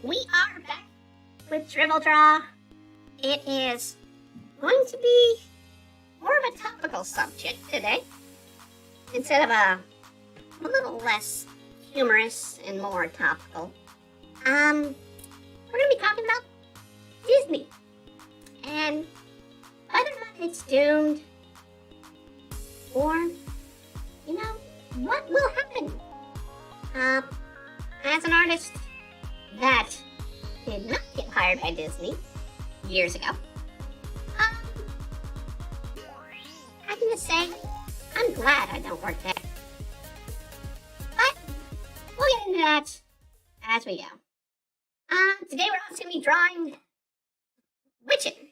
We are back with Dribble Draw. It is going to be more of a topical subject today, instead of a little less humorous and more topical. We're going to be talking about Disney and whether or not it's doomed, or, what will happen. As an artist that did not get hired by Disney years ago, I can just say I'm glad I don't work there. But we'll get into that as we go. Today we're also going to be drawing Witchin',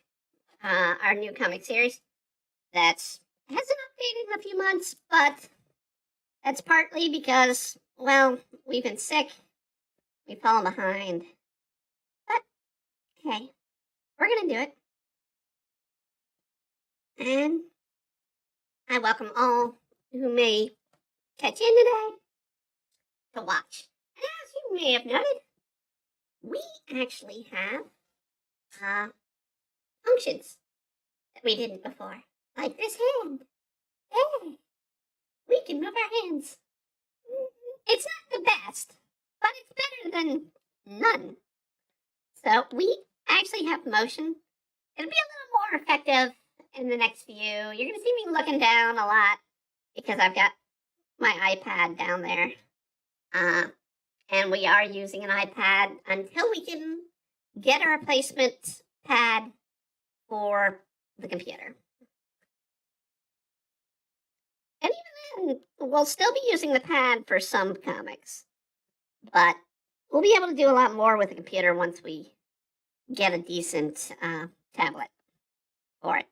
our new comic series that hasn't updated in a few months, but that's partly because, well, we've been sick, we've fallen behind, but hey, we're going to do it. And I welcome all who may catch in today to watch. And as you may have noted, we actually have functions that we didn't before, like this hand. Hey, we can move our hands. It's not the best, but it's better than none. So we actually have motion. It'll be a little more effective in the next few. You're going to see me looking down a lot because I've got my iPad down there. And we are using an iPad until we can get a replacement pad for the computer. And even then, we'll still be using the pad for some comics. But we'll be able to do a lot more with the computer once we get a decent tablet for it.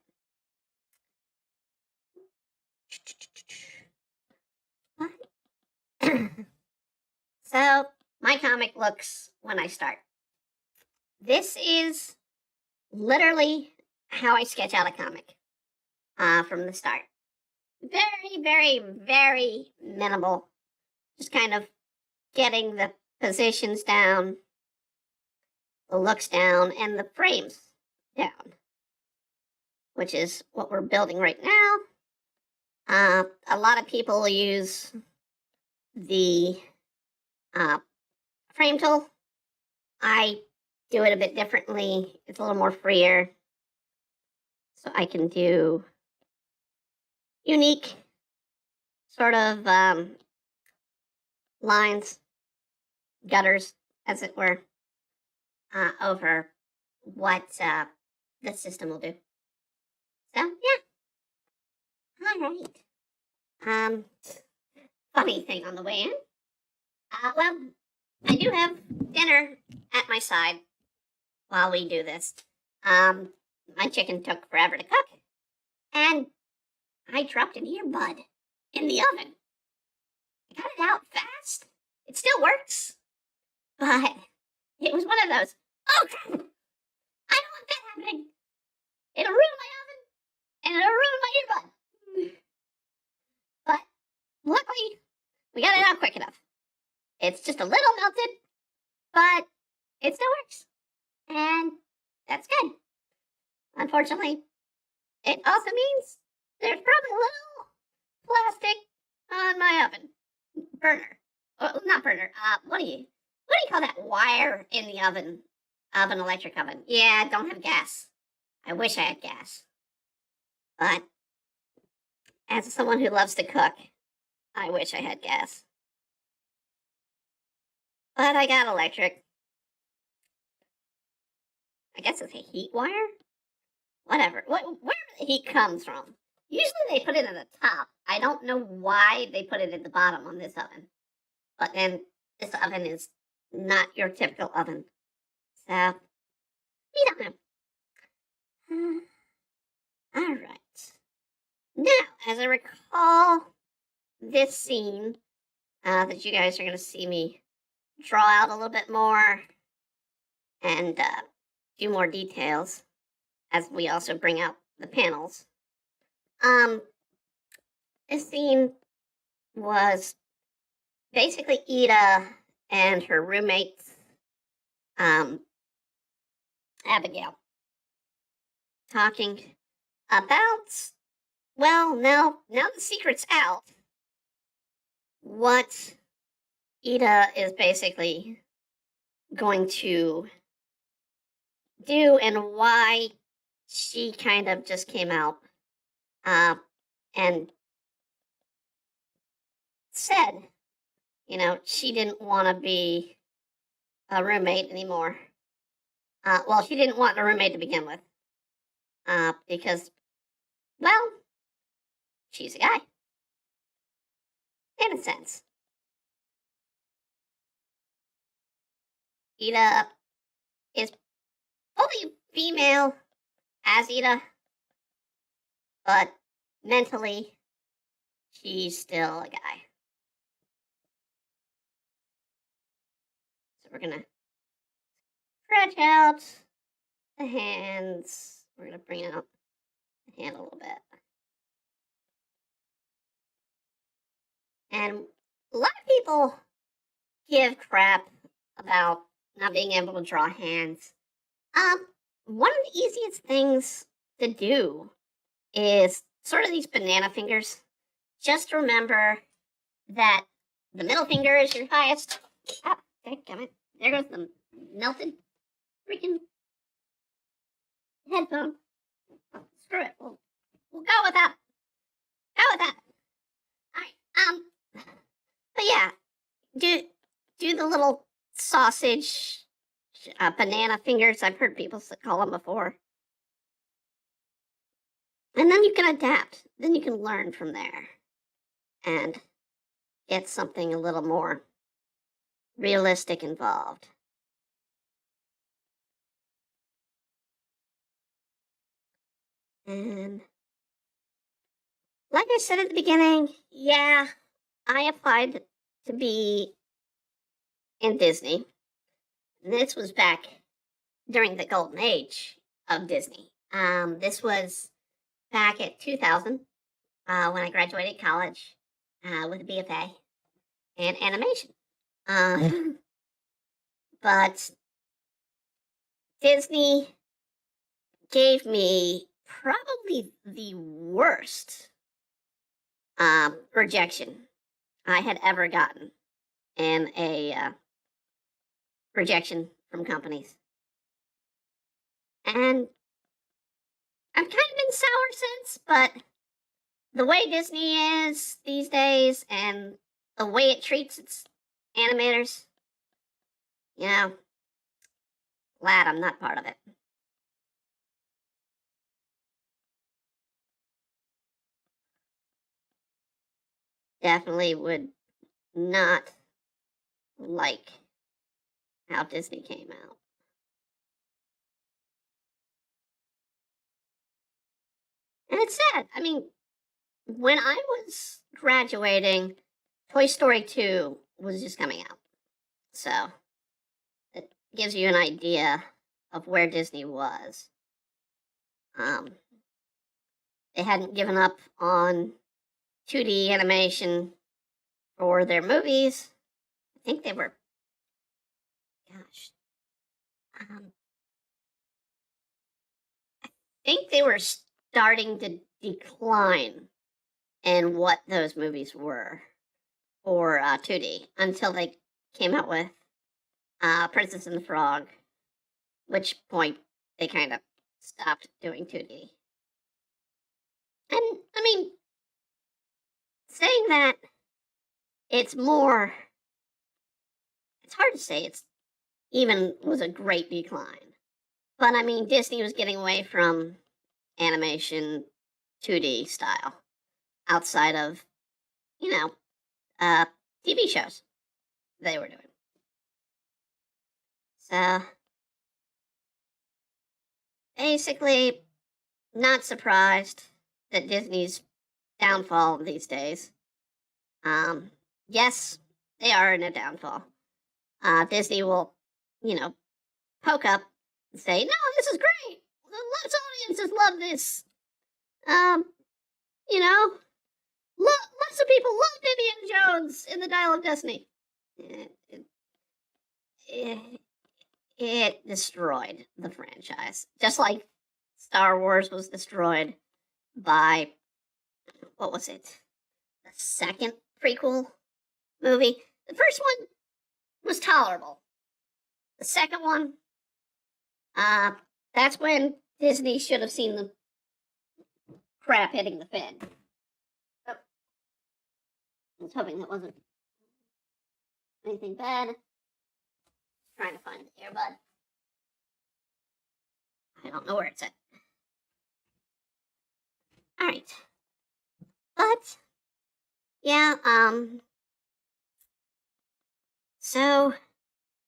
So, my comic looks when I start. This is literally how I sketch out a comic from the start. Very, very, very minimal. Just kind of getting the positions down, the looks down, and the frames down, which is what we're building right now. A lot of people use the frame tool. I do it a bit differently. It's a little more freer, so I can do unique sort of lines, gutters, as it were, over what the system will do. So, yeah. All right. Funny thing on the way in. Well, I do have dinner at my side while we do this. My chicken took forever to cook, and I dropped an earbud in the oven. I got it out fast. It still works, but it was one of those, oh crap, I don't want that happening. It'll ruin my oven, and it'll ruin my earbud. But luckily, we got it out quick enough. It's just a little melted, but it still works, and that's good. Unfortunately, it also means there's probably a little plastic on my oven burner. Well, not burner. What do you call that wire in the oven of an electric oven? Yeah, I don't have gas. I wish I had gas. But as someone who loves to cook, I wish I had gas. But I got electric. I guess it's a heat wire? Whatever. Where the heat comes from. Usually they put it at the top. I don't know why they put it at the bottom on this oven. But then this oven is not your typical oven. So, we don't know. Alright. Now, as I recall this scene that you guys are going to see me draw out a little bit more and do more details as we also bring out the panels. This scene was basically Ida and her roommates Abigail, talking about, well, now the secret's out. What Ida is basically going to do and why she kind of just came out and said, she didn't want to be a roommate anymore. Well, she didn't want a roommate to begin with because, well, she's a guy, in a sense. Ida is fully female as Ida, but mentally, she's still a guy. So we're gonna stretch out the hands. We're gonna bring out the hand a little bit. And a lot of people give crap about not being able to draw hands. One of the easiest things to do is sort of these banana fingers. Just remember that the middle finger is your highest. Oh, damn it. There goes the melted freaking headphone. Oh, screw it. We'll go with that. Go with that. Alright, but yeah, do the little sausage banana fingers. I've heard people call them before. And then you can adapt. Then you can learn from there and get something a little more realistic involved. And like I said at the beginning, yeah, I applied to be in Disney. This was back during the golden age of Disney. This was back at 2000 when I graduated college with a BFA in animation. But Disney gave me probably the worst rejection I had ever gotten in a rejection from companies. And I've kind of been sour since, but the way Disney is these days and the way it treats its animators, glad I'm not part of it. Definitely would not like how Disney came out. And it's sad. I mean, when I was graduating, Toy Story 2 was just coming out. So it gives you an idea of where Disney was. They hadn't given up on 2D animation for their movies. I think they were, gosh, I think they were starting to decline in what those movies were for 2D until they came out with Princess and the Frog, which point they kind of stopped doing 2D. And, I mean, saying that it's hard to say it's even was a great decline. But, I mean, Disney was getting away from animation 2D style outside of, TV shows they were doing. So, basically, not surprised that Disney's downfall these days. Yes, they are in a downfall. Disney will, poke up and say, "No, this is great. Lots of audiences love this." Lots of people loved Indiana Jones in the Dial of Destiny. it destroyed the franchise. Just like Star Wars was destroyed by, what was it? The second prequel movie. The first one was tolerable. The second one, that's when Disney should have seen the crap hitting the fan. Oh, I was hoping that wasn't anything bad. Trying to find the earbud. I don't know where it's at. Alright. But, yeah, so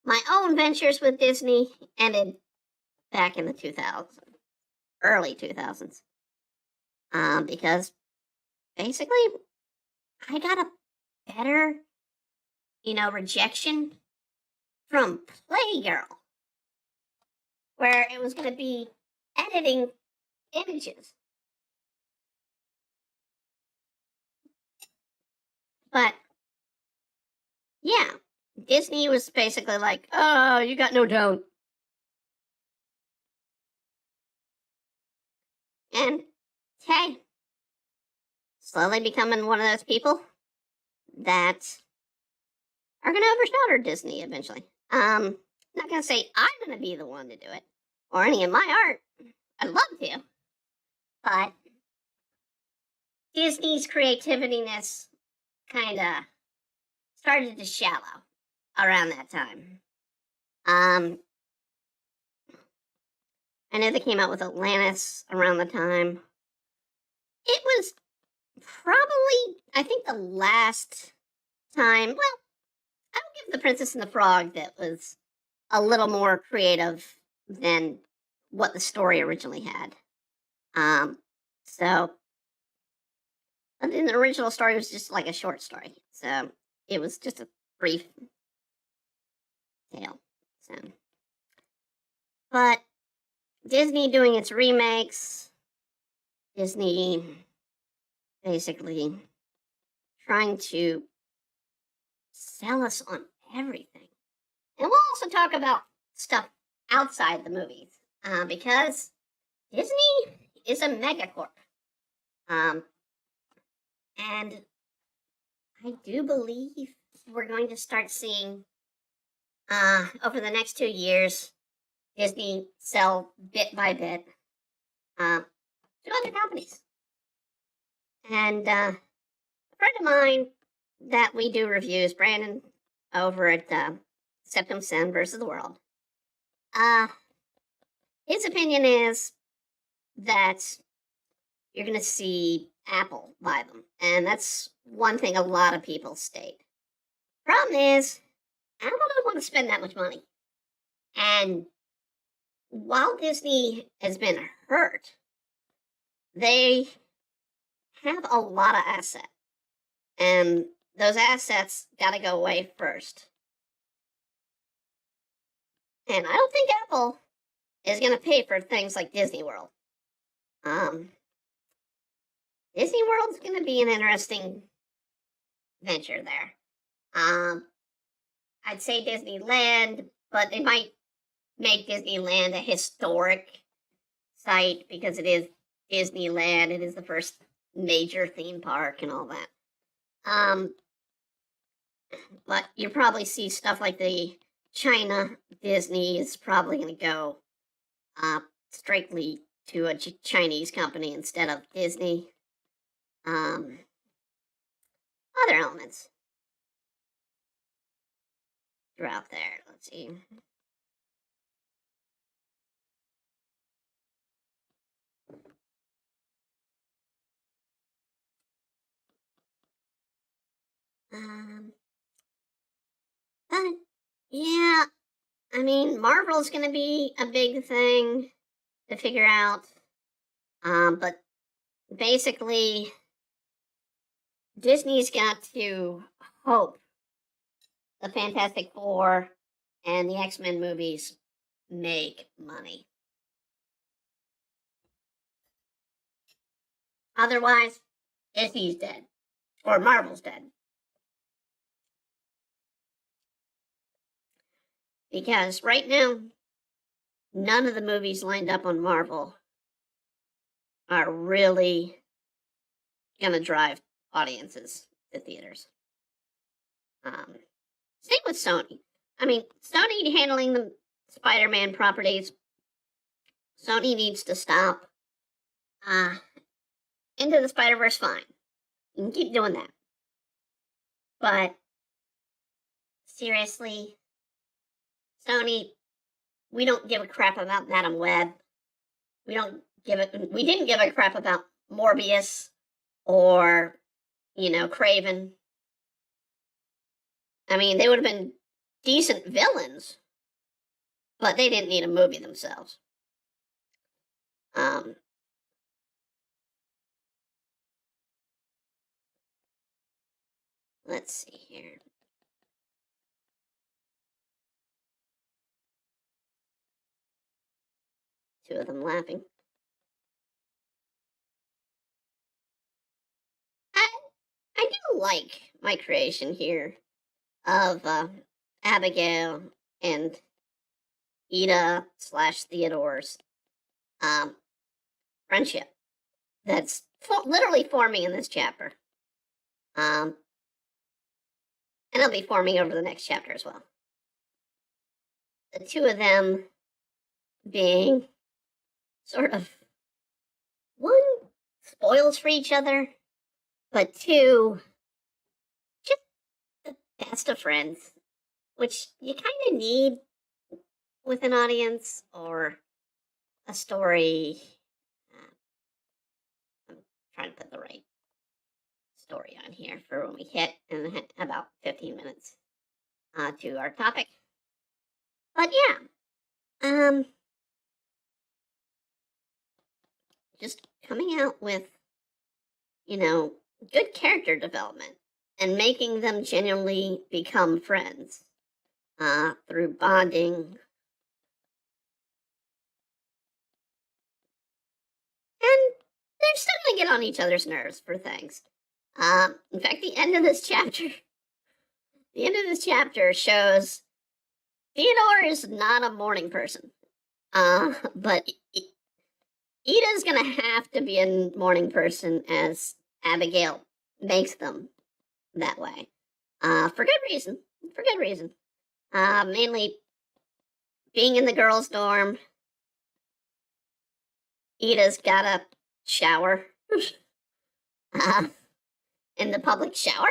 my own ventures with Disney ended back in the 2000s, early 2000s. Because basically I got a better, rejection from Playgirl, where it was going to be editing images. But, yeah, Disney was basically like, oh, you got no tone. And, hey, slowly becoming one of those people that are going to overshadow Disney eventually. Not going to say I'm going to be the one to do it, or any of my art. I'd love to. But Disney's creativiness kind of started to shallow around that time. I know they came out with Atlantis around the time. It was probably, I think, the last time, well, I would give The Princess and the Frog that was a little more creative than what the story originally had. So, in the original story, it was just like a short story. So, it was just a brief tale. So, but Disney doing its remakes, Disney basically trying to sell us on everything. And we'll also talk about stuff outside the movies, because Disney is a megacorp. And I do believe we're going to start seeing, over the next 2 years, Disney sell bit by bit to other companies. And a friend of mine that we do reviews, Brandon, over at Septum Sin versus the World, his opinion is that you're going to see Apple buy them. And that's one thing a lot of people state. Problem is, Apple doesn't want to spend that much money. And while Disney has been hurt, they have a lot of assets. And those assets got to go away first. And I don't think Apple is going to pay for things like Disney World. Disney World's going to be an interesting venture there. I'd say Disneyland, but they might make Disneyland a historic site because it is Disneyland. It is the first major theme park and all that. But you probably see stuff like the China Disney is probably going to go strictly to a Chinese company instead of Disney. Other elements are out there. Let's see. But yeah, I mean, Marvel's going to be a big thing to figure out. But basically, Disney's got to hope the Fantastic Four and the X-Men movies make money. Otherwise, Disney's dead. Or Marvel's dead. Because right now, none of the movies lined up on Marvel are really gonna drive audiences to theaters. Same with Sony. I mean, Sony handling the Spider-Man properties. Sony needs to stop. Into the Spider-Verse, fine. You can keep doing that. But seriously, Sony, we don't give a crap about Madam Web. We didn't give a crap about Morbius or, Craven. I mean, they would have been decent villains, but they didn't need a movie themselves. Let's see here. Two of them laughing. I do like my creation here of Abigail and Ida / Theodore's friendship that's literally forming in this chapter. And it'll be forming over the next chapter as well. The two of them being sort of, one, spoils for each other, but two, just the best of friends, which you kind of need with an audience or a story. I'm trying to put the right story on here for when we hit in about 15 minutes to our topic. But yeah, just coming out with, good character development and making them genuinely become friends through bonding. And they're still going to get on each other's nerves for things. In fact, the end of this chapter shows Theodore is not a morning person. But Ida's going to have to be a morning person as Abigail makes them that way. For good reason. Mainly being in the girls' dorm. Ida's got to shower in the public shower.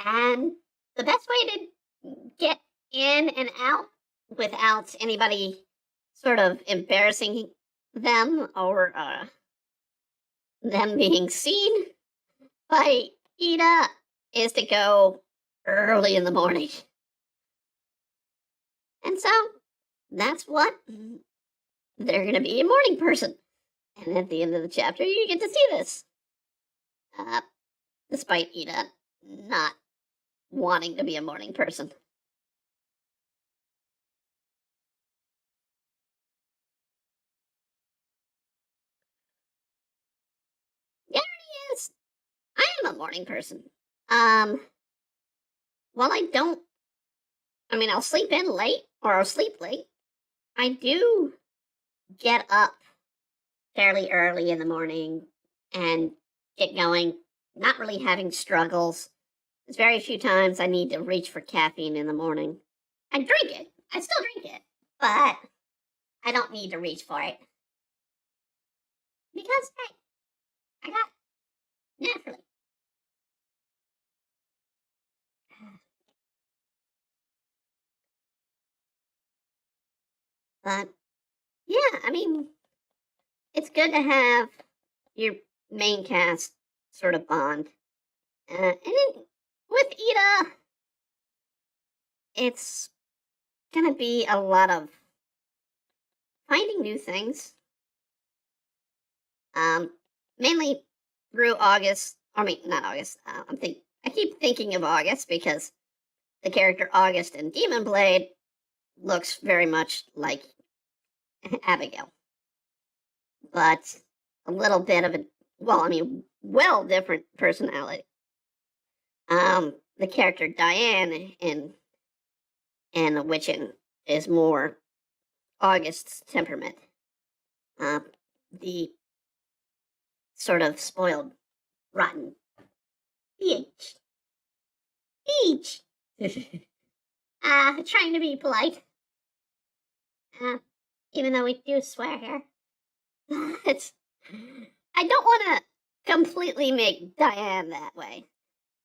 And the best way to get in and out without anybody sort of embarrassing them or them being seen by Ida is to go early in the morning. And so that's what they're going to be, a morning person. And at the end of the chapter, you get to see this. Despite Ida not wanting to be a morning person. Yeah, he is. I am a morning person. While I'll sleep in late or I'll sleep late, I do get up fairly early in the morning and get going, not really having struggles. There's very few times I need to reach for caffeine in the morning. I drink it. I still drink it. But I don't need to reach for it. Because, hey, I got it naturally. But, yeah, I mean, it's good to have your main cast sort of bond. And then with Ida, it's gonna be a lot of finding new things. Mainly through August. Not August. I keep thinking of August because the character August in Demon Blade looks very much like Abigail. But a little bit of different personality. The character Diane in Witchin is more August's temperament. The sort of spoiled, rotten peach. Peach! Trying to be polite. Even though we do swear here. It's... I don't want to completely make Diane that way.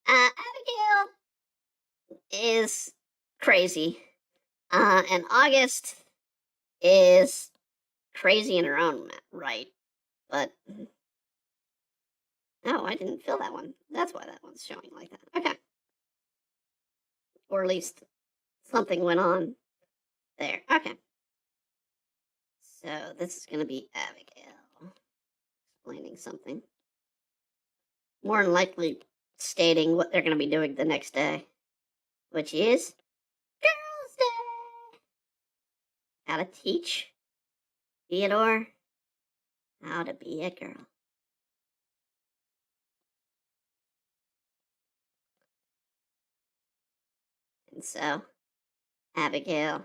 Abigail is crazy. And August is crazy in her own right. But... Oh, I didn't fill that one. That's why that one's showing like that. Okay. Or at least something went on there. Okay. So this is going to be Abigail explaining something. More than likely stating what they're going to be doing the next day, which is Girls' Day. How to teach Theodore how to be a girl. And so Abigail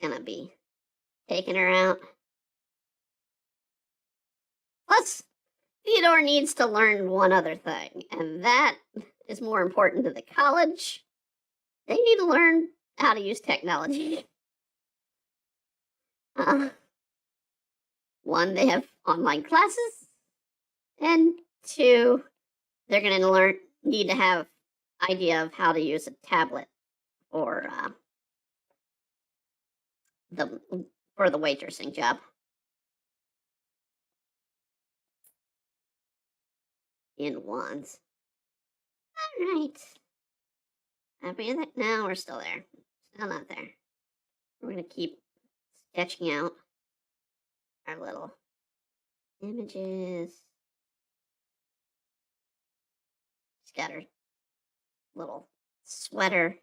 gonna be taking her out. Plus, Theodore needs to learn one other thing, and that is more important to the college. They need to learn how to use technology. One, they have online classes, and two, they're going to need to have idea of how to use a tablet or for the waitressing job. In wands. All right. Happy that now we're still there. Still not there. We're gonna keep sketching out our little images. She's got her little sweater.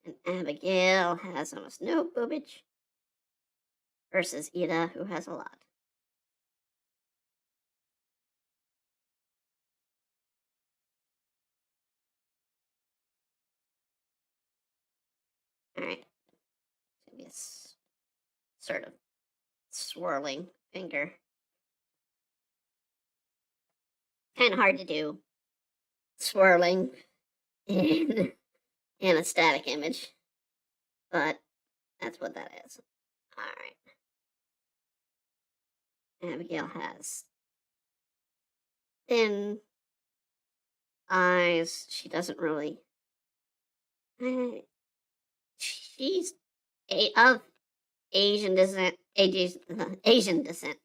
And Abigail has almost no boobage. Versus Ida, who has a lot. Alright. Maybe a sort of swirling finger. Kind of hard to do swirling in a static image, but that's what that is. Alright. Abigail has thin eyes. She doesn't really... She's of Asian descent. Asian descent.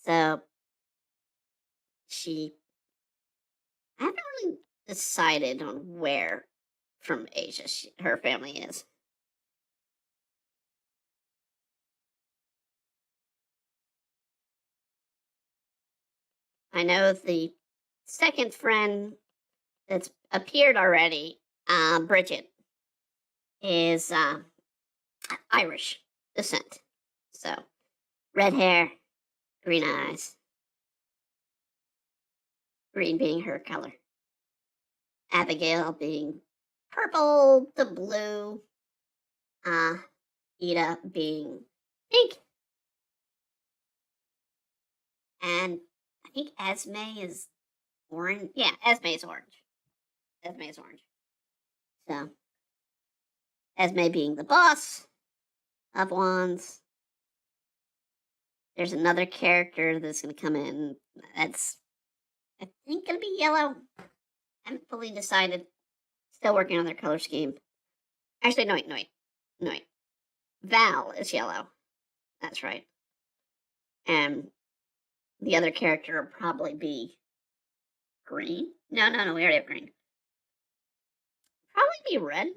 So I haven't really decided on where from Asia her family is. I know the second friend that's appeared already, Bridget, is Irish descent. So, red hair, green eyes. Green being her color. Abigail being purple to blue. Ida being pink. And I think Esme is orange. Yeah, Esme is orange. Esme is orange. So, Esme being the boss of wands. There's another character that's going to come in. That's, I think, going to be yellow. I haven't fully decided. Still working on their color scheme. Actually, no, wait. Val is yellow. That's right. And the other character will probably be green. No, we already have green. Probably be red.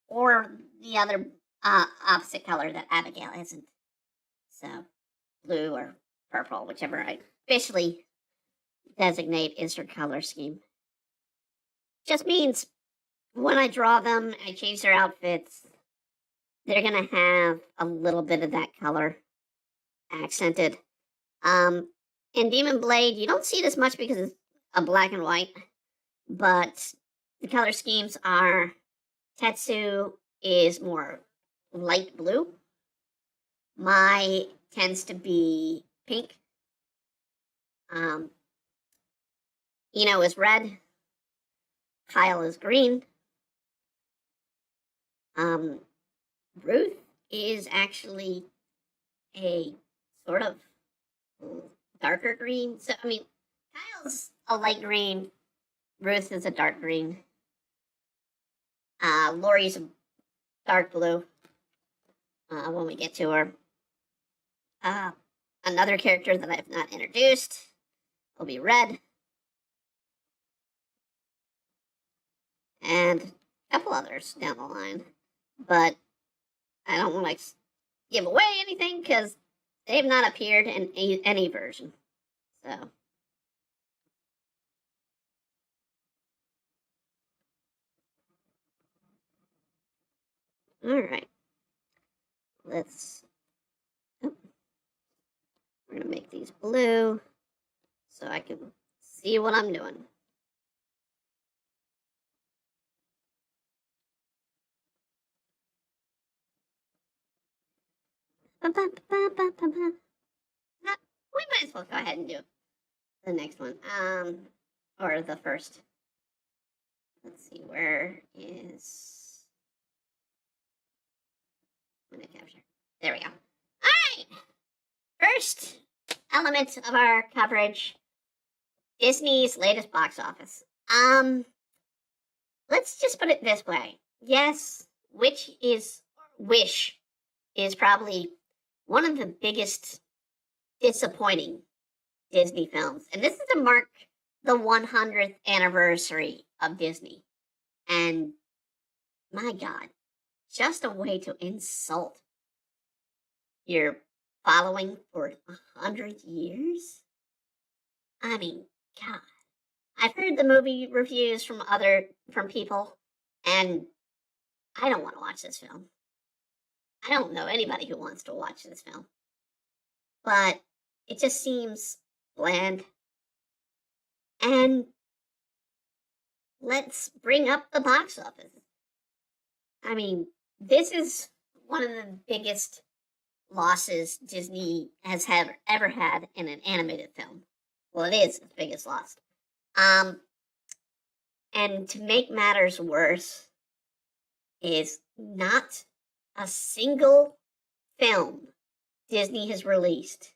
Or the other opposite color that Abigail isn't. So, blue or purple, whichever I officially designate is her color scheme. Just means when I draw them, I change their outfits, they're going to have a little bit of that color accented. In Demon Blade, you don't see it as much because it's a black and white, but the color schemes are Tetsu is more light blue. My tends to be pink. Um, Eno is red. Kyle is green. Ruth is actually a sort of darker green. So, I mean, Kyle's a light green. Ruth is a dark green. Lori's a dark blue. When we get to her. Another character that I have not introduced will be red. And a couple others down the line. But I don't want to give away anything because they've not appeared in any version. So. Alright. We're going to make these blue so I can see what I'm doing. We might as well go ahead and do the next one. Or the first. Let's see, where is... I'm going to capture. There we go. Alright! First element of our coverage, Disney's latest box office. Let's just put it this way. Yes, Wish is probably one of the biggest disappointing Disney films. And this is to mark the 100th anniversary of Disney. And my God, just a way to insult your following for 100 years? I mean, God. I've heard the movie reviews from people, and I don't want to watch this film. I don't know anybody who wants to watch this film. But it just seems bland. And let's bring up the box office. I mean, this is one of the biggest losses Disney has ever had in an animated film. Well, it is its biggest loss. And to make matters worse is not a single film Disney has released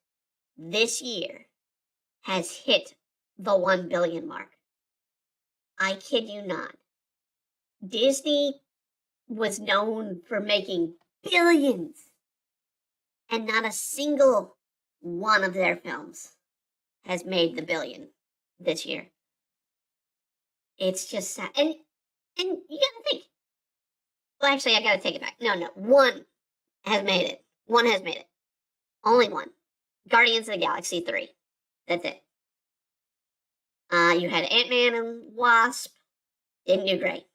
this year has hit the 1 billion mark. I kid you not. Disney was known for making billions, and not a single one of their films has made the billion this year. It's just sad. And you gotta think. Well, actually, I gotta take it back. No, one has made it. One has made it. Only one. Guardians of the Galaxy 3. That's it. You had Ant-Man and Wasp. Didn't do great.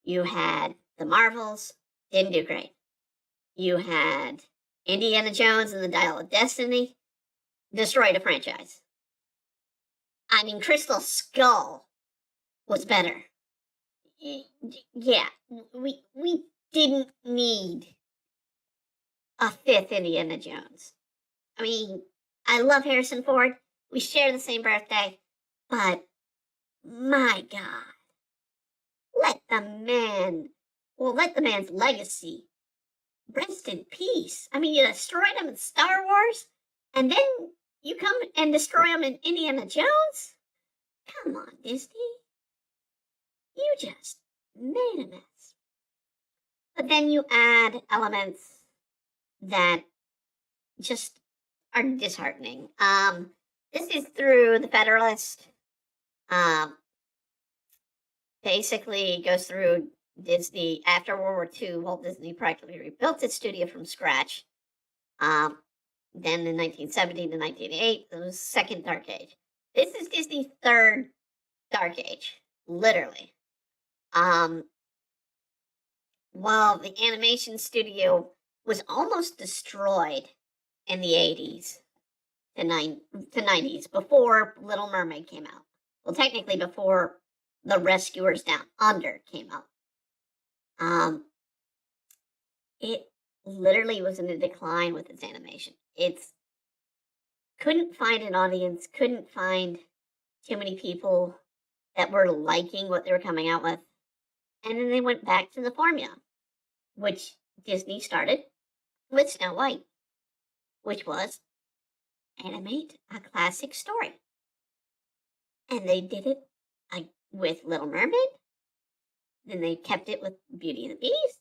You had the Marvels. Didn't do great. You had Indiana Jones and the Dial of Destiny. Destroyed a franchise. I mean, Crystal Skull was better. Yeah, we didn't need a fifth Indiana Jones. I mean, I love Harrison Ford. We share the same birthday. But, my God. Let the man's legacy rest in peace. I mean, you destroyed him in Star Wars, and then you come and destroy him in Indiana Jones? Come on, Disney. You just made a mess. But then you add elements that just are disheartening. This is through the Federalist. Basically goes through Disney. After World War II, Walt Disney practically rebuilt its studio from scratch. Then in 1970 to 1988, it was second Dark Age. This is Disney's third Dark Age, literally. While the animation studio was almost destroyed in the 80s to 90s, before Little Mermaid came out. Well, technically before The Rescuers Down Under came out. it literally was in a decline with its animation. It's couldn't find an audience, couldn't find too many people that were liking what they were coming out with. And then they went back to the formula, which Disney started with Snow White, which was animate a classic story. And they did it with Little Mermaid. Then they kept it with Beauty and the Beast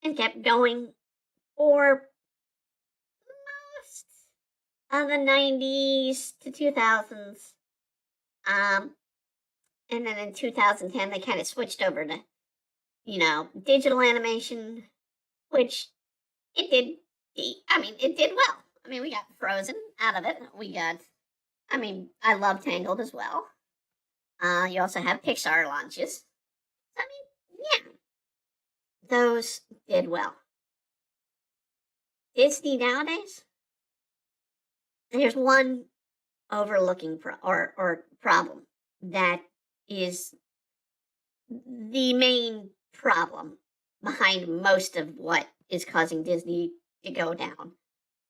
and kept going for most of the 90s to 2000s. And then in 2010, they kind of switched over to, digital animation, which it did. It did well. We got Frozen out of it. I love Tangled as well. You also have Pixar launches. Yeah, those did well. Disney nowadays, there's one overlooking problem that is the main problem behind most of what is causing Disney to go down.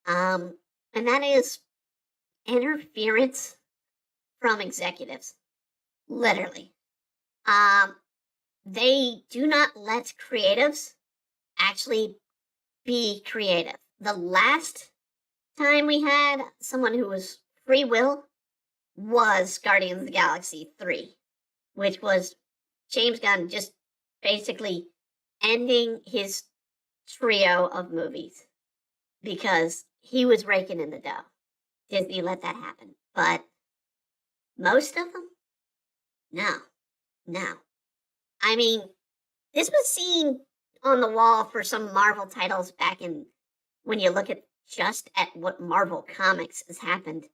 And that is interference from executives. Literally. They do not let creatives actually be creative. The last time we had someone who was free will was Guardians of the Galaxy 3, which was James Gunn just basically ending his trio of movies because he was raking in the dough. Disney let that happen. But most of them, no. This was seen on the wall for some Marvel titles back in, when you look at what Marvel Comics has happened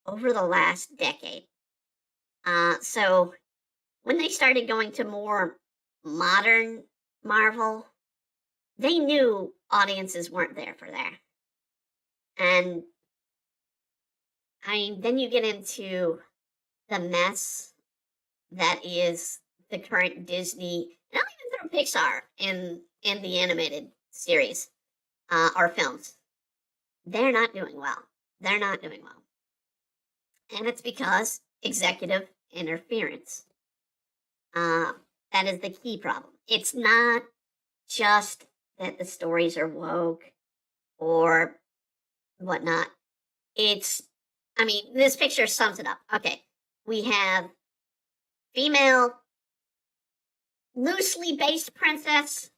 over the last decade. So when they started going to more modern Marvel, they knew audiences weren't there for that. And then you get into the mess that is the current Disney, and I'll even throw Pixar in the animated series or films. They're not doing well. And it's because executive interference. That is the key problem. It's not just that the stories are woke or whatnot. This picture sums it up. Okay, we have female, loosely based princess.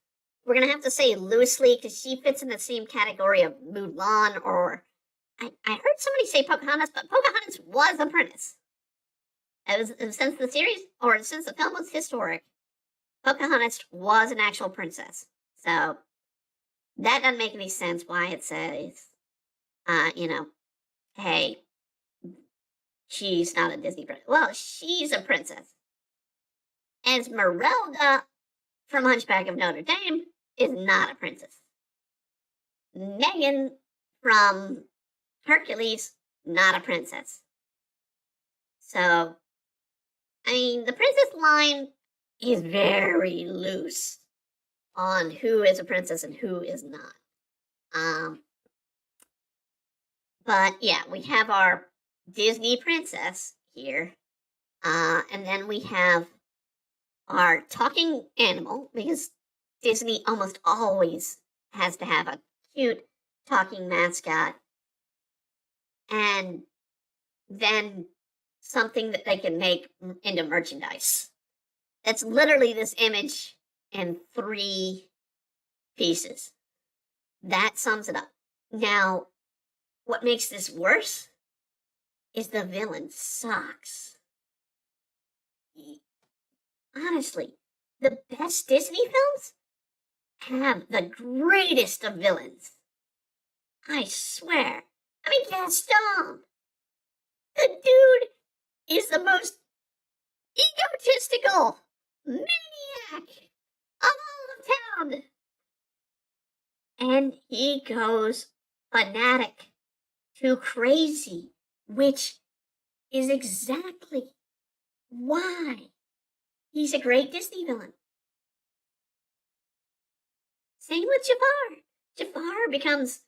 We're going to have to say loosely because she fits in the same category of Mulan, or I heard somebody say Pocahontas, but Pocahontas was a princess. Since the series, or since the film was historic, Pocahontas was an actual princess. So that doesn't make any sense why it says, hey, she's not a Disney princess. Well, she's a princess. Esmeralda from Hunchback of Notre Dame is not a princess. Megan from Hercules, not a princess. So, the princess line is very loose on who is a princess and who is not. But yeah, we have our Disney princess here. And then we have our talking animal, because Disney almost always has to have a cute talking mascot. And then something that they can make into merchandise. That's literally this image in 3 pieces. That sums it up. Now, what makes this worse is the villain sucks. Honestly, the best Disney films have the greatest of villains. I swear. Gaston. The dude is the most egotistical maniac of all of town. And he goes fanatic to crazy, which is exactly why he's a great Disney villain. Same with Jafar. Jafar becomes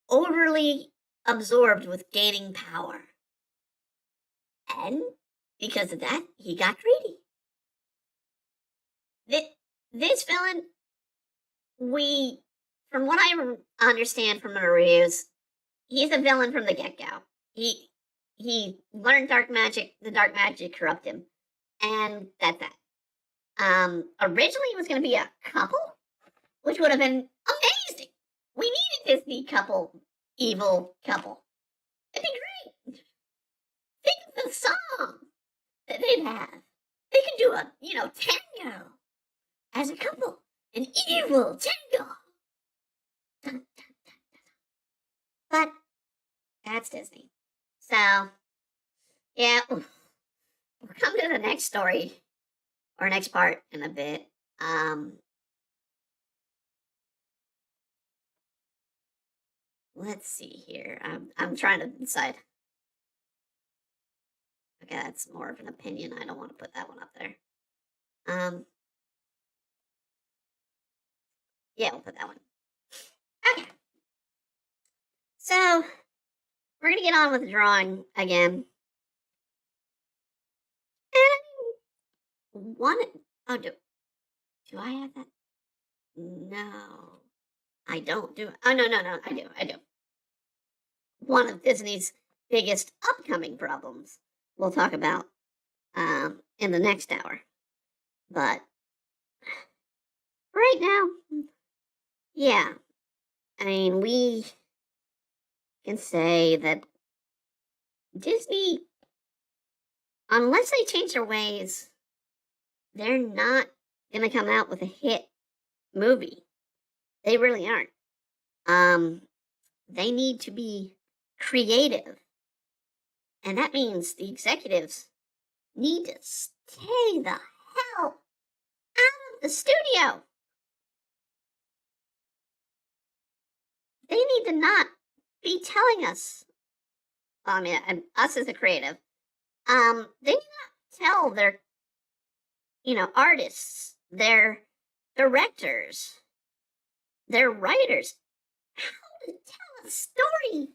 overly absorbed with gaining power. And because of that, he got greedy. This villain, from what I understand from the reviews, he's a villain from the get-go. He learned dark magic. The dark magic corrupted him, and that's that. Originally it was going to be a couple, which would have been amazing. We needed Disney couple, evil couple. It'd be great. Think of the song that they'd have. They could do a, tango as a couple, an evil tango. Dun, dun, dun, dun. But that's Disney. So, yeah, we'll come to the next story or next part in a bit. Let's see here. I'm trying to decide. Okay, that's more of an opinion. I don't want to put that one up there. Yeah, we'll put that one. Okay. So, we're going to get on with the drawing again. And do I have that? No, I don't do it. Oh, no, I do. One of Disney's biggest upcoming problems we'll talk about in the next hour. But right now, yeah, I mean, we can say that Disney, unless they change their ways, they're not going to come out with a hit movie. They really aren't. They need to be creative. And that means the executives need to stay the hell out of the studio. They need to not be telling us, us as a creative, they need not tell their, artists, their directors, their writers, how to tell a story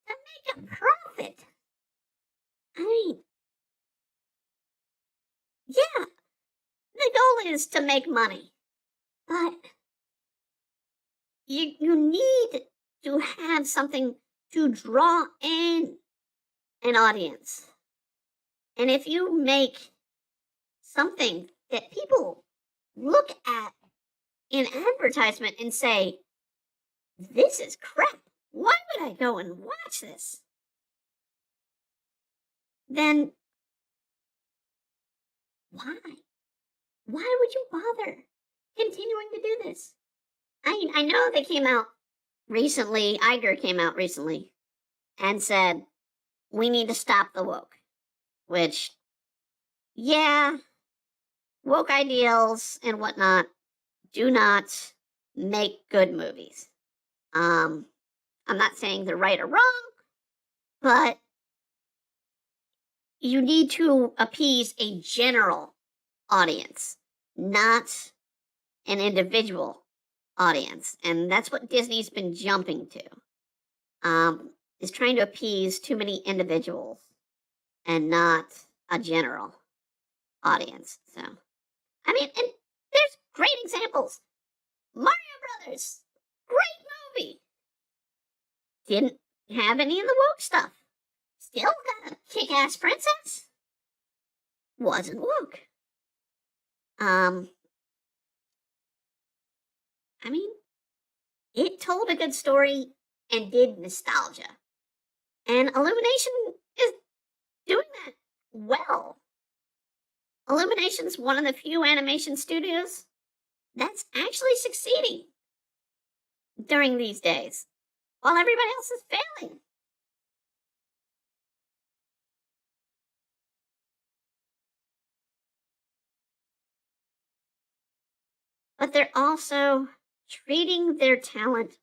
to make a profit. I mean, yeah, the goal is to make money, but you need to have something to draw in an audience. And if you make something that people look at in advertisement and say, this is crap, why would I go and watch this? Then why? Why would you bother continuing to do this? I know they came out recently, Iger came out recently and said, we need to stop the woke. Which, yeah, woke ideals and whatnot do not make good movies. I'm not saying they're right or wrong, but you need to appease a general audience, not an individual audience. And that's what Disney's been jumping to, is trying to appease too many individuals and not a general audience. So, I mean, and there's great examples. Mario Brothers, great movie. Didn't have any of the woke stuff. Still got a kick-ass princess. Wasn't woke. I mean, it told a good story and did nostalgia. And Illumination is doing that well. Illumination's one of the few animation studios that's actually succeeding during these days, while everybody else is failing. But they're also treating their talent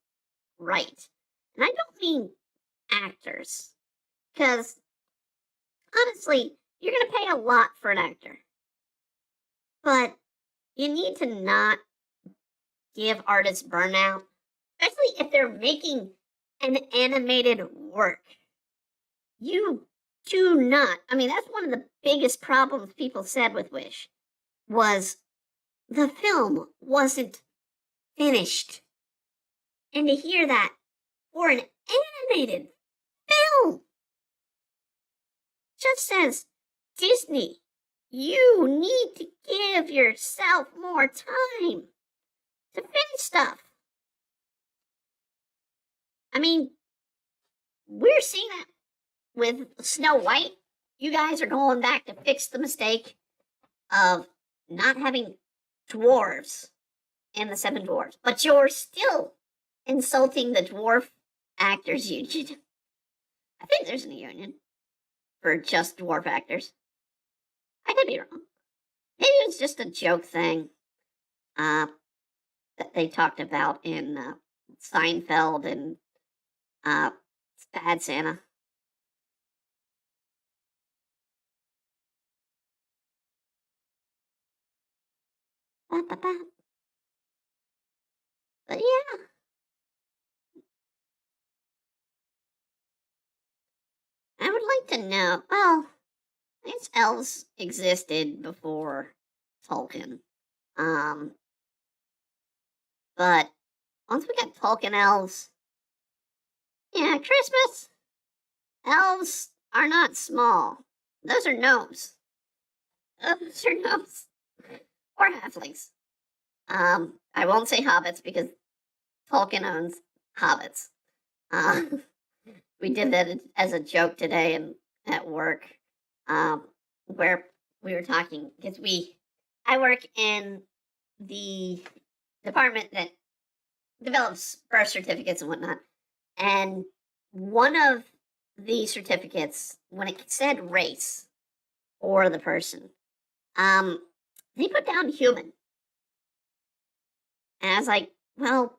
right. And I don't mean actors, because honestly, you're going to pay a lot for an actor. But you need to not give artists burnout, especially if they're making an animated work. You do not. I mean, that's one of the biggest problems people said with Wish was the film wasn't finished. And to hear that for an animated film just says, Disney, you need to give yourself more time to finish stuff. I mean, we're seeing that with Snow White. You guys are going back to fix the mistake of not having dwarves in the Seven Dwarfs, but you're still insulting the dwarf actors union. I think there's a union for just dwarf actors. I could be wrong. Maybe it was just a joke thing that they talked about in Seinfeld and Bad Santa. But yeah. I would like to know. Well, I guess elves existed before Tolkien. But once we got Tolkien elves, yeah, Christmas, elves are not small. Those are gnomes. Those are gnomes. Or halflings. I won't say hobbits because Tolkien owns hobbits. We did that as a joke today and at work, where we were talking because I work in the department that develops birth certificates and whatnot, and one of the certificates, when it said race for the person, they put down human, and I was like, well,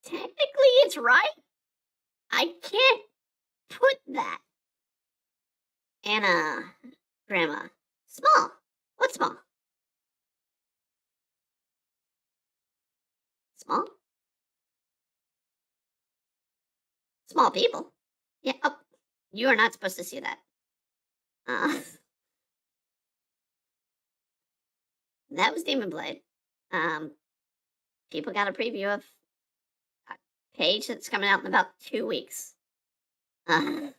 technically it's right. I can't put that. Anna, Grandma, small. What's small? Small? Small people. Yeah. Oh, you are not supposed to see that. That was Demon Blade. People got a preview of a page that's coming out in about 2 weeks. Yeah,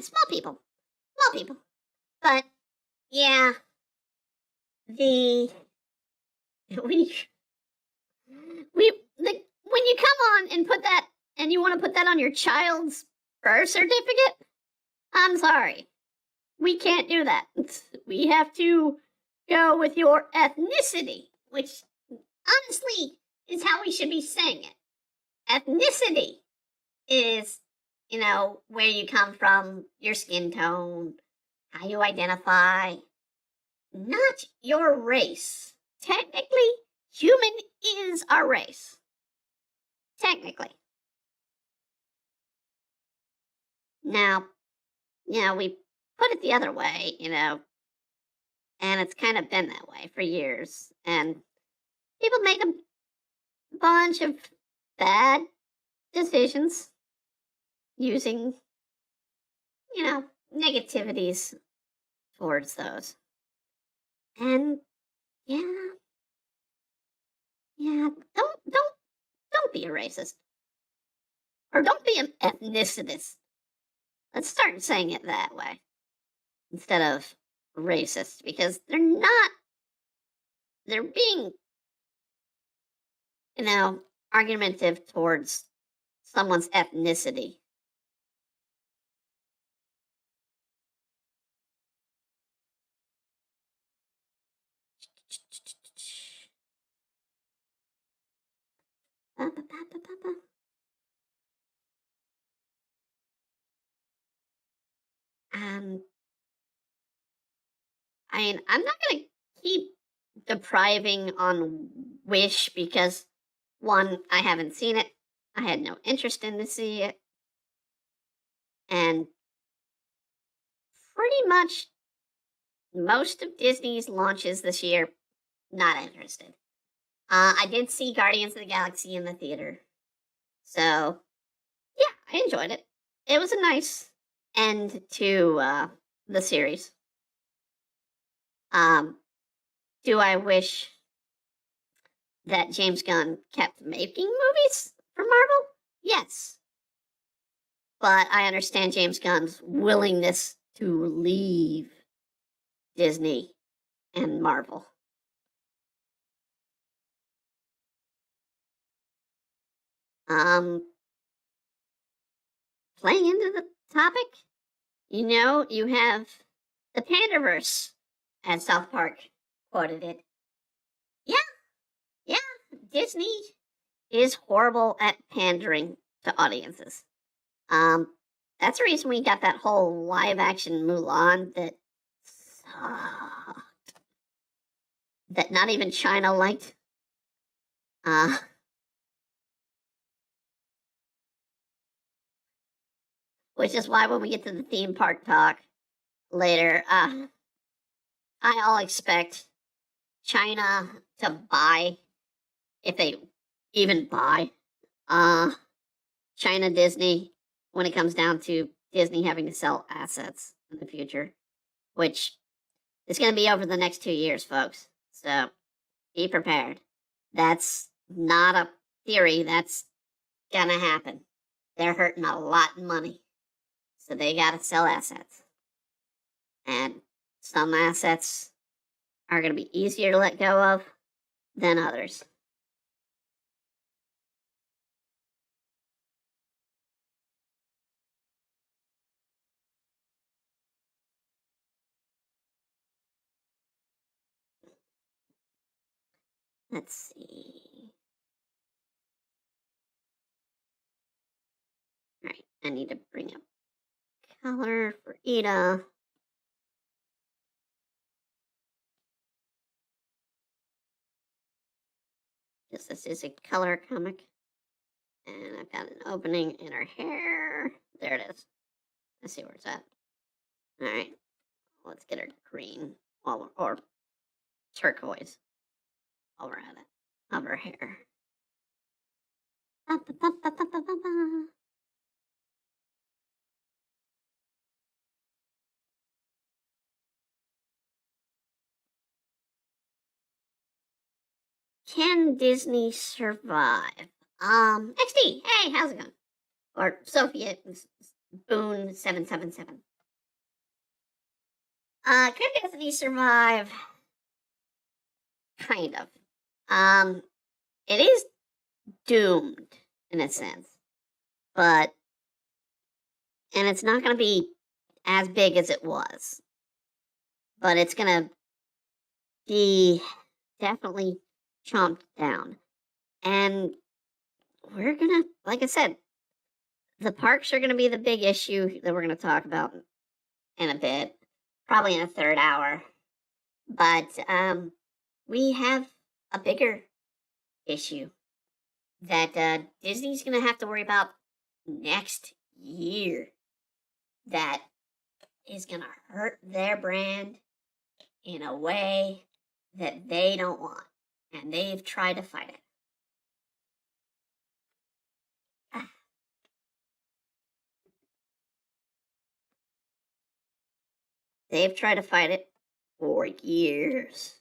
small people. Small people. But yeah, the when you come on and put that and you want to put that on your child's birth certificate, I'm sorry. We can't do that. We have to go with your ethnicity, which honestly is how we should be saying it. Ethnicity is, where you come from, your skin tone, how you identify, not your race. Technically, human is our race. Technically. Now, we put it the other way, and it's kind of been that way for years. And people make a bunch of bad decisions using, negativities towards those. And yeah, don't be a racist. Or don't be an ethnicist. Let's start saying it that way instead of racist, because they're not. They're being, argumentative towards someone's ethnicity. I mean, I'm not going to keep depriving on Wish because, one, I haven't seen it. I had no interest in to see it. And pretty much most of Disney's launches this year, not interested. I did see Guardians of the Galaxy in the theater. So, yeah, I enjoyed it. It was a nice end to the series. Do I wish that James Gunn kept making movies for Marvel? Yes. But I understand James Gunn's willingness to leave Disney and Marvel. Playing into the topic, you have the Pandaverse, as South Park quoted it. Yeah, Disney is horrible at pandering to audiences. That's the reason we got that whole live action Mulan that sucked. That not even China liked. Which is why when we get to the theme park talk later, I'll expect China to buy, if they even buy, China Disney when it comes down to Disney having to sell assets in the future, which is going to be over the next 2 years, folks. So be prepared. That's not a theory. That's going to happen. They're hurting a lot of money. So they got to sell assets. And some assets are going to be easier to let go of than others. Let's see. All right, I need to bring up color for Ida. Yes, this is a color comic. And I've got an opening in her hair. There it is. Let's see where it's at. All right, let's get her green or turquoise while we're at it of her hair. Can Disney survive? XD, hey, how's it going? Or Sophia Boone 777. Can Disney survive? Kind of. It is doomed in a sense, and it's not going to be as big as it was, but it's going to be definitely chomped down. And we're going to, like I said, the parks are going to be the big issue that we're going to talk about in a bit, probably in a third hour. But we have a bigger issue that Disney's going to have to worry about next year that is going to hurt their brand in a way that they don't want. And they've tried to fight it. They've tried to fight it for years.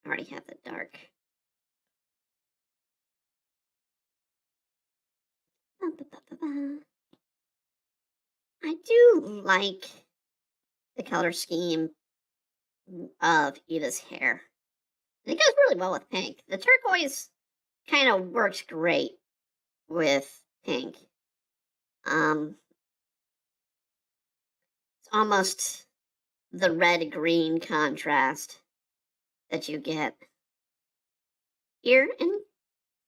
I already have the dark. I do like the color scheme of Ida's hair. It goes really well with pink. The turquoise kind of works great with pink. It's almost the red-green contrast that you get here in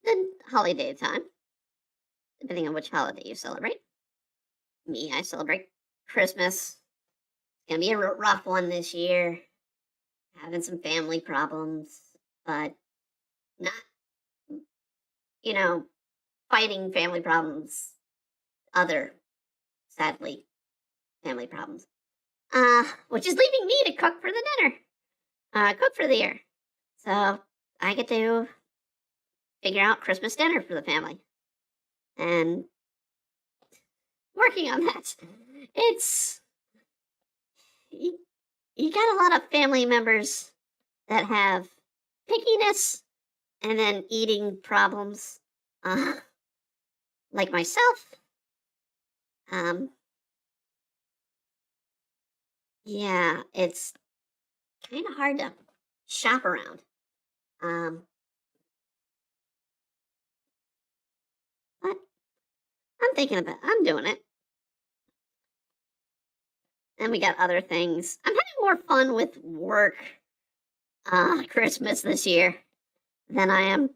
the holiday time, depending on which holiday you celebrate. Me, I celebrate Christmas. It's gonna be a rough one this year. Having some family problems, but not, fighting family problems other, sadly, family problems. Which is leaving me to cook for the dinner, cook for the year. So I get to figure out Christmas dinner for the family and working on that. It's you, you got a lot of family members that have pickiness and then eating problems, uh, like myself. Um, yeah, it's kind of hard to shop around. Um, but I'm thinking about. I'm doing it. And we got other things. I'm having more fun with work Christmas this year than I am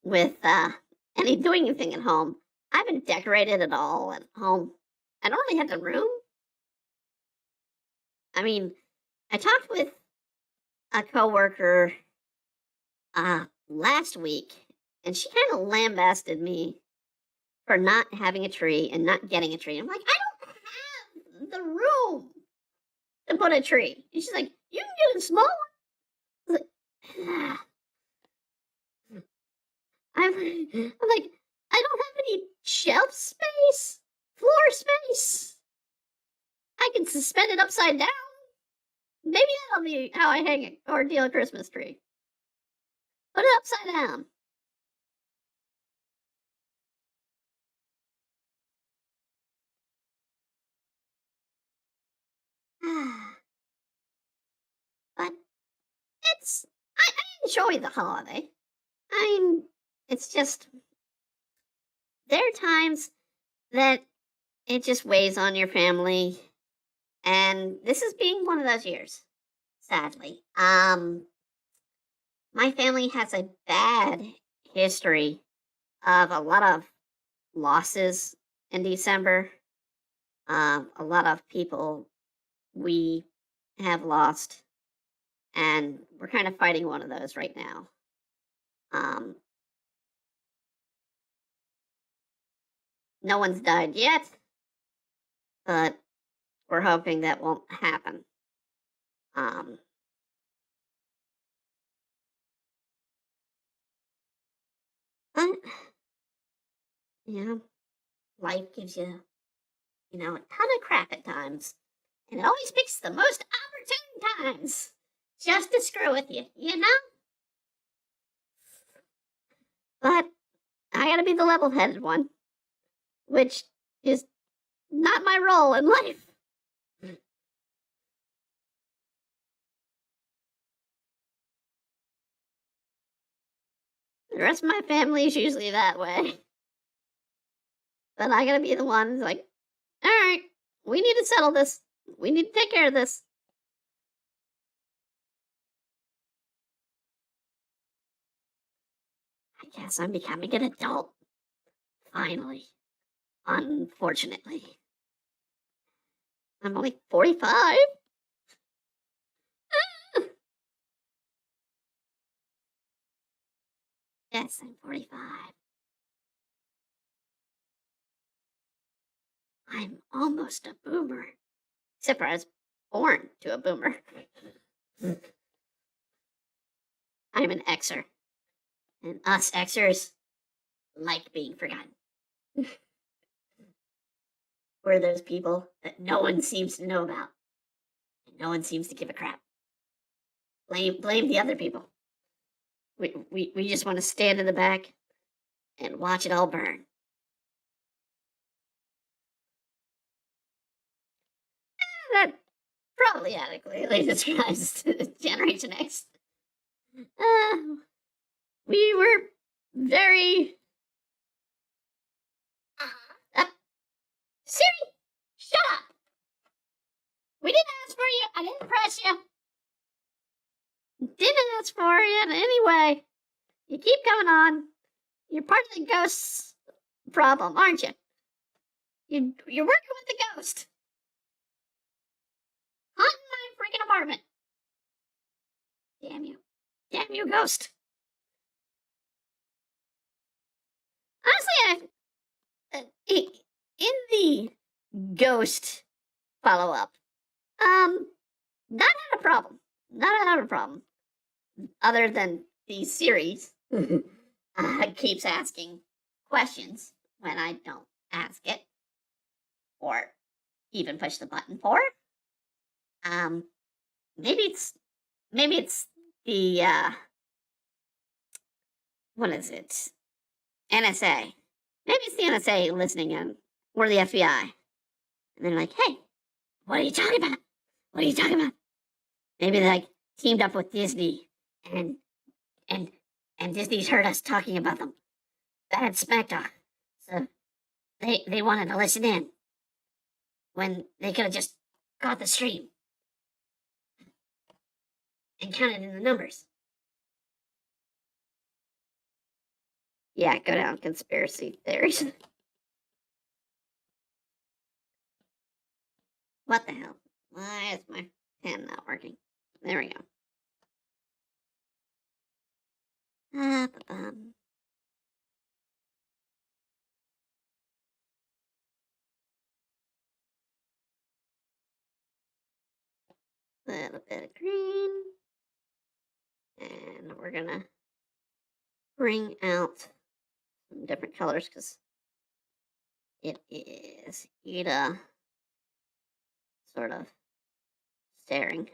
with doing anything at home. I haven't decorated at all at home. I don't really have the room. I mean, I talked with a coworker last week, and she kind of lambasted me for not having a tree and not getting a tree. I'm like, I don't have the room to put a tree. And she's like, you can get a small one. I'm like, I don't have any shelf space, floor space. I can suspend it upside down. Maybe that'll be how I hang it or deal a Christmas tree. Put it upside down. But I enjoy the holiday. I mean, it's just, there are times that it just weighs on your family. And this is being one of those years, sadly. My family has a bad history of a lot of losses in December. A lot of people we have lost, and we're kind of fighting one of those right now. Um, no one's died yet, but we're hoping that won't happen. Um, but you know, life gives you, a ton of crap at times, and it always picks the most opportune times just to screw with you, But I gotta be the level-headed one, which is not my role in life. The rest of my family is usually that way. But I gotta be the one who's like, all right, we need to settle this. We need to take care of this. I guess I'm becoming an adult. Finally. Unfortunately. I'm only 45. Yes, I'm 45. I'm almost a boomer. Except for I was born to a boomer. I'm an Xer. And us Xers like being forgotten. We're those people that no one seems to know about. And no one seems to give a crap. Blame the other people. We just want to stand in the back and watch it all burn. That probably adequately describes Generation X. We were very. Siri, shut up! We didn't ask for you. I didn't press you. Didn't ask for you in any way. You keep coming on. You're part of the ghost's problem, aren't you? You're working with the ghost. Haunting my freaking apartment. Damn you. Damn you, ghost. Honestly, in the ghost follow-up, not had a problem. Not had a problem. Other than the series keeps asking questions when I don't ask it or even push the button for. Um, maybe it's the what is it? NSA. Maybe it's the NSA listening in, or the FBI, and they're like, "Hey, what are you talking about? What are you talking about?" Maybe they like teamed up with Disney, and and and Disney's heard us talking about them. Bad smack talk. So they wanted to listen in when they could have just caught the stream and counted in the numbers. Yeah, go down conspiracy theories. What the hell? Why is my pen not working? There we go. Ba-bum. Little bit of green. And we're gonna bring out some different colors because it is Ida sort of staring.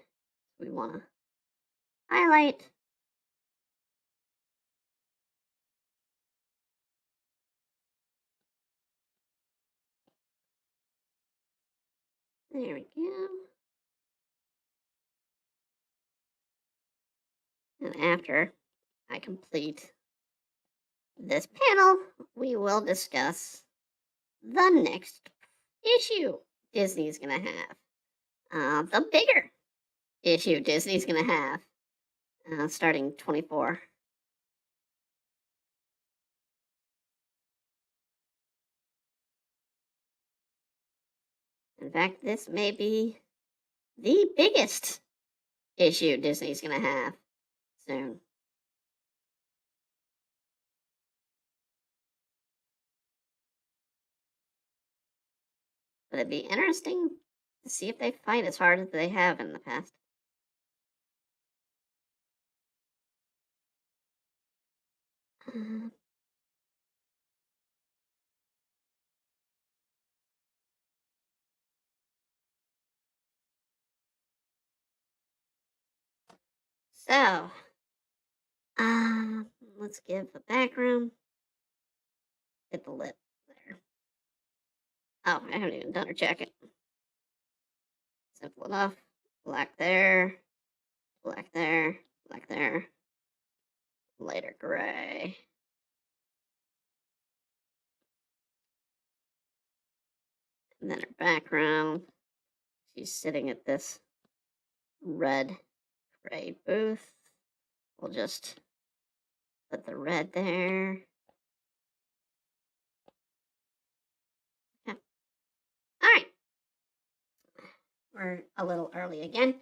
We want to highlight. There we go. And after I complete this panel, we will discuss the next issue Disney's going to have. The bigger issue Disney's going to have starting 24. In fact, this may be the biggest issue Disney's going to have soon. But it'd be interesting to see if they fight as hard as they have in the past. So, let's give a background. Hit the lip there. Oh, I haven't even done her jacket. Simple enough. Black there, black there, black there. Lighter gray. And then her background. She's sitting at this red gray booth. We'll just put the red there. Okay. All right. We're a little early again,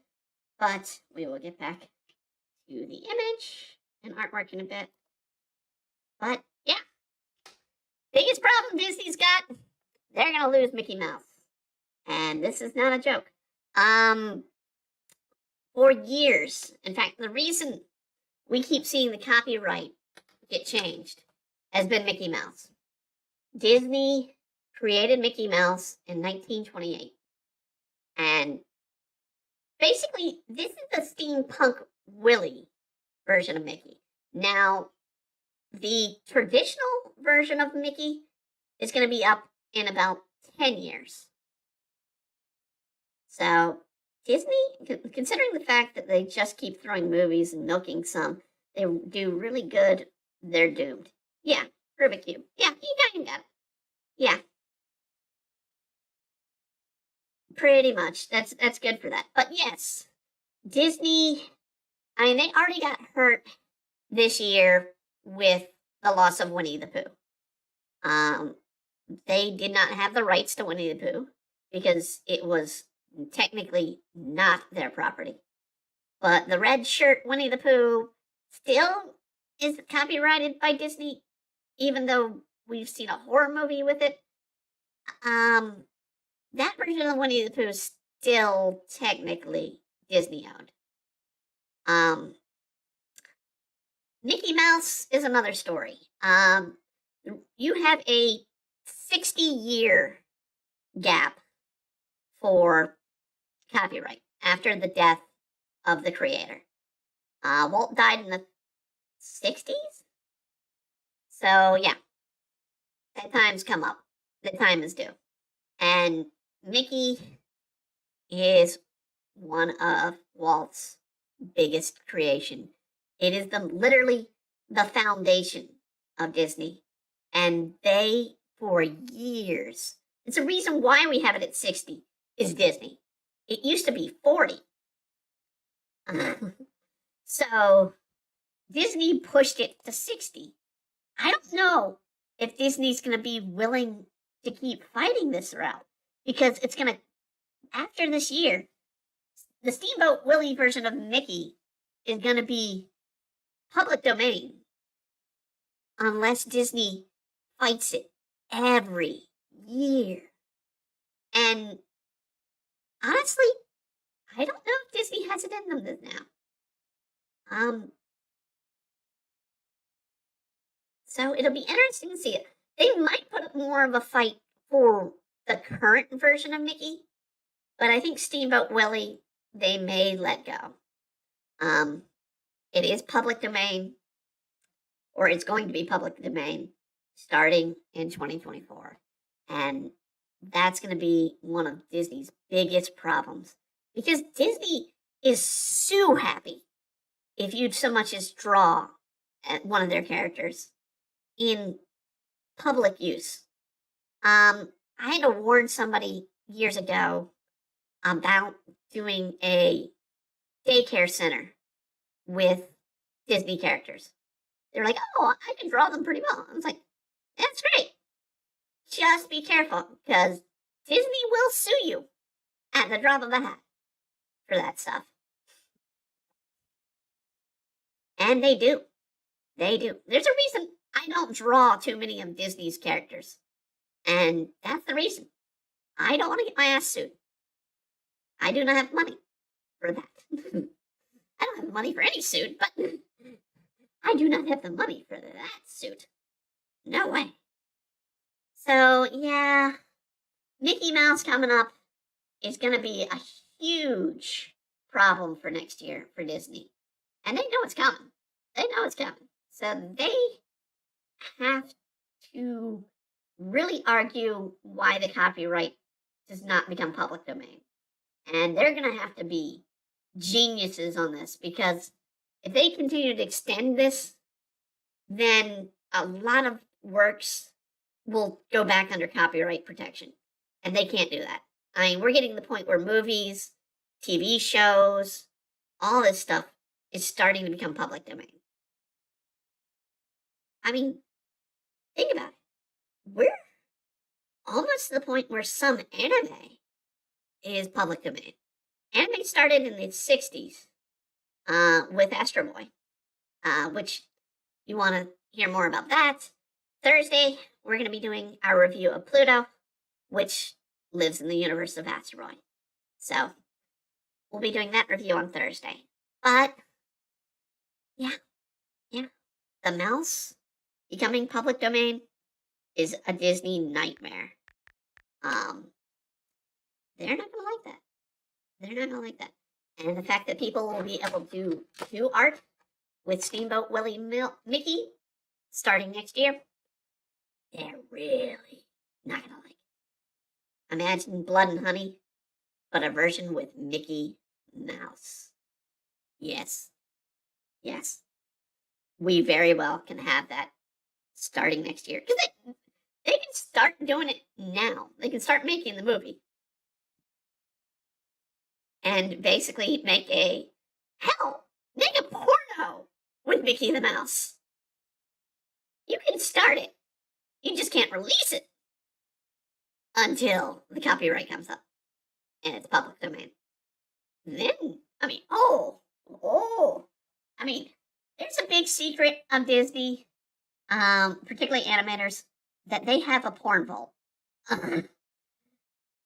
but we will get back to the image and artwork in a bit. But yeah, biggest problem Disney's got, they're gonna lose Mickey Mouse. And this is not a joke. For years, in fact, the reason we keep seeing the copyright get changed has been Mickey Mouse. Disney created Mickey Mouse in 1928. And basically, this is the steampunk Willie version of Mickey. Now, the traditional version of Mickey is going to be up in about 10 years. So, Disney, considering the fact that they just keep throwing movies and milking some, they do really good, they're doomed. Yeah, Rubik's Cube. Yeah, you got it. Yeah. Pretty much. That's good for that. But yes, Disney, I mean, they already got hurt this year with the loss of Winnie the Pooh. They did not have the rights to Winnie the Pooh because it was technically not their property. But the red shirt Winnie the Pooh still is copyrighted by Disney, even though we've seen a horror movie with it. Um, that version of Winnie the Pooh is still technically Disney owned. Um, Mickey Mouse is another story. You have a 60-year gap for copyright after the death of the creator. Walt died in the 60s. So, yeah, that time's come up. The time is due. And Mickey is one of Walt's biggest creation. It is literally the foundation of Disney. And they, for years, it's a reason why we have it at 60, is Disney. It used to be 40. So Disney pushed it to 60. I don't know if Disney's going to be willing to keep fighting this route, because it's going to, after this year, the Steamboat Willie version of Mickey is going to be public domain unless Disney fights it every year. And honestly, I don't know if Disney has it in them now. So it'll be interesting to see it. They might put up more of a fight for the current version of Mickey, but I think Steamboat Willie, they may let go. It is public domain, or it's going to be public domain, starting in 2024. And that's going to be one of Disney's biggest problems, because Disney is so happy if you'd so much as draw at one of their characters in public use. I had to warn somebody years ago about doing a daycare center with Disney characters. They're like, oh, I can draw them pretty well. I was like, that's great. Just be careful, because Disney will sue you at the drop of a hat for that stuff. And they do. They do. There's a reason I don't draw too many of Disney's characters. And that's the reason. I don't want to get my ass sued. I do not have money for that. I don't have the money for any suit, but I do not have the money for that suit. No way. So, yeah, Mickey Mouse coming up is going to be a huge problem for next year for Disney. And they know it's coming. They know it's coming. So they have to really argue why the copyright does not become public domain. And they're going to have to be geniuses on this, because if they continue to extend this, then a lot of works will go back under copyright protection. And they can't do that. I mean, we're getting to the point where movies, TV shows, all this stuff is starting to become public domain. I mean, think about it. We're almost to the point where some anime is public domain. Anime started in the 60s with Astro Boy, which you want to hear more about that. Thursday, we're going to be doing our review of Pluto, which lives in the universe of Astro Boy. So we'll be doing that review on Thursday. But, yeah, the mouse becoming public domain is a Disney nightmare. They're not going to like that. They're not going to like that. And the fact that people will be able to do art with Steamboat Willie Mickey starting next year, they're really not going to like it. Imagine Blood and Honey, but a version with Mickey Mouse. Yes. We very well can have that starting next year. Because they can start doing it now. They can start making the movie. And basically make a porno with Mickey the Mouse. You can start it. You just can't release it until the copyright comes up and it's public domain. Then, there's a big secret of Disney, particularly animators, that they have a porn vault.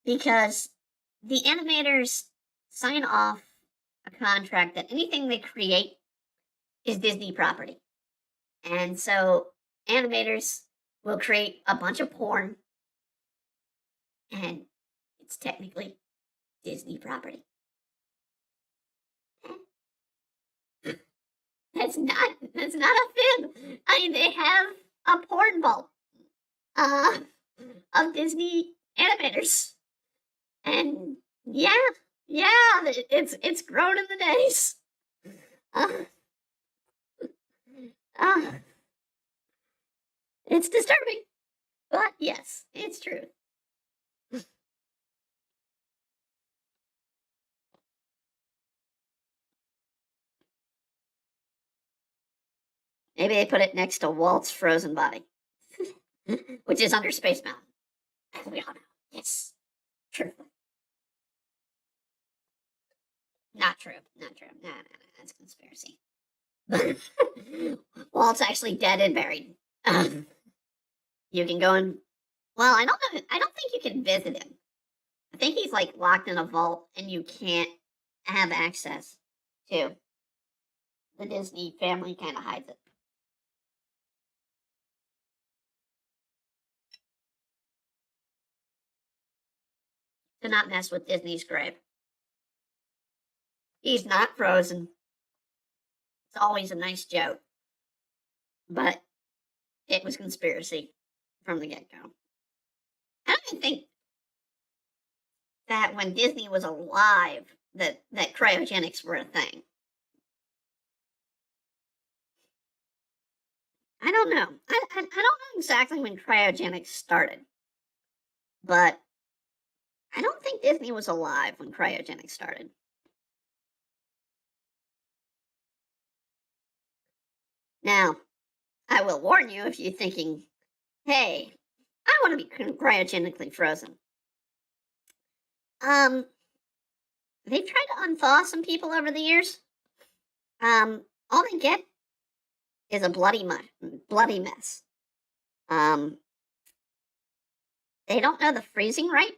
Because the animators sign off a contract that anything they create is Disney property. And so animators will create a bunch of porn, and it's technically Disney property. That's not a fib. I mean, they have a porn vault uh, of Disney animators, and yeah, it's grown in the days. Uh, uh, it's disturbing, but yes, it's true. Maybe they put it next to Walt's frozen body, which is under Space Mountain. As we all know. Yes. True. Not true. Not true. No. That's conspiracy. Walt's actually dead and buried. You can go and. Well, I don't know. I don't think you can visit him. I think he's like locked in a vault and you can't have access to. The Disney family kind of hides it. To not mess with Disney's grave. He's not frozen. It's always a nice joke. But it was conspiracy from the get-go. I don't even think that when Disney was alive that cryogenics were a thing. I don't know. I don't know exactly when cryogenics started. But I don't think Disney was alive when cryogenics started. Now, I will warn you if you're thinking, hey, I want to be cryogenically frozen. They've tried to unthaw some people over the years. All they get is a bloody mess. They don't know the freezing right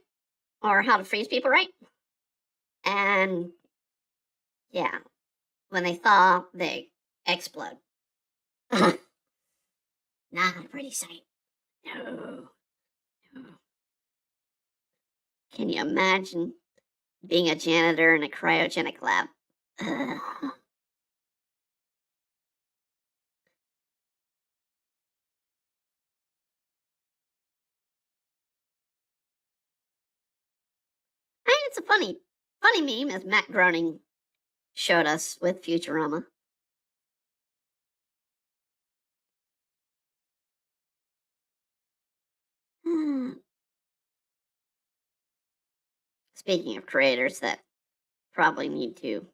or how to freeze people right. And yeah, when they thaw, they explode. Not a pretty sight. No. Can you imagine being a janitor in a cryogenic lab? Ugh. I mean, it's a funny meme, as Matt Groening showed us with Futurama. Speaking of creators that probably need to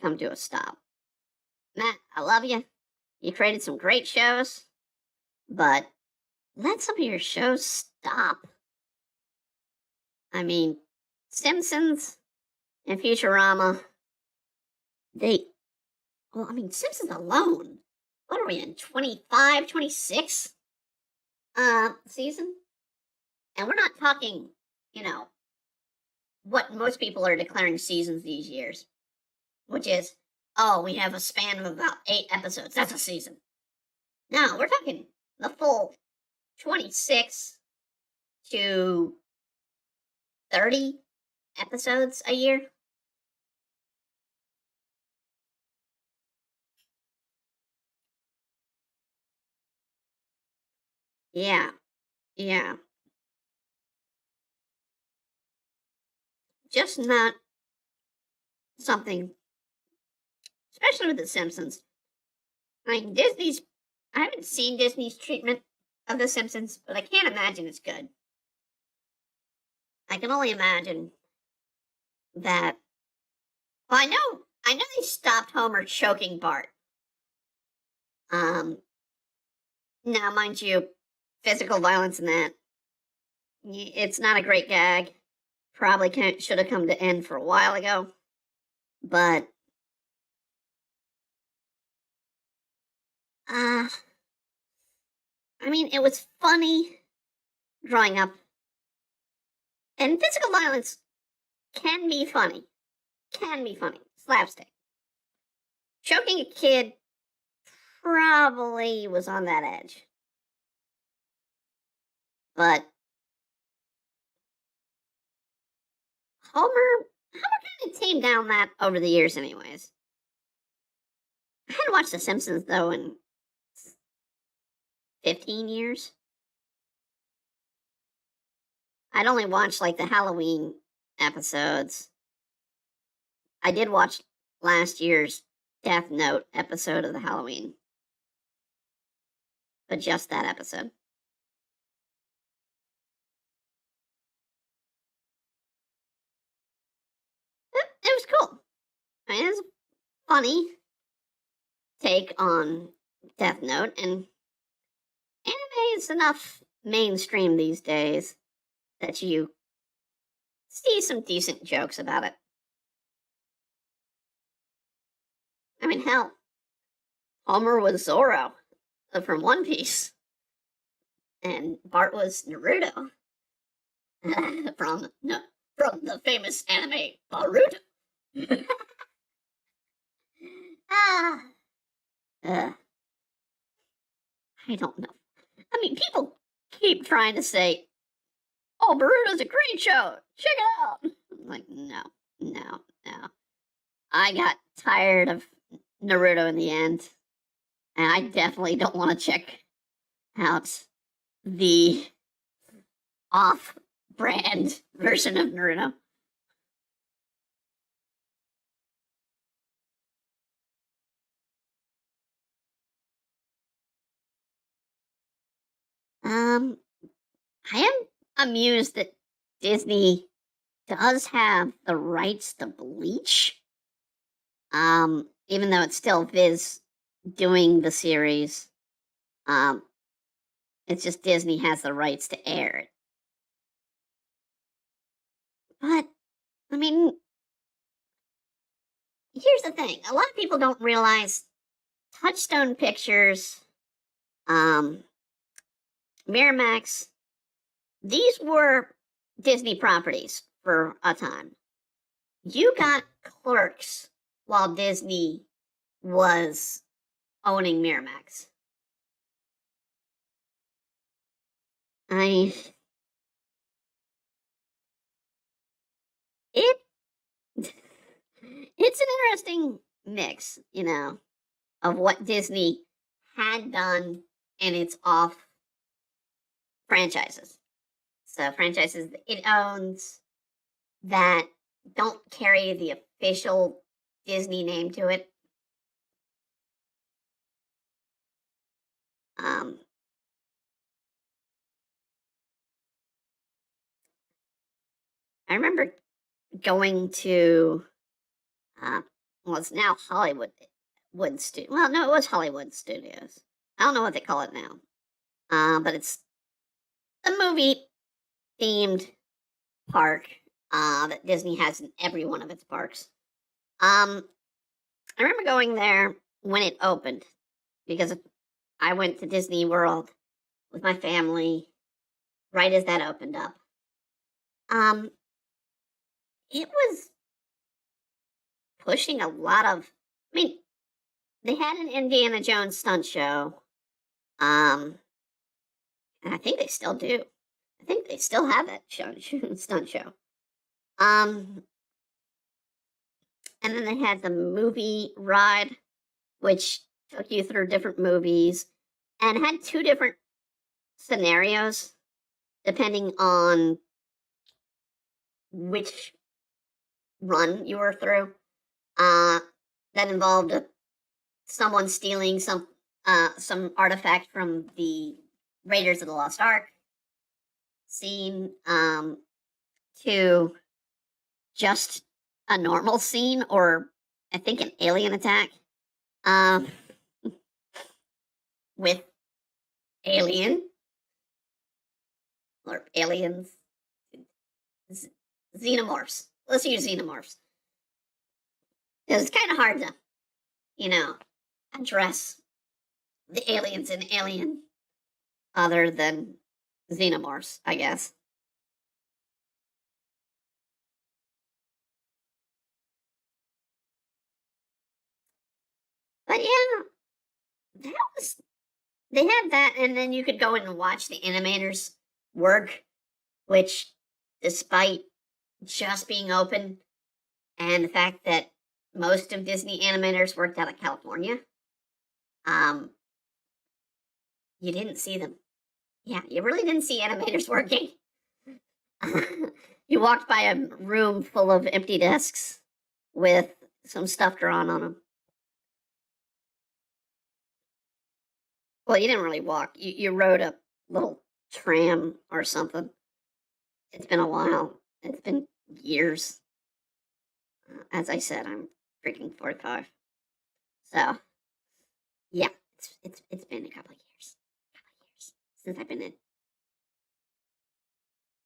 come to a stop. Matt, I love you. You created some great shows, but let some of your shows stop. I mean, Simpsons and Futurama, Simpsons alone, what are we in, 25, 26 season? And we're not talking, what most people are declaring seasons these years, which is, oh, we have a span of about 8 episodes. That's a season. No, we're talking the full 26 to 30 episodes a year. Yeah. Just not something, especially with The Simpsons. I haven't seen Disney's treatment of The Simpsons, but I can't imagine it's good. I can only imagine that. Well, I know they stopped Homer choking Bart. Now, mind you, physical violence in that, it's not a great gag. Probably should have come to end for a while ago. But, I mean, it was funny growing up And physical violence can be funny. Can be funny. Slapstick. Choking a kid probably was on that edge. But Homer kind of tamed down that over the years, anyways. I hadn't watched The Simpsons, though, in 15 years. I'd only watched, like, the Halloween episodes. I did watch last year's Death Note episode of the Halloween. But just that episode. It was cool. I mean, it was a funny take on Death Note, and anime is enough mainstream these days that you see some decent jokes about it. I mean, hell, Homer was Zoro from One Piece, and Bart was Naruto from the famous anime Naruto. Ah, I don't know. I mean, people keep trying to say, "Oh, Boruto's a great show. Check it out." I'm like, no. I got tired of Naruto in the end, and I definitely don't want to check out the off-brand version of Naruto. I am amused that Disney does have the rights to Bleach. Even though it's still Viz doing the series, it's just Disney has the rights to air it. But, I mean, here's the thing. A lot of people don't realize Touchstone Pictures, Miramax, these were Disney properties for a time. You got Clerks while Disney was owning Miramax. It's an interesting mix, of what Disney had done and its off franchises. So franchises that it owns that don't carry the official Disney name to it. I remember going to, it's now Hollywood Studios. Well, no, it was Hollywood Studios. I don't know what they call it now. But it's the movie themed park that Disney has in every one of its parks. I remember going there when it opened because I went to Disney World with my family right as that opened up. It was pushing a lot of. I mean, they had an Indiana Jones stunt show. And I think they still do. I think they still have that stunt show. And then they had the movie ride, which took you through different movies and had two different scenarios depending on which run you were through. That involved someone stealing some artifact from the Raiders of the Lost Ark scene, to just a normal scene, or I think an alien attack, with alien or aliens, xenomorphs. Let's use xenomorphs. Because it's kind of hard to, address the aliens in Alien other than xenomorphs, I guess. But yeah, that was they had that, and then you could go in and watch the animators work, which, despite just being open and the fact that most of Disney animators worked out of California, um, you didn't see them. Yeah, you really didn't see animators working. You walked by a room full of empty desks with some stuff drawn on them. Well, you didn't really walk. You rode a little tram or something. It's been a while. It's been years. As I said, I'm freaking 45. So yeah, it's been a couple of years. Since I've been in.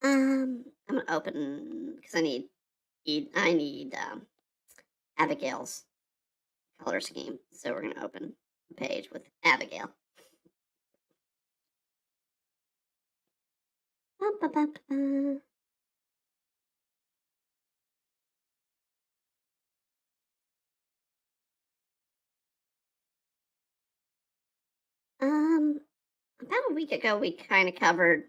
I'm gonna open because I need Abigail's color scheme. So we're gonna open a page with Abigail. Ba-ba-ba-ba. About a week ago, we kind of covered,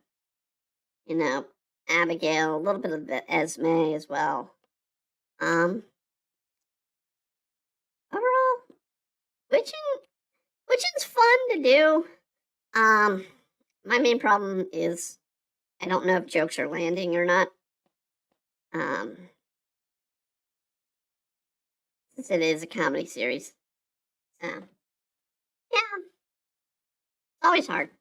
you know, Abigail, a little bit of the Esme as well. Overall, witching, witching's fun to do. My main problem is I don't know if jokes are landing or not. Um, since it is a comedy series, so yeah, it's always hard.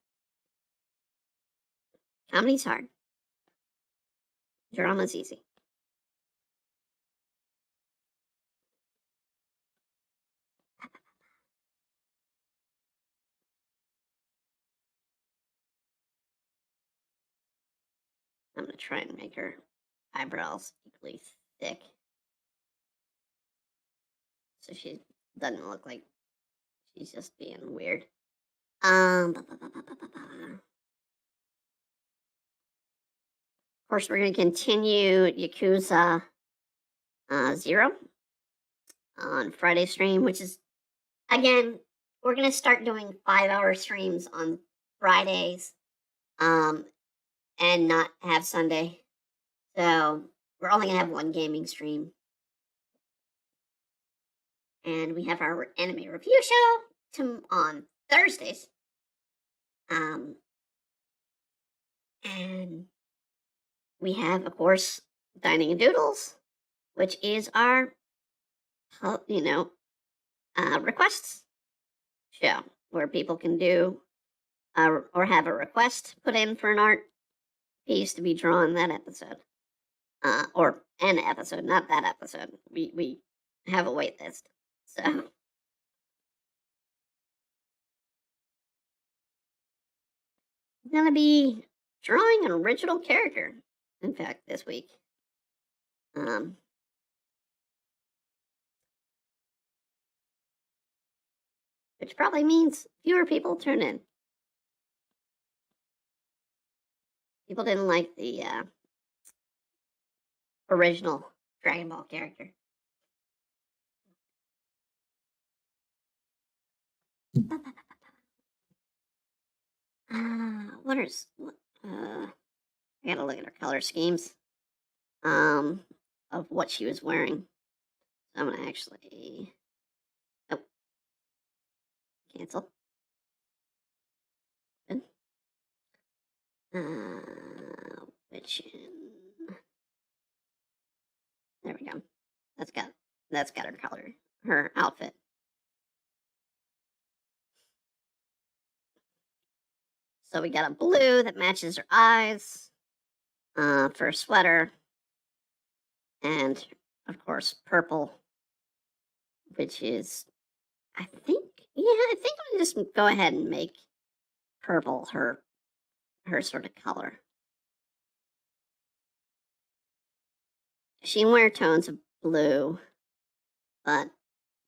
Comedy's hard. Drama's easy. I'm gonna try and make her eyebrows equally thick, so she doesn't look like she's just being weird. Ba, ba, ba, ba, ba, ba, ba. Of course, we're gonna continue Yakuza 0 on Friday stream, which is again we're gonna start doing 5-hour streams on Fridays, um, and not have Sunday. So we're only gonna have one gaming stream, and we have our anime review show on Thursdays. And we have, of course, Dining and Doodles, which is our, requests show where people can do or have a request put in for an art piece to be drawn that episode, or an episode, not that episode. We have a wait list, so I'm gonna be drawing an original character. In fact, this week, um, which probably means fewer people turn in. People didn't like the original Dragon Ball character. What is what? I gotta look at her color schemes. Of what she was wearing. So I'm gonna actually. Oh, cancel. Good. Which there we go. That's got her color, her outfit. So we got a blue that matches her eyes for a sweater, and of course purple, which is I think I'm just go ahead and make purple her sort of color. She can wear tones of blue, but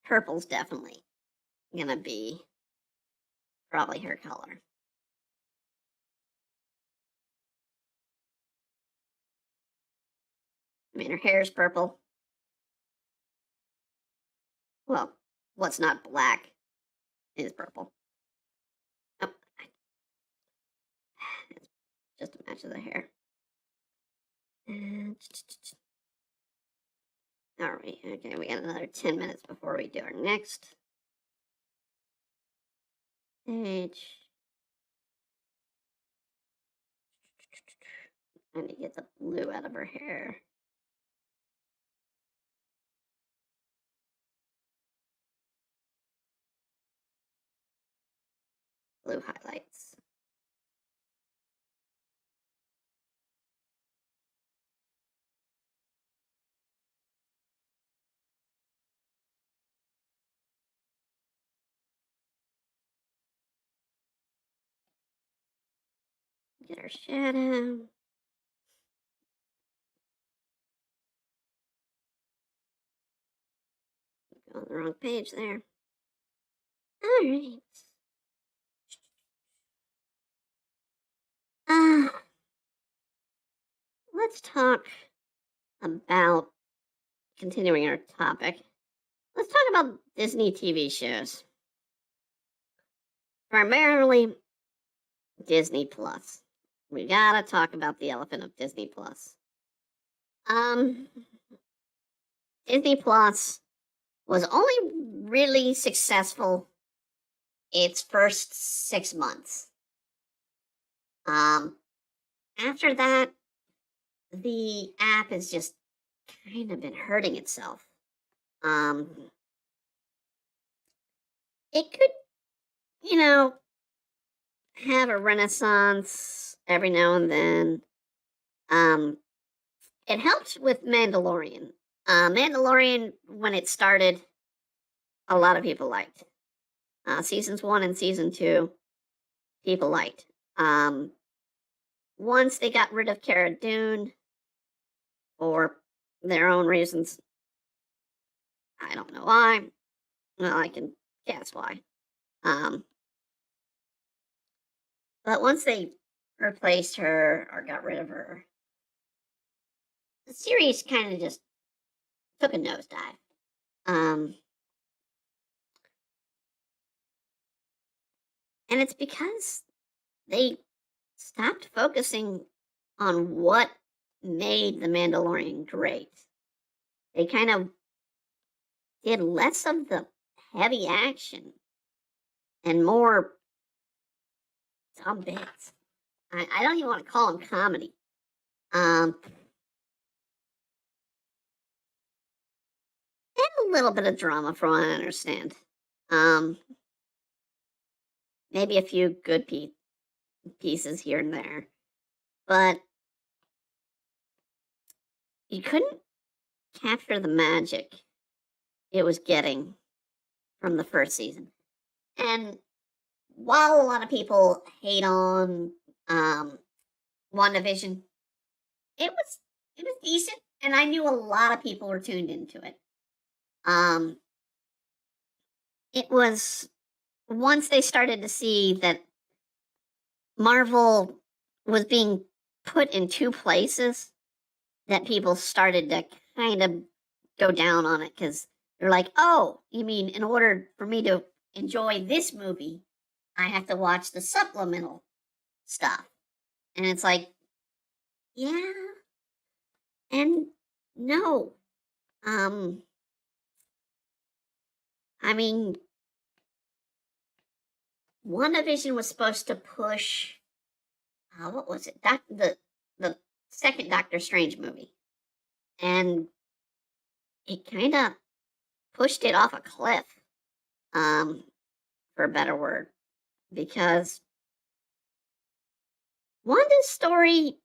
purple's definitely gonna be probably her color. I mean, her hair is purple. Well, what's not black is purple. Oh, it's just a match of the hair. And all right, okay, we got another 10 minutes before we do our next page. I need to get the blue out of her hair. Blue highlights. Get our shadow. Go on the wrong page there. All right. Let's talk about continuing our topic. Let's talk about Disney TV shows. Primarily Disney Plus. We gotta talk about the elephant of Disney Plus. Um, Disney Plus was only really successful its first 6 months. After that, the app has just kind of been hurting itself. It could, you know, have a renaissance every now and then. It helped with Mandalorian. Mandalorian, when it started, a lot of people liked. Seasons 1 and season 2, people liked. Once they got rid of Cara Dune for their own reasons, I don't know why. Well, I can guess why. But once they replaced her or got rid of her, the series kind of just took a nosedive. And it's because they stopped focusing on what made The Mandalorian great. They kind of did less of the heavy action and more dumb bits. I don't even want to call them comedy. And a little bit of drama, from what I understand. Maybe a few good pieces here and there, but you couldn't capture the magic it was getting from the first season. And while a lot of people hate on WandaVision, it was decent, and I knew a lot of people were tuned into it. It was once they started to see that Marvel was being put in two places that people started to kind of go down on it, because they're like, oh, you mean in order for me to enjoy this movie, I have to watch the supplemental stuff? And it's like, yeah, and no. I mean, WandaVision was supposed to push, what was it? The second Doctor Strange movie. And it kind of pushed it off a cliff, for a better word, because Wanda's story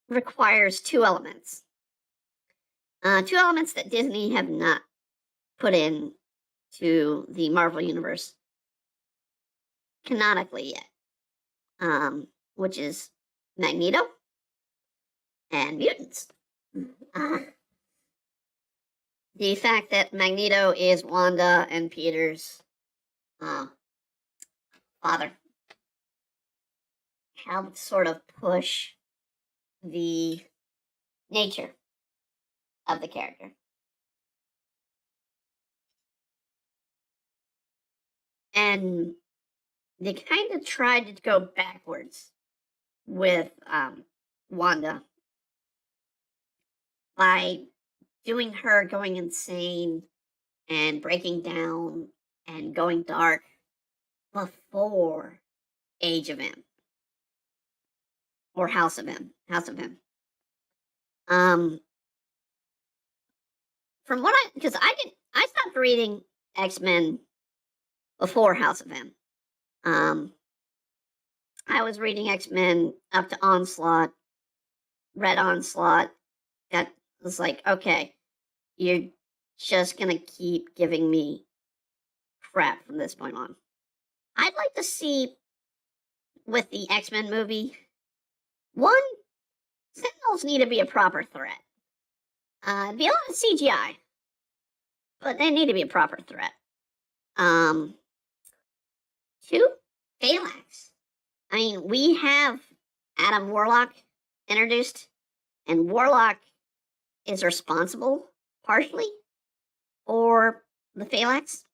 requires two elements. Two elements that Disney have not put in to the Marvel Universe canonically yet, which is Magneto and mutants. The fact that Magneto is Wanda and Peter's father helped sort of push the nature of the character. And they kind of tried to go backwards with Wanda by doing her going insane and breaking down and going dark before Age of M or House of M. House of M. Um, from what because I stopped reading X-Men before House of M. I was reading X-Men up to Onslaught, read Onslaught, that was like, okay, you're just gonna keep giving me crap from this point on. I'd like to see with the X-Men movie, one, Sentinels need to be a proper threat. Be a lot of CGI, but they need to be a proper threat. Two, Phalanx. I mean, we have Adam Warlock introduced, and Warlock is responsible partially for the Phalanx,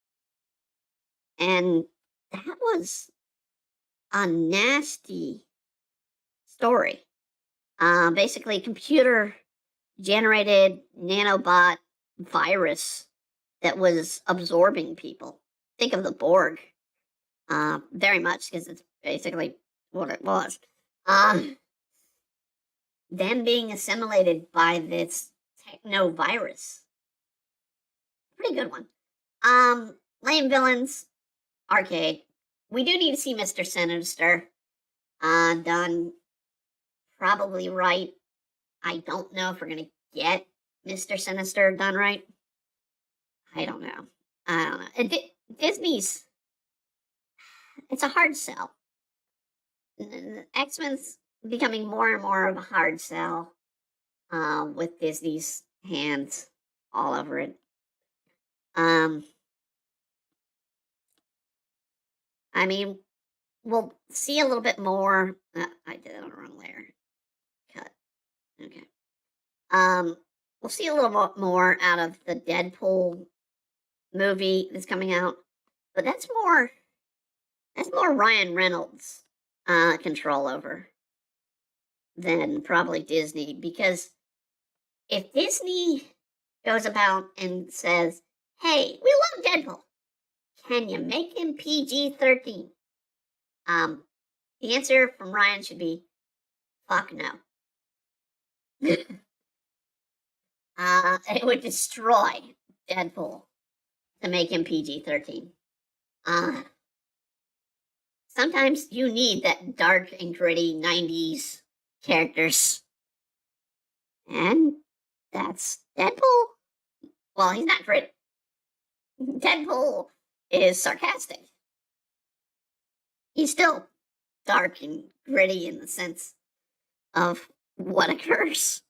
and that was a nasty story. Basically, computer generated nanobot virus that was absorbing people. Think of the Borg, very much, because it's basically what it was. Them being assimilated by this techno virus. Pretty good one. Lame villains, arcade. We do need to see Mr. Sinister done probably right. I don't know if we're gonna get Mr. Sinister done right. I don't know. Disney's, it's a hard sell. X-Men's becoming more and more of a hard sell with Disney's hands all over it. I mean, we'll see a little bit more. I did it on the wrong layer. Cut. Okay. We'll see a little more out of the Deadpool movie that's coming out, but that's more Ryan Reynolds control over than probably Disney, because if Disney goes about and says, "Hey, we love Deadpool, can you make him PG-13?" The answer from Ryan should be, "Fuck no." It would destroy Deadpool to make him PG-13. Sometimes you need that dark and gritty 90s characters. And that's Deadpool. Well, he's not gritty. Deadpool is sarcastic. He's still dark and gritty in the sense of what occurs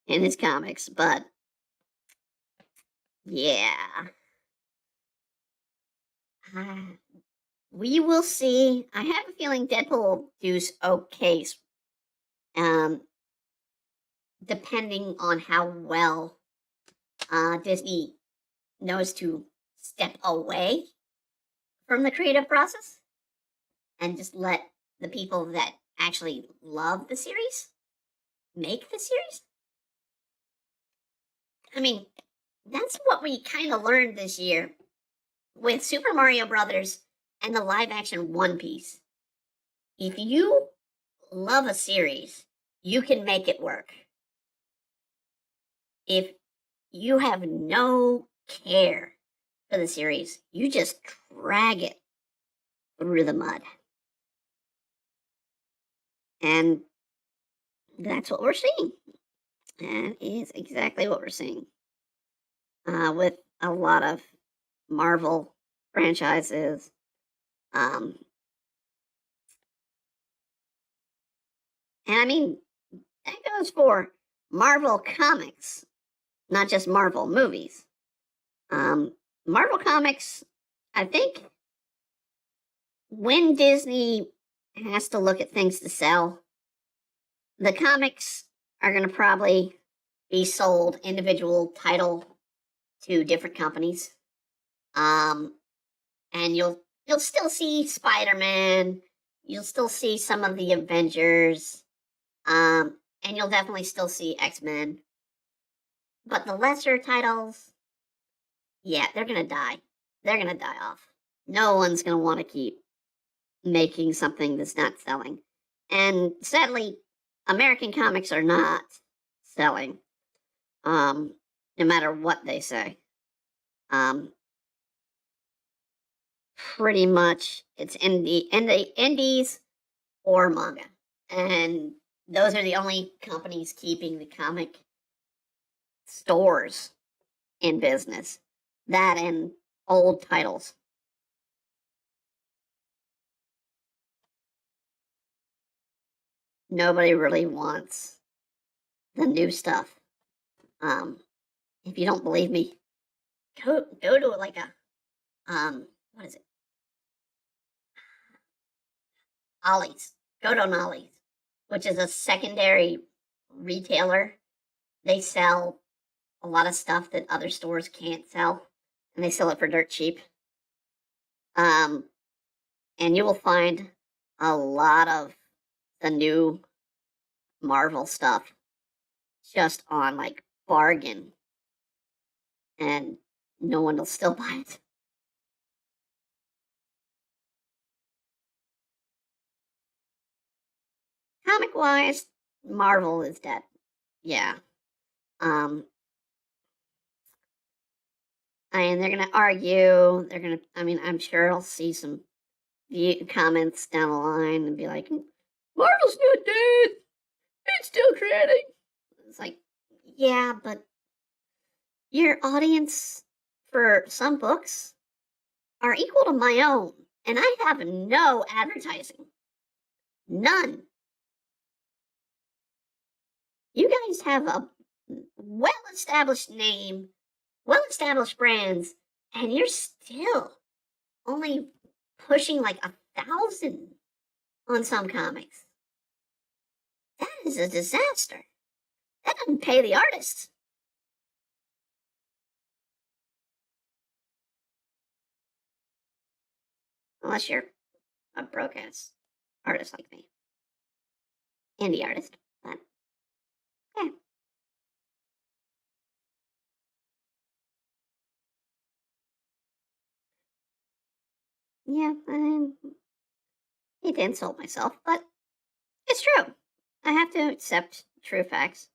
in his comics, but yeah. We will see. I have a feeling Deadpool will do okay, depending on how well Disney knows to step away from the creative process and just let the people that actually love the series make the series. I mean, that's what we kind of learned this year with Super Mario Brothers and the live action One Piece. If you love a series, you can make it work. If you have no care for the series, you just drag it through the mud. And that's what we're seeing. That is exactly what we're seeing with a lot of Marvel franchises. And I mean, that goes for Marvel comics, not just Marvel movies. Marvel comics, I think, when Disney has to look at things to sell, the comics are going to probably be sold individual title to different companies. and you'll still see Spider-Man, you'll still see some of the Avengers, and you'll definitely still see X-Men. But the lesser titles, yeah, they're gonna die. They're gonna die off. No one's gonna want to keep making something that's not selling. And sadly, American comics are not selling. No matter what they say. Um, Pretty much it's indies or manga. And those are the only companies keeping the comic stores in business. That and old titles. Nobody really wants the new stuff. Um, if you don't believe me, go to like a what is it? Ollie's. Go to an Ollie's, which is a secondary retailer. They sell a lot of stuff that other stores can't sell, and they sell it for dirt cheap. Um, and you will find a lot of the new Marvel stuff just on like bargain, and no one will still buy it. Comic wise, Marvel is dead. Yeah. Um, and they're gonna argue. They're gonna. I mean, I'm sure I'll see some comments down the line and be like, "Marvel's not dead. It's still creating." It's like, yeah, but your audience for some books are equal to my own, and I have no advertising. None. You guys have a well established name, well established brands, and you're still only pushing like 1,000 on some comics. That is a disaster. That doesn't pay the artists. Unless you're a broke ass artist like me. Indie artist. But yeah. Yeah, I hate to insult myself, but it's true. I have to accept true facts.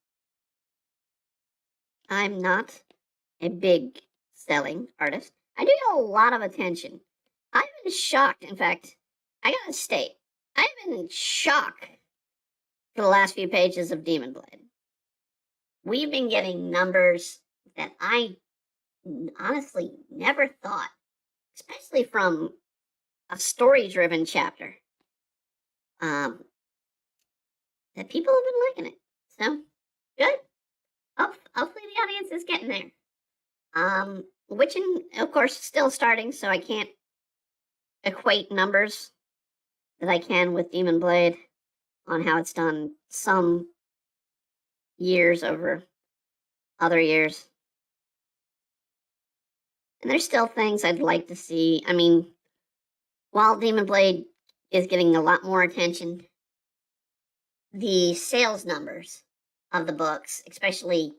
I'm not a big selling artist. I do get a lot of attention. I've been shocked. In fact, I gotta state, I've been in shock for the last few pages of Demon Blade. We've been getting numbers that I honestly never thought, especially from a story driven chapter, um, that people have been liking it. So, good. Hopefully the audience is getting there. Witching, of course, still starting, so I can't equate numbers that I can with Demon Blade on how it's done some years over other years. And there's still things I'd like to see. I mean, while Demon Blade is getting a lot more attention, the sales numbers of the books, especially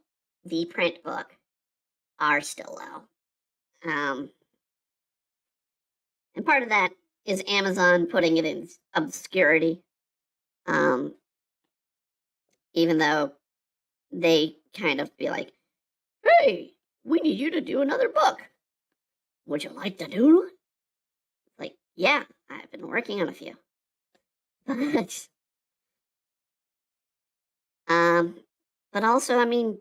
the print book, are still low. And part of that is Amazon putting it in obscurity. Even though they kind of be like, hey, we need you to do another book. Would you like to do one? Like, yeah, I've been working on a few. But, but also, I mean,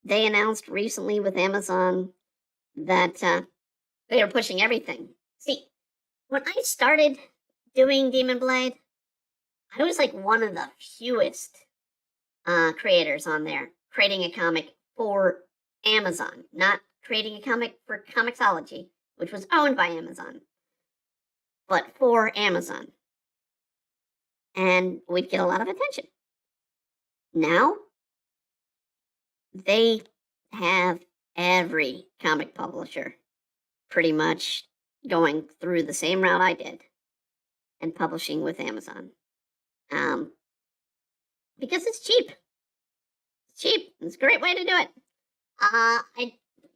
they announced recently with Amazon that they are pushing everything. See, when I started doing Demon Blade, I was like one of the fewest creators on there creating a comic for Amazon, not creating a comic for Comixology, which was owned by Amazon, but for Amazon. And we'd get a lot of attention. Now, they have every comic publisher pretty much going through the same route I did and publishing with Amazon. Um, because it's cheap. It's cheap. It's a great way to do it. I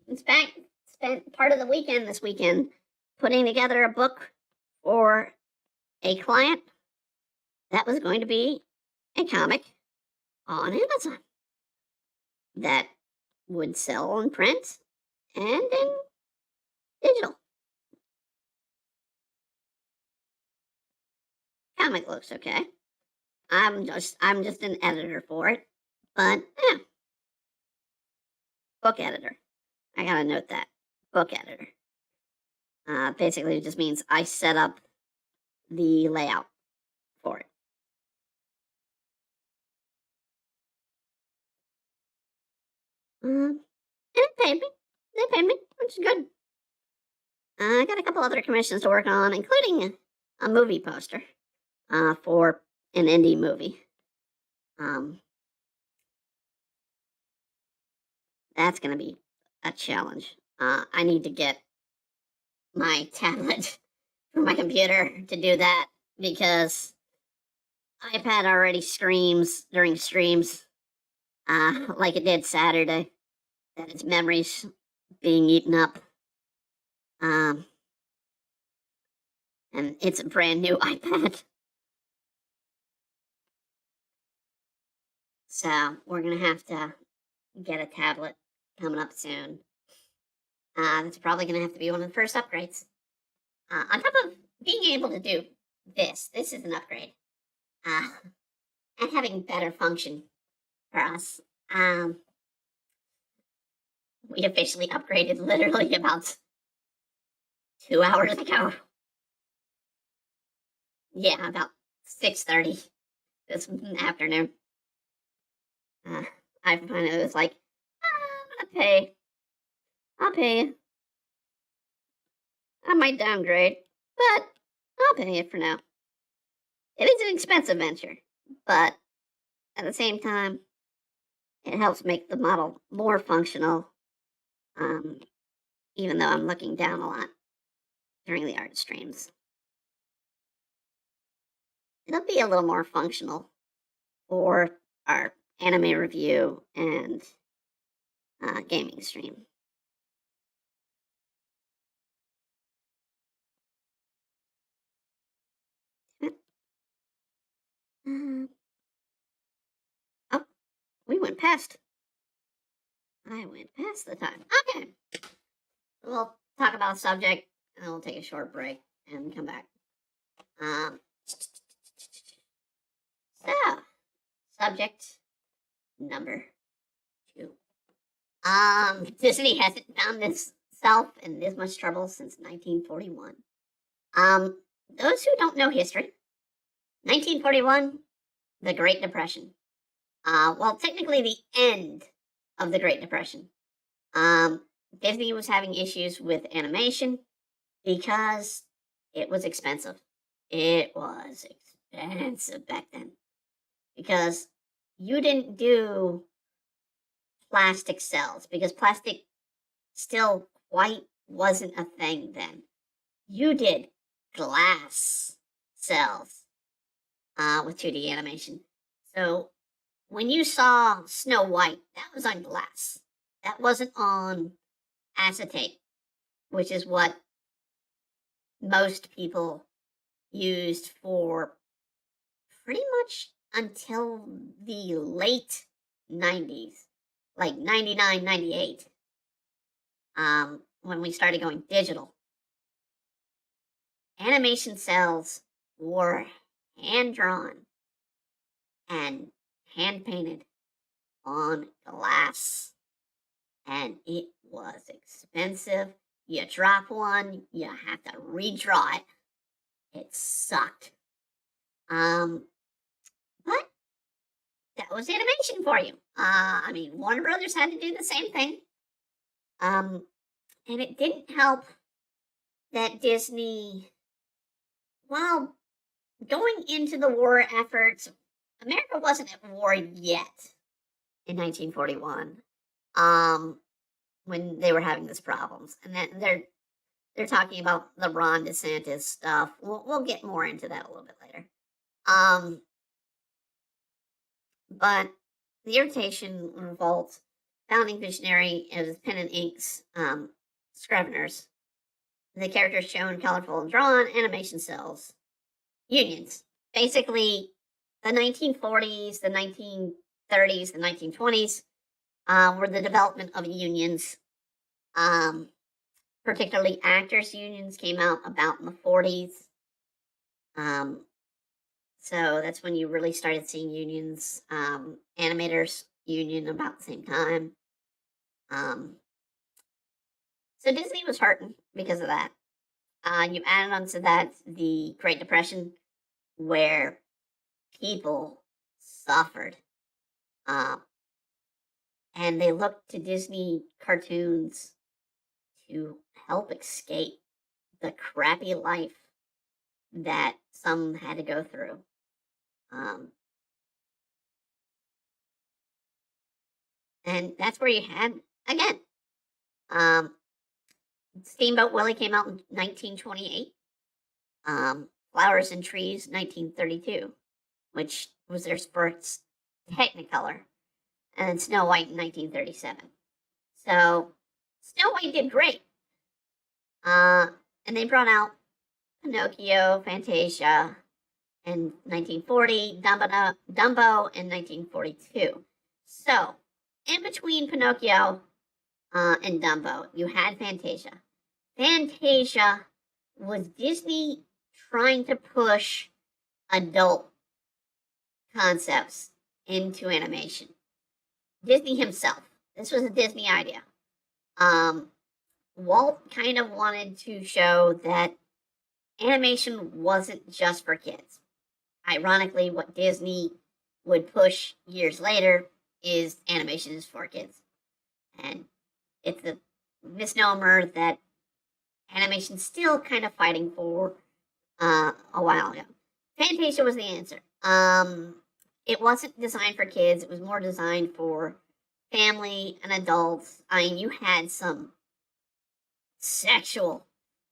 in fact spent part of the weekend this weekend putting together a book for a client that was going to be a comic on Amazon that would sell in print and in digital. Comic looks okay. I'm just an editor for it, but yeah, book editor. I gotta note that book editor. Basically, it just means I set up the layout for it. And it paid me. They paid me, which is good. I got a couple other commissions to work on, including a movie poster for an indie movie. That's going to be a challenge. I need to get my tablet for my computer to do that because iPad already screams during streams, like it did Saturday, that its memory's being eaten up. And it's a brand new iPad. So we're going to have to get a tablet coming up soon. It's probably going to have to be one of the first upgrades. On top of being able to do this is an upgrade. And having better function for us. We officially upgraded literally about 2 hours ago. Yeah, about 6:30 this afternoon. I finally was like, I'm gonna pay. I'll pay you. I might downgrade, but I'll pay you for now. It is an expensive venture, but at the same time, it helps make the model more functional, even though I'm looking down a lot during the art streams. It'll be a little more functional for our anime review and gaming stream. Oh, we went past. I went past the time. Okay. We'll talk about a subject and then we'll take a short break and come back. So, subject number 2. Disney hasn't found itself in this much trouble since 1941. Those who don't know history, 1941, the Great Depression. Well, technically the end of the Great Depression. Disney was having issues with animation because it was expensive. It was expensive back then because you didn't do plastic cells because plastic still quite wasn't a thing then. You did glass cells with 2D animation. So when you saw Snow White, that was on glass. That wasn't on acetate, which is what most people used for pretty much until the late 90s, like 99, 98, when we started going digital. Animation cells were hand-drawn and hand-painted on glass. And it was expensive. You drop one, you have to redraw it. It sucked. But that was animation for you. I mean, Warner Brothers had to do the same thing. And it didn't help that Disney, while going into the war efforts, America wasn't at war yet in 1941. When they were having these problems. And then they're talking about the Ron DeSantis stuff. We'll get more into that a little bit later. But the Irritation Revolt, founding visionary is Pen and Ink's Scriveners. The characters shown colorful and drawn, animation cells. Unions. Basically, the 1940s, the 1930s, the 1920s were the development of unions. Particularly actors' unions came out about in the 40s. So that's when you really started seeing unions. Animators union about the same time. So Disney was hurting because of that. You added onto that the Great Depression, where people suffered. And they looked to Disney cartoons to help escape the crappy life that some had to go through. And that's where you had, again, Steamboat Willie came out in 1928. Flowers and Trees, 1932, which was their first Technicolor. And then Snow White in 1937. So Snow White did great. And they brought out Pinocchio, Fantasia in 1940, Dumbo in 1942. So, in between Pinocchio and Dumbo, you had Fantasia. Fantasia was Disney trying to push adult concepts into animation. Disney himself. This was a Disney idea. Walt kind of wanted to show that animation wasn't just for kids. Ironically, what Disney would push years later is animation is for kids. And it's a misnomer that animation's still kind of fighting for a while ago. Fantasia was the answer. It wasn't designed for kids. It was more designed for family and adults. I mean, you had some sexual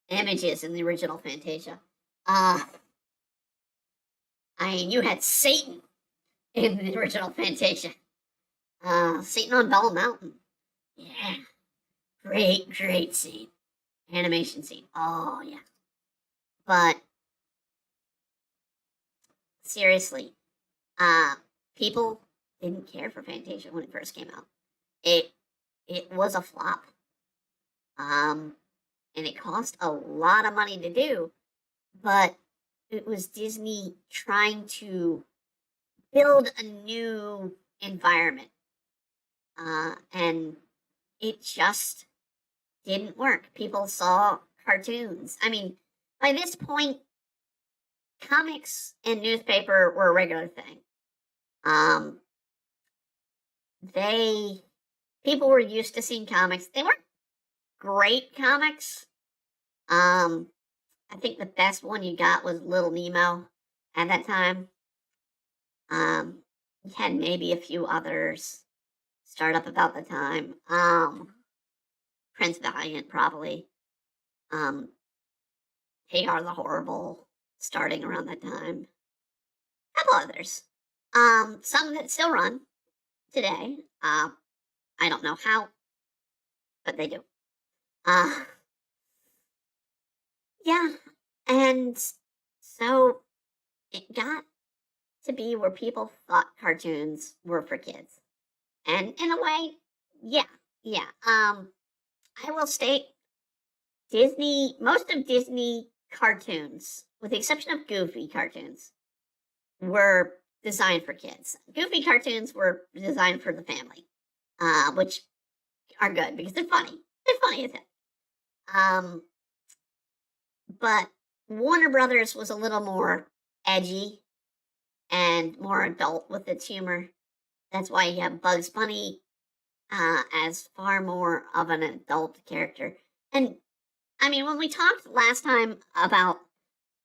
images in the original Fantasia. I mean, you had Satan in the original Fantasia. Satan on Bell Mountain. Yeah. Great scene. Animation scene. Oh, yeah. But, seriously, people didn't care for Fantasia when it first came out. It was a flop. And it cost a lot of money to do, but it was Disney trying to build a new environment. And it just didn't work. People saw cartoons. I mean, by this point, comics and newspaper were a regular thing. People were used to seeing comics. They weren't great comics. I think the best one you got was Little Nemo at that time. You had maybe a few others start up about the time. Prince Valiant, probably. Hagar the Horrible, starting around that time. A couple others. Some that still run today. I don't know how, but they do. Yeah, and so it got to be where people thought cartoons were for kids. And in a way, yeah. I will state most of Disney cartoons, with the exception of Goofy cartoons, were designed for kids. Goofy cartoons were designed for the family, which are good because they're funny. They're funny as hell. But Warner Brothers was a little more edgy and more adult with its humor. That's why you have Bugs Bunny as far more of an adult character. And, I mean, when we talked last time about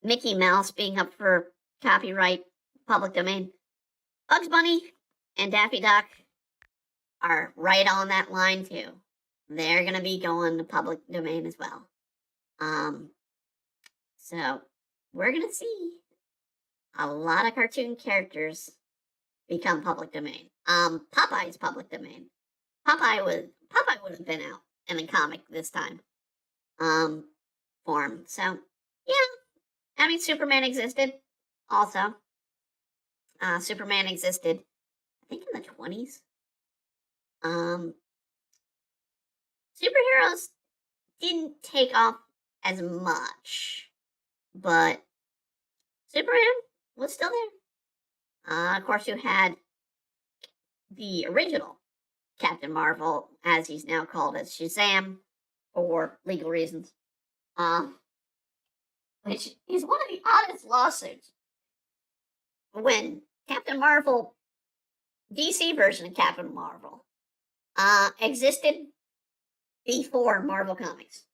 Mickey Mouse being up for copyright, public domain, Bugs Bunny and Daffy Duck are right on that line, too. They're going to be going to public domain as well. Um, so we're gonna see a lot of cartoon characters become public domain. Popeye's public domain. Popeye would have been out in the comic this time. Form. So yeah, I mean Superman existed also. Superman existed, I think in the 20s. Um, Superheroes didn't take off as much, but Superman was still there. Of course, you had the original Captain Marvel, as he's now called as Shazam, for legal reasons, which is one of the oddest lawsuits. When Captain Marvel, DC version of Captain Marvel, existed before Marvel Comics.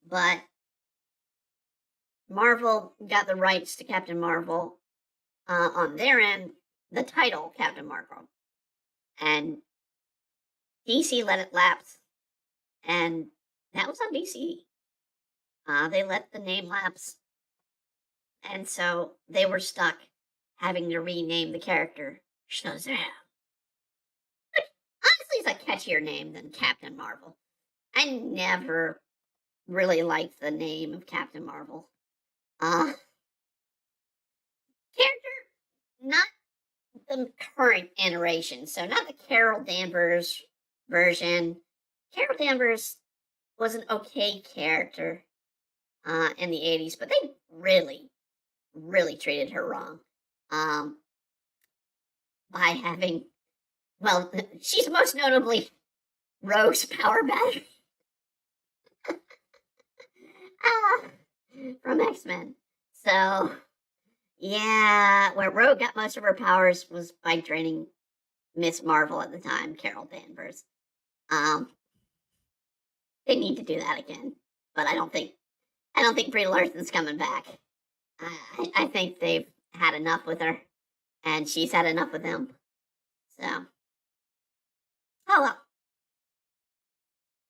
But Marvel got the rights to Captain Marvel on their end, the title Captain Marvel. And DC let it lapse. And that was on DC. They let the name lapse. And so they were stuck having to rename the character Shazam. Which honestly is a catchier name than Captain Marvel. I never really liked the name of Captain Marvel. Character, not the current iteration, so not the Carol Danvers version. Carol Danvers was an okay character in the 80s, but they really, really treated her wrong. By having, well, she's most notably Rogue's power battery. From X-Men. So, yeah, where Rogue got most of her powers was by draining Miss Marvel at the time, Carol Danvers. They need to do that again, but I don't think Brie Larson's coming back. I think they've had enough with her, and she's had enough with them. So, oh well.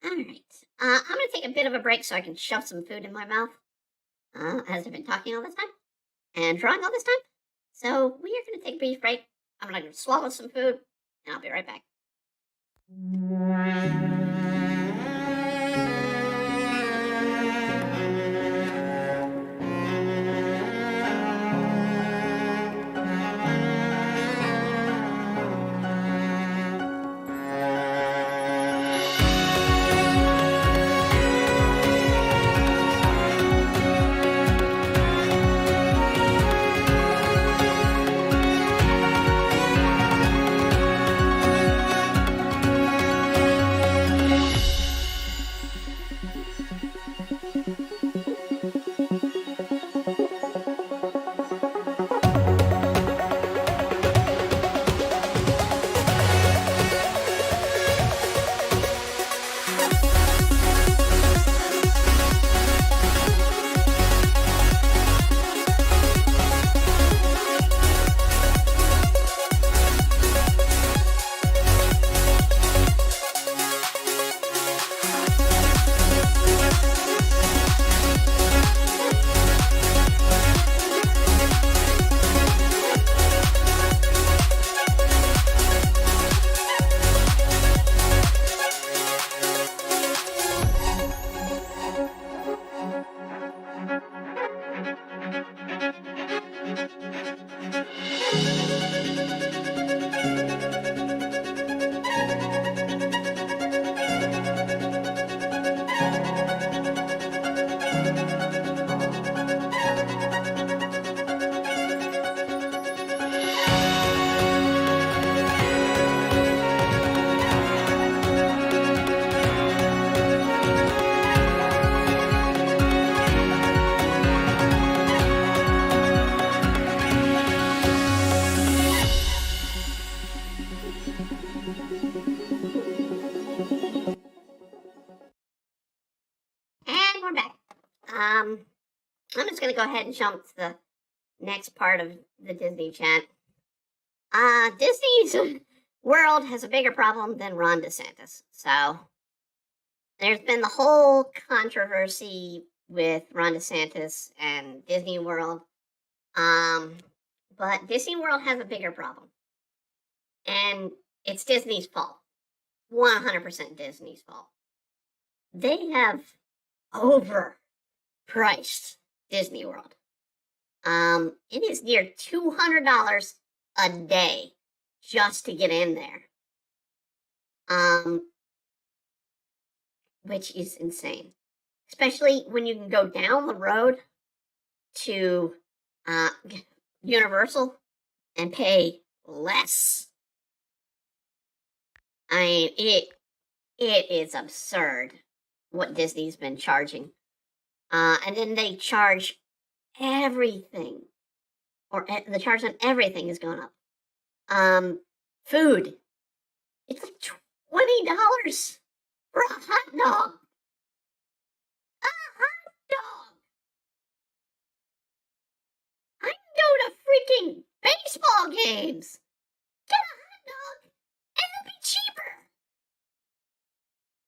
All right. I'm gonna take a bit of a break so I can shove some food in my mouth. As I've been talking all this time and drawing all this time. So we are going to take a brief break. I'm going to swallow some food, and I'll be right back. And we're back. I'm just going to go ahead and jump to the next part of the Disney chat. Disney's world has a bigger problem than Ron DeSantis. So, There's been the whole controversy with Ron DeSantis and Disney World. Um, but Disney World has a bigger problem, and it's Disney's fault. 100% Disney's fault. They have overpriced Disney World. It is near $200 a day just to get in there. Which is insane. Especially when you can go down the road to Universal and pay less. I mean, it is absurd what Disney's been charging. And then they charge everything, or the charge on everything is going up. Food, it's like $20 for a hot dog. A hot dog. I can go to freaking baseball games, get a hot dog, and it'll be cheaper.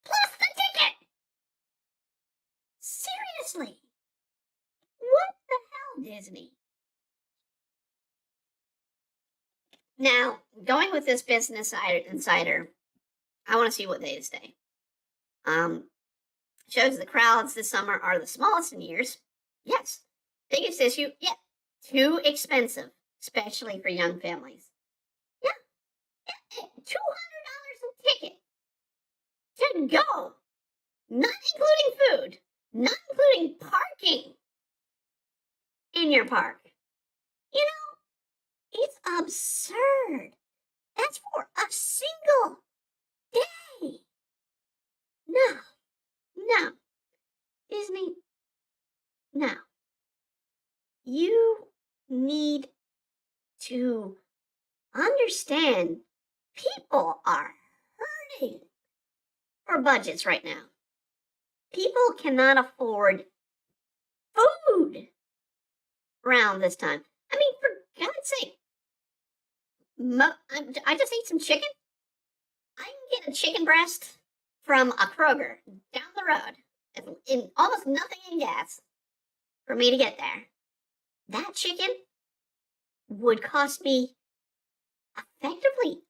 Plus the ticket. Seriously. What the hell, Disney? Now, going with this Business Insider, I want to see what they say. Shows the crowds this summer are the smallest in years. Yes. Biggest issue? Yeah. Too expensive, especially for young families. Yeah. $200 a ticket to go. Not including food. Not including parking in your park. You know, it's absurd. That's for a single day. No. Disney, no. You need to understand people are hurting for budgets right now. People cannot afford food around this time. I mean, for God's sake, I just ate some chicken. I can get a chicken breast from a Kroger down the road, in almost nothing in gas for me to get there. That chicken would cost me effectively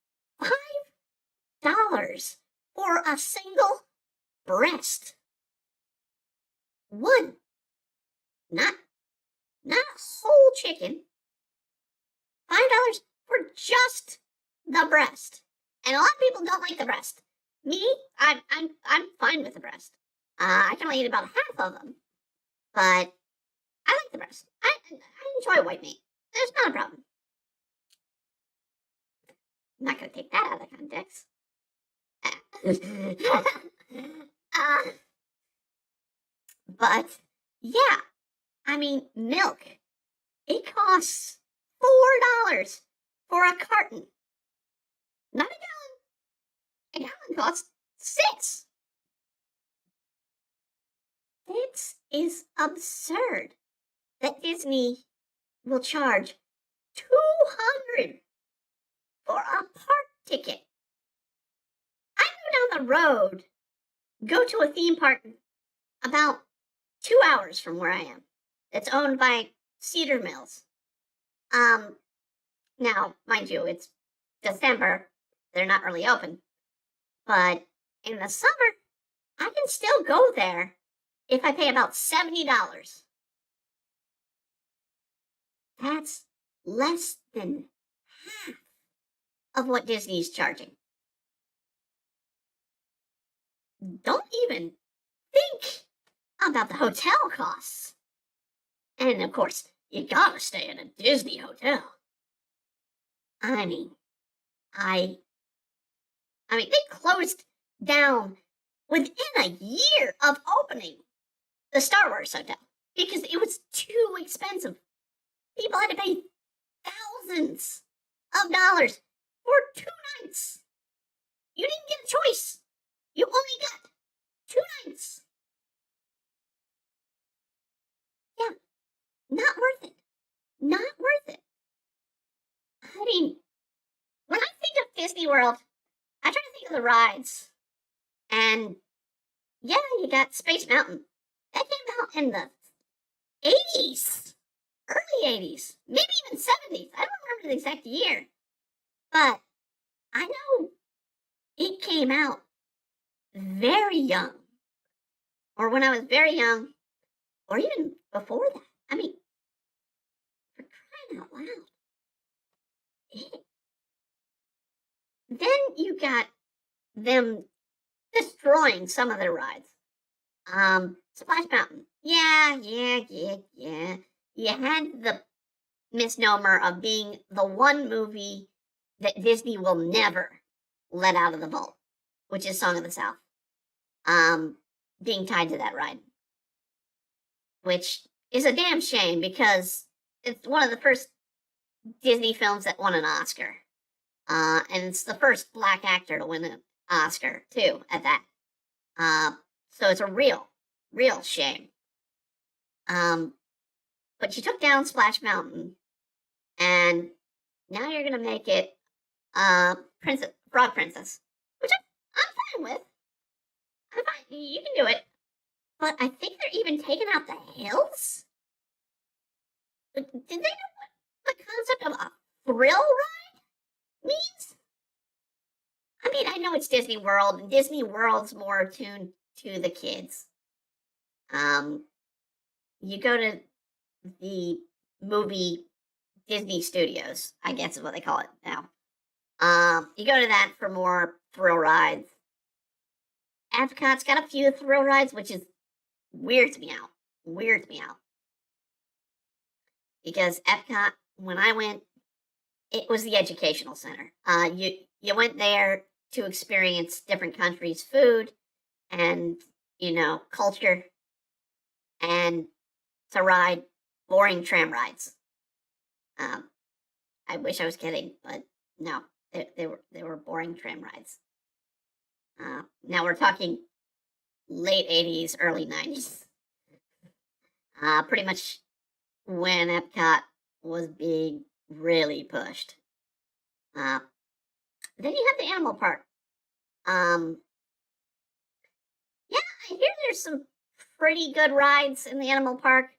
$5 for a single breast. One. Not a whole chicken. $5 for just the breast. And a lot of people don't like the breast. Me, I'm fine with the breast. I can only eat about half of them, but I like the breast. I enjoy white meat. There's not a problem. I'm not gonna take that out of context. But yeah, I mean, milk. It costs $4 for a carton. Not a gallon. A gallon costs $6. This is absurd that Disney will charge $200 for a park ticket. I go down the road, go to a theme park about 2 hours from where I am. It's owned by Cedar Mills. Now, mind you, it's December. They're not really open. But in the summer, I can still go there if I pay about $70. That's less than half of what Disney's charging. Don't even think about the hotel costs. And of course, you gotta stay in a Disney hotel. I mean, they closed down within a year of opening the Star Wars hotel because it was too expensive. People had to pay thousands of dollars for 2 nights. You didn't get a choice. You only got 2 nights. Yeah, not worth it. Not worth it. I mean, when I think of Disney World, I try to think of the rides. And Yeah, you got Space Mountain. That came out in the 80s, early 80s, maybe even 70s. I don't remember the exact year, but I know it came out very young, or when I was very young, or even before that. I mean, for crying out loud. Then you got them destroying some of their rides. Splash Mountain. Yeah. You had the misnomer of being the one movie that Disney will never let out of the vault, which is Song of the South. Being tied to that ride, which is a damn shame because it's one of the first Disney films that won an Oscar. And it's the first black actor to win an Oscar, too, at that. So it's a real shame. But you took down Splash Mountain, and now you're gonna make it Frog Princess, which I'm fine with. I'm fine. You can do it. But I think they're even taking out the hills. Did they know what the concept of a thrill ride means? I mean, I know it's Disney World, and Disney World's more attuned to the kids. You go to the movie Disney Studios, I guess is what they call it now. You go to that for more thrill rides. Epcot's got a few thrill rides, which is weirds me out. Because Epcot, when I went, it was the educational center. You went there to experience different countries' food and, culture, and to ride boring tram rides. I wish I was kidding, but no, they were boring tram rides. Now we're talking late 80s, early 90s. Pretty much when Epcot was being really pushed. Then you have the animal park. Yeah, I hear there's some pretty good rides in the animal park.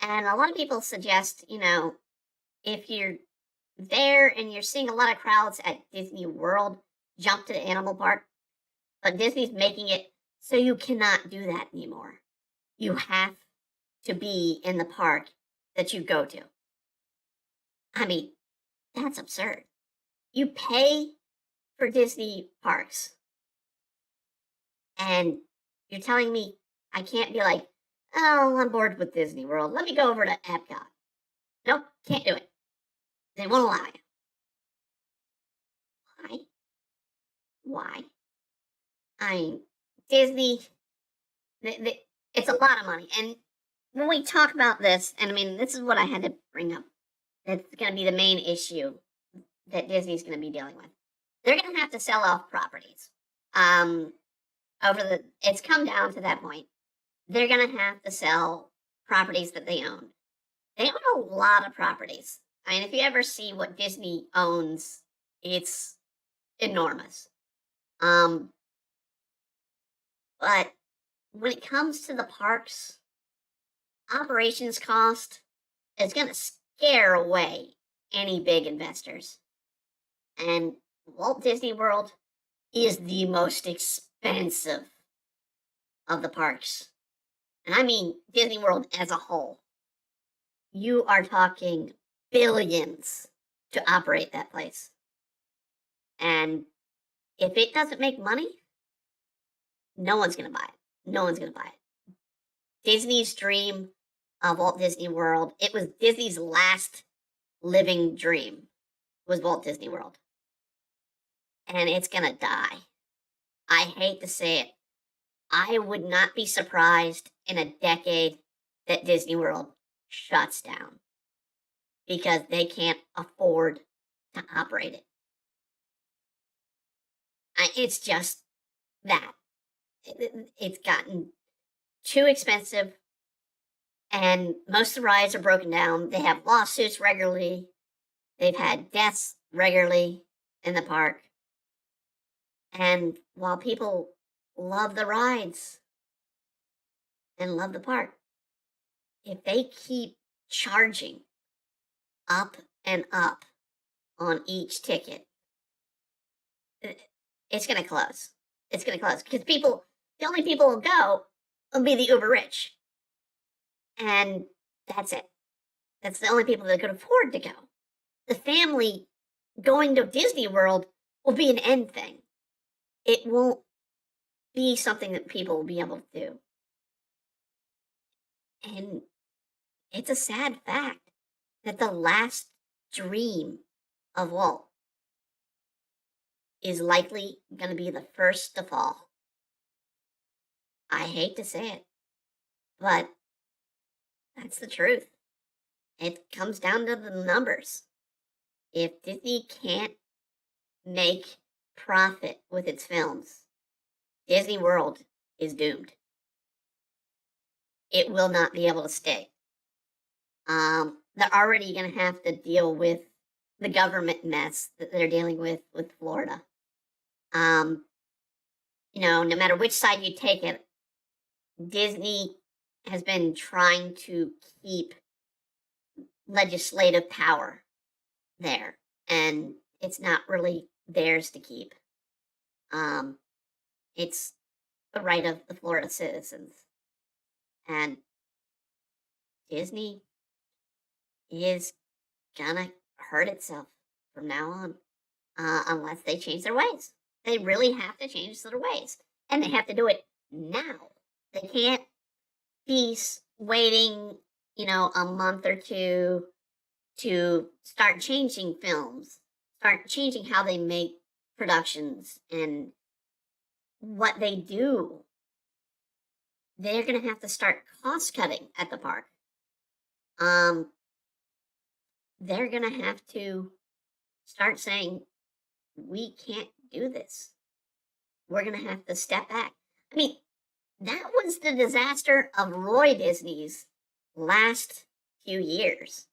And a lot of people suggest, if you're there and you're seeing a lot of crowds at Disney World, jump to the animal park. But Disney's making it so you cannot do that anymore. You have to be in the park that you go to. I mean, that's absurd. You pay for Disney parks, and you're telling me I can't be like, oh, I'm bored with Disney World. Let me go over to Epcot. Nope, can't do it. They won't allow you. Why? I mean, Disney, it's a lot of money. And when we talk about this, and I mean, this is what I had to bring up. That's going to be the main issue that Disney's going to be dealing with. They're going to have to sell off properties. It's come down to that point. They're going to have to sell properties that they own. They own a lot of properties. I mean, if you ever see what Disney owns, it's enormous. But when it comes to the parks, operations cost is going to scare away any big investors. And Walt Disney World is the most expensive of the parks. And I mean Disney World as a whole. You are talking billions to operate that place. And if it doesn't make money, no one's going to buy it. Disney's dream of Walt Disney World, it was Disney's last living dream, was Walt Disney World. And it's going to die. I hate to say it. I would not be surprised in a decade that Disney World shuts down because they can't afford to operate it. It's just that. It's gotten too expensive, and most of the rides are broken down. They have lawsuits regularly. They've had deaths regularly in the park. And while people love the rides, and love the park, if they keep charging up and up on each ticket, i- it's going to close. It's going to close because the only people who go will be the uber rich. And that's it. That's the only people that could afford to go. The family going to Disney World will be an end thing. It won't be something that people will be able to do. And it's a sad fact that the last dream of Walt is likely going to be the first to fall. I hate to say it, but that's the truth. It comes down to the numbers. If Disney can't make profit with its films, Disney World is doomed. It will not be able to stay. They're already going to have to deal with the government mess that they're dealing with Florida. No matter which side you take it, Disney has been trying to keep legislative power there, and it's not really theirs to keep. It's the right of the Florida citizens, and Disney is gonna hurt itself from now on, unless they change their ways. They really have to change their ways, and they have to do it now. They can't be waiting, a month or two to start changing films, start changing how they make productions and what they do. They're going to have to start cost cutting at the park. They're going to have to start saying, we can't do this. We're going to have to step back. I mean, that was the disaster of Roy Disney's last few years.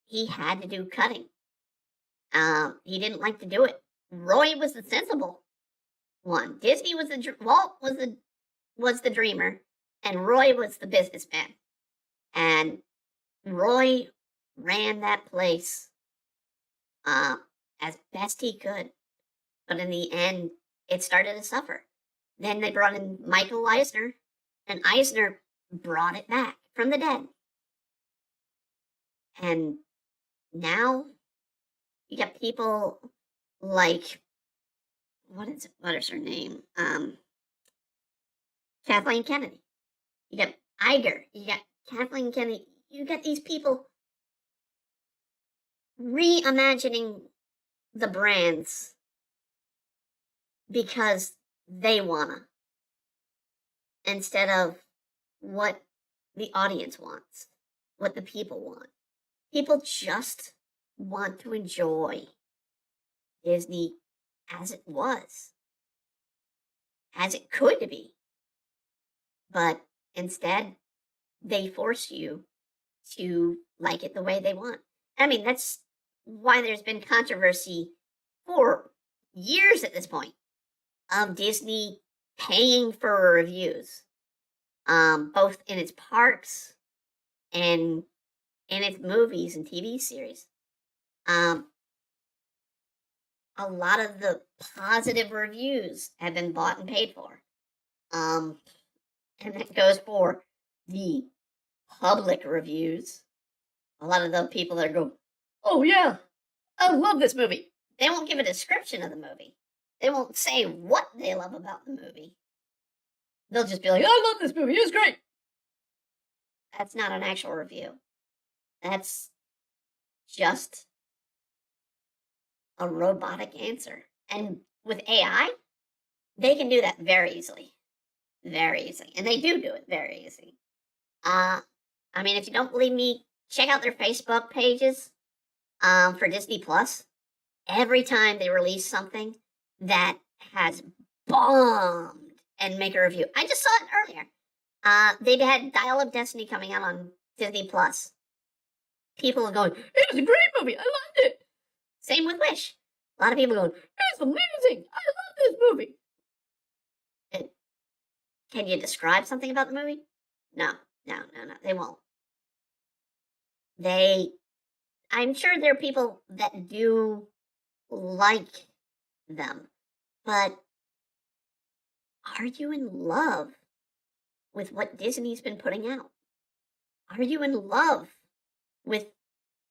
He had to do cutting. He didn't like to do it. Roy was the sensible one. Disney was Walt was the dreamer, and Roy was the businessman. And Roy ran that place as best he could, but in the end, it started to suffer. Then they brought in Michael Eisner, and Eisner brought it back from the dead. And now you got people like what is her name? Kathleen Kennedy. You got Iger. You got Kathleen Kennedy. You got these people reimagining the brands because they wanna, instead of what the audience wants, what the people want. People just want to enjoy Disney as it was, as it could be. But instead, they force you to like it the way they want. I mean, that's why there's been controversy for years at this point of Disney paying for reviews, both in its parks and in its movies and TV series. A lot of the positive reviews have been bought and paid for. And that goes for the public reviews. A lot of the people that go, oh yeah, I love this movie. They won't give a description of the movie. They won't say what they love about the movie. They'll just be like, I love this movie, it's great. That's not an actual review. That's just a robotic answer. And with AI, they can do that very easily. Very easily. And they do it very easy. I mean, if you don't believe me, check out their Facebook pages for Disney Plus. Every time they release something that has bombed and make a review. I just saw it earlier. They had Dial of Destiny coming out on Disney Plus. People are going, it was a great movie. I loved it. Same with Wish. A lot of people going, it's amazing. I love this movie. Can you describe something about the movie? No, no, no, no. They won't. They. I'm sure there are people that do like them, but are you in love with what Disney's been putting out? Are you in love with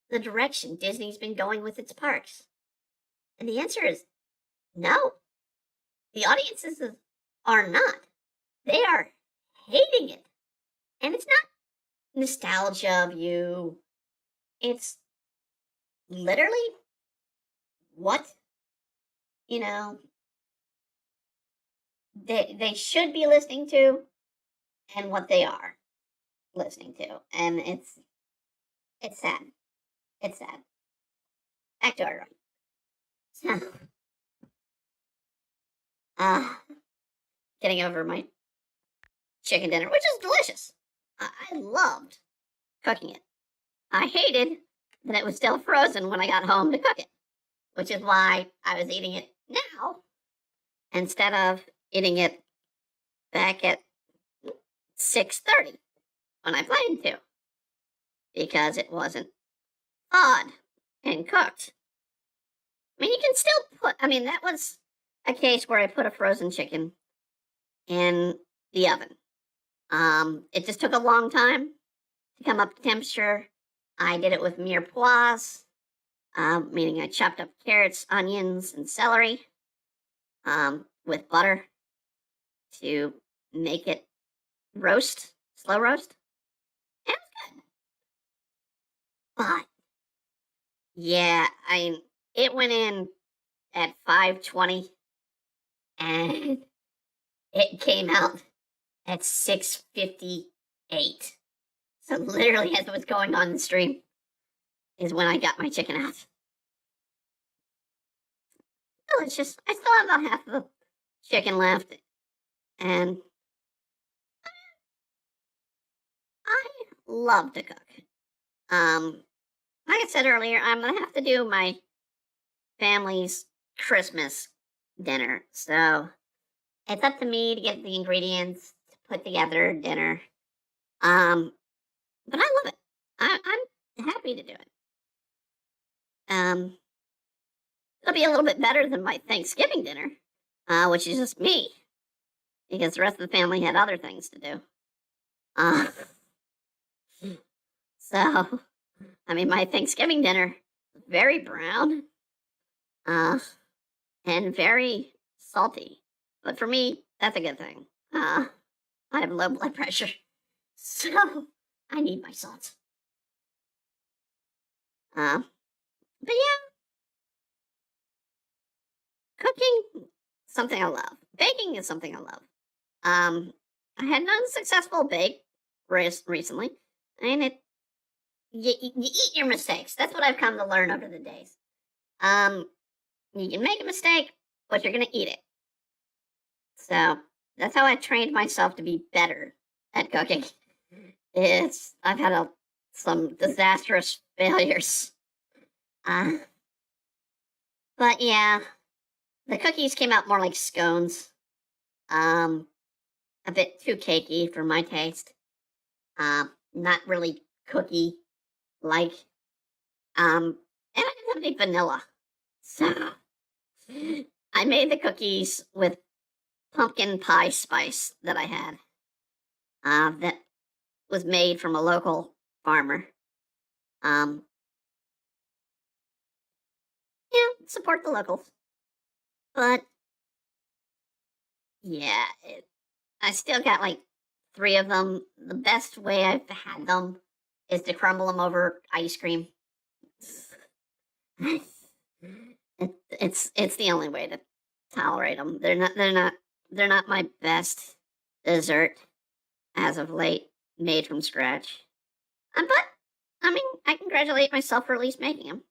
the direction Disney's been going with its parks? And the answer is no. The audiences are not. They are hating it. And it's not nostalgia of you. It's literally what, you know, they should be listening to and what they are listening to. And it's sad. It's sad. Back to our run. So, uh, getting over my chicken dinner, which is delicious. I loved cooking it. I hated that it was still frozen when I got home to cook it, which is why I was eating it now instead of eating it back at 6:30 when I planned to, because it wasn't thawed and cooked. I mean, you can still put, I mean, that was a case where I put a frozen chicken in the oven. It just took a long time to come up to temperature. I did it with mirepoix, meaning I chopped up carrots, onions, and celery with butter to make it roast, slow roast. And it was good. But yeah, it went in at 5:20 and it came out at 6:58. So literally as it was going on the stream is when I got my chicken out. Delicious. I still have about half of the chicken left, and I love to cook. Like I said earlier, I'm gonna have to do my family's Christmas dinner, so it's up to me to get the ingredients to put together dinner. But I love it. I'm happy to do it. It'll be a little bit better than my Thanksgiving dinner, which is just me, because the rest of the family had other things to do. Uh, so, I mean, my Thanksgiving dinner was very brown, and very salty. But for me, that's a good thing. I have low blood pressure, so I need my salt. But yeah, cooking, something I love. Baking is something I love. I had an unsuccessful bake recently, and you eat your mistakes. That's what I've come to learn over the days. You can make a mistake, but you're gonna eat it. So that's how I trained myself to be better at cooking. I've had some disastrous failures. But yeah, the cookies came out more like scones. A bit too cakey for my taste. Not really cookie like. And I didn't have any vanilla. So I made the cookies with pumpkin pie spice that I had. That was made from a local farmer. Yeah, support the locals. But yeah, I still got like 3 of them. The best way I've had them is to crumble them over ice cream. It's the only way to tolerate them. They're not my best dessert as of late, made from scratch. But I mean, I congratulate myself for at least making them.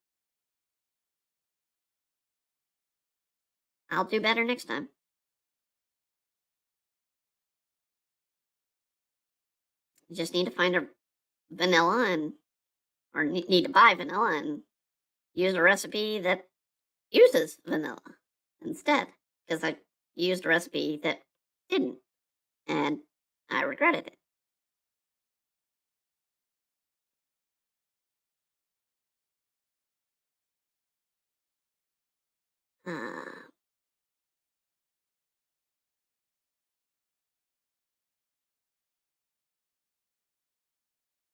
I'll do better next time. You just need to find a vanilla or need to buy vanilla and use a recipe that uses vanilla instead, because I used a recipe that didn't, and I regretted it. Uh,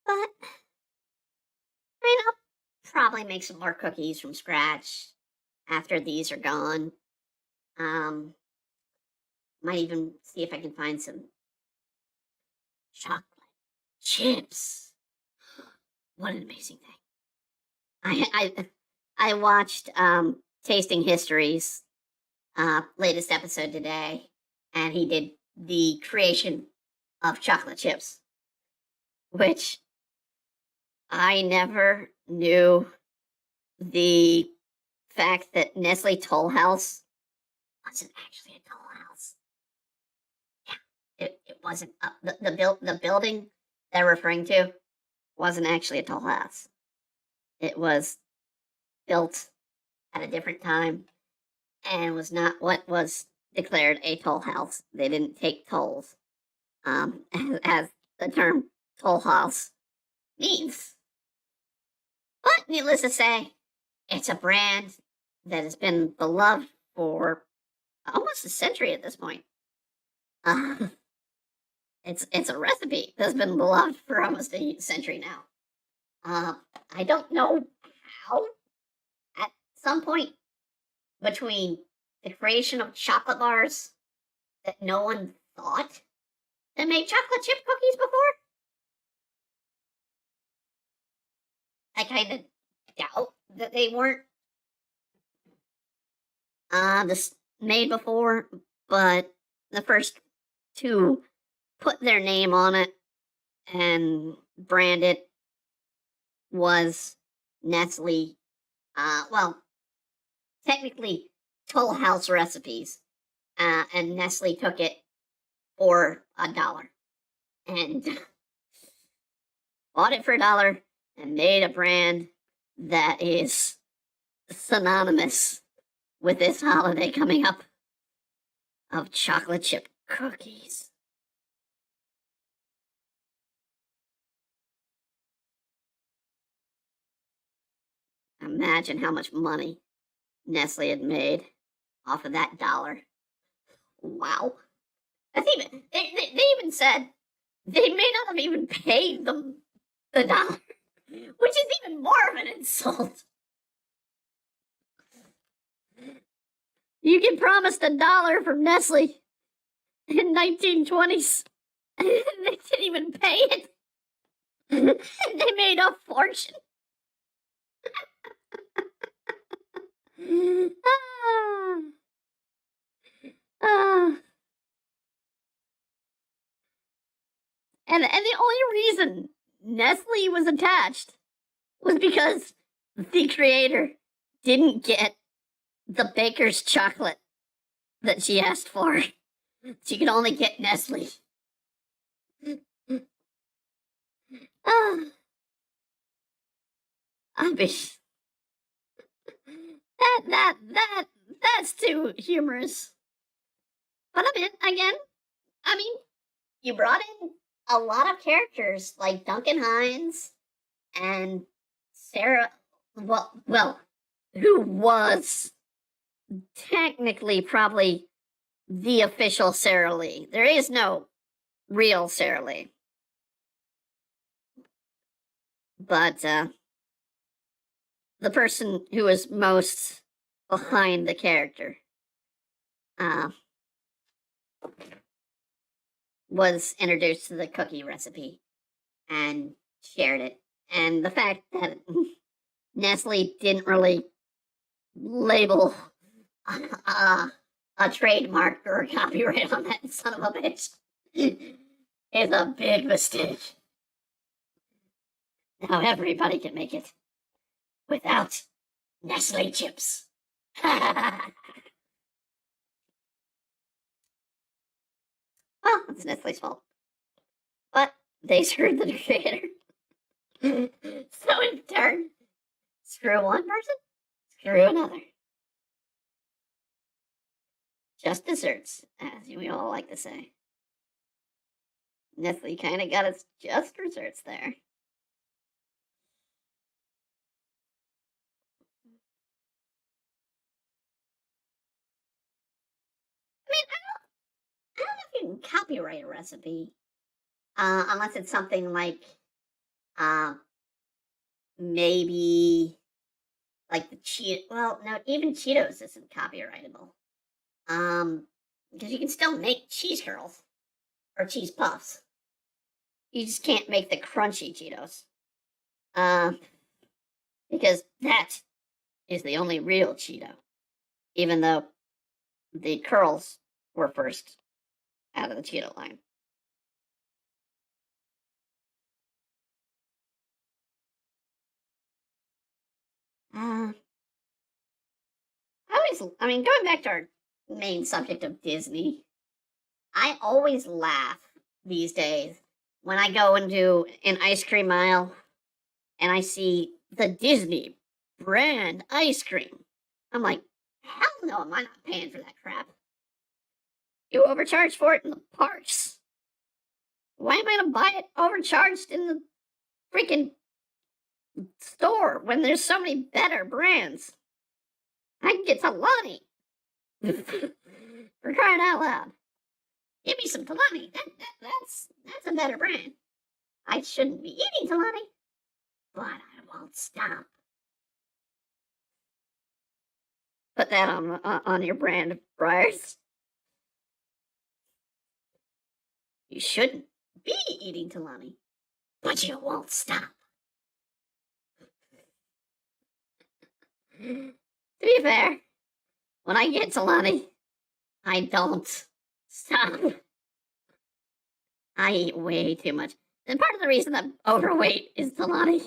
but I mean, I'll probably make some more cookies from scratch after these are gone. Um, might even see if I can find some chocolate chips. What an amazing thing! I watched Tasting Histories latest episode today, and he did the creation of chocolate chips, which I never knew the fact that Nestle Toll House wasn't actually a Toll House. Yeah, it wasn't the building they're referring to wasn't actually a Toll House. It was built at a different time and was not what was declared a toll house. They didn't take tolls, as the term toll house means. But needless to say, it's a brand that has been beloved for almost a century at this point. Uh, it's a recipe that's been beloved for almost a century now. I don't know how. At some point between the creation of chocolate bars that no one thought to make chocolate chip cookies before, I kind of doubt that they weren't this made before, but the first to put their name on it and brand it was Nestle. Well, technically Toll House Recipes, and Nestle took it for $1 and bought it for $1 and made a brand that is synonymous with this holiday coming up of chocolate chip cookies. Imagine how much money Nestle had made off of that $1. Wow. That's even they even said they may not have even paid them the $1, which is even more of an insult. You get promised $1 from Nestle in 1920s. They didn't even pay it. They made a fortune. ah, ah. And the only reason Nestle was attached was because the creator didn't get the baker's chocolate that she asked for. She could only get Nestle. Ah, I mean, that's too humorous. But I mean, again, I mean, you brought in a lot of characters like Duncan Hines and Sarah. Well, who was technically probably the official Sarah Lee. There is no real Sarah Lee. But the person who is most behind the character was introduced to the cookie recipe and shared it. And the fact that Nestle didn't really label a trademark or a copyright on that son of a bitch is a big mistake. Now everybody can make it without Nestle chips. Well, it's Nestle's fault. But they screwed the creator. So in turn, screw one person, screw another. Just desserts, as we all like to say. Nestle kind of got its just desserts there. I mean, I don't know if you can copyright a recipe, unless it's something like uh, maybe like the Cheet. Well, no, even Cheetos isn't copyrightable. Because you can still make cheese curls or cheese puffs. You just can't make the crunchy Cheetos. Um, because that is the only real Cheeto. Even though the curls were first out of the Cheeto line. Uh, I mean, going back to our main subject of Disney, I always laugh these days when I go into an ice cream aisle and I see the Disney brand ice cream. I'm like, hell no, am I not paying for that crap? You overcharge for it in the parks. Why am I gonna buy it overcharged in the freaking store when there's so many better brands? I can get Talani. For crying out loud. Give me some Talani. That's a better brand. I shouldn't be eating Talani, but I won't stop. Put that on your brand of Briars. You shouldn't be eating Talani, but you won't stop. To be fair, when I get Talani, I don't stop. I eat way too much. And part of the reason I'm overweight is Talani.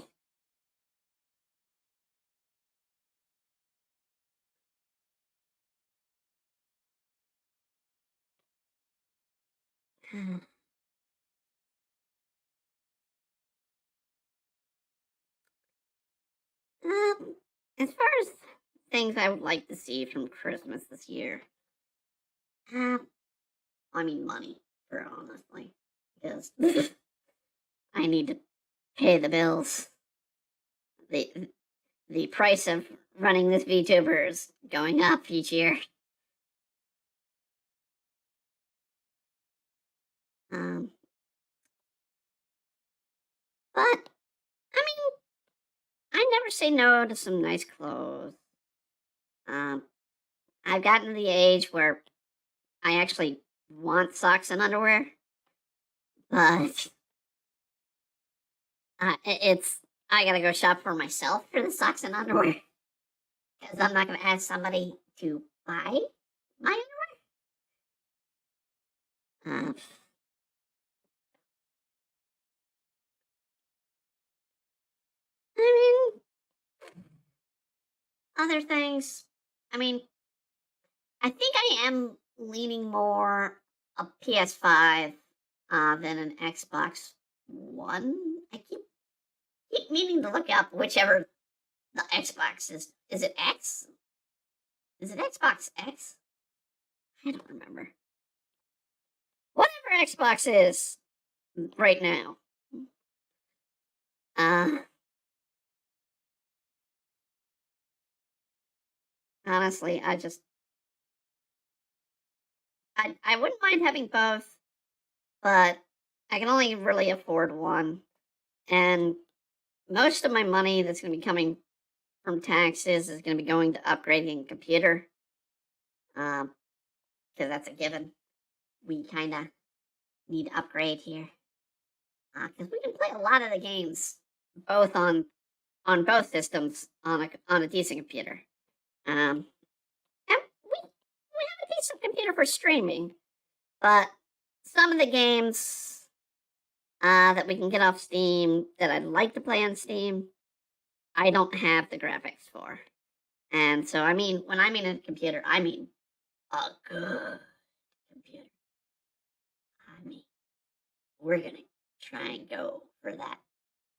As far as things I would like to see from Christmas this year, uh, I mean money, for honestly, because I need to pay the bills. the The price of running this VTuber is going up each year. Um, but I mean, I never say no to some nice clothes. Um, I've gotten to the age where I actually want socks and underwear, but it's I gotta go shop for myself for the socks and underwear because I'm not gonna ask somebody to buy my underwear. I mean, other things. I mean, I think I am leaning more a PS5 than an Xbox One. I keep meaning to look up whichever the Xbox is. Is it X? Is it Xbox X? I don't remember. Whatever Xbox is right now. Uh, Honestly, I wouldn't mind having both, but I can only really afford one, and most of my money that's going to be coming from taxes is going to be going to upgrading a computer, because that's a given. We kind of need to upgrade here, because we can play a lot of the games both on both systems on a decent computer. And we have a decent computer for streaming, but some of the games that we can get off Steam that I'd like to play on Steam, I don't have the graphics for. And so, I mean, when I mean a computer, I mean a good computer. I mean, we're going to try and go for that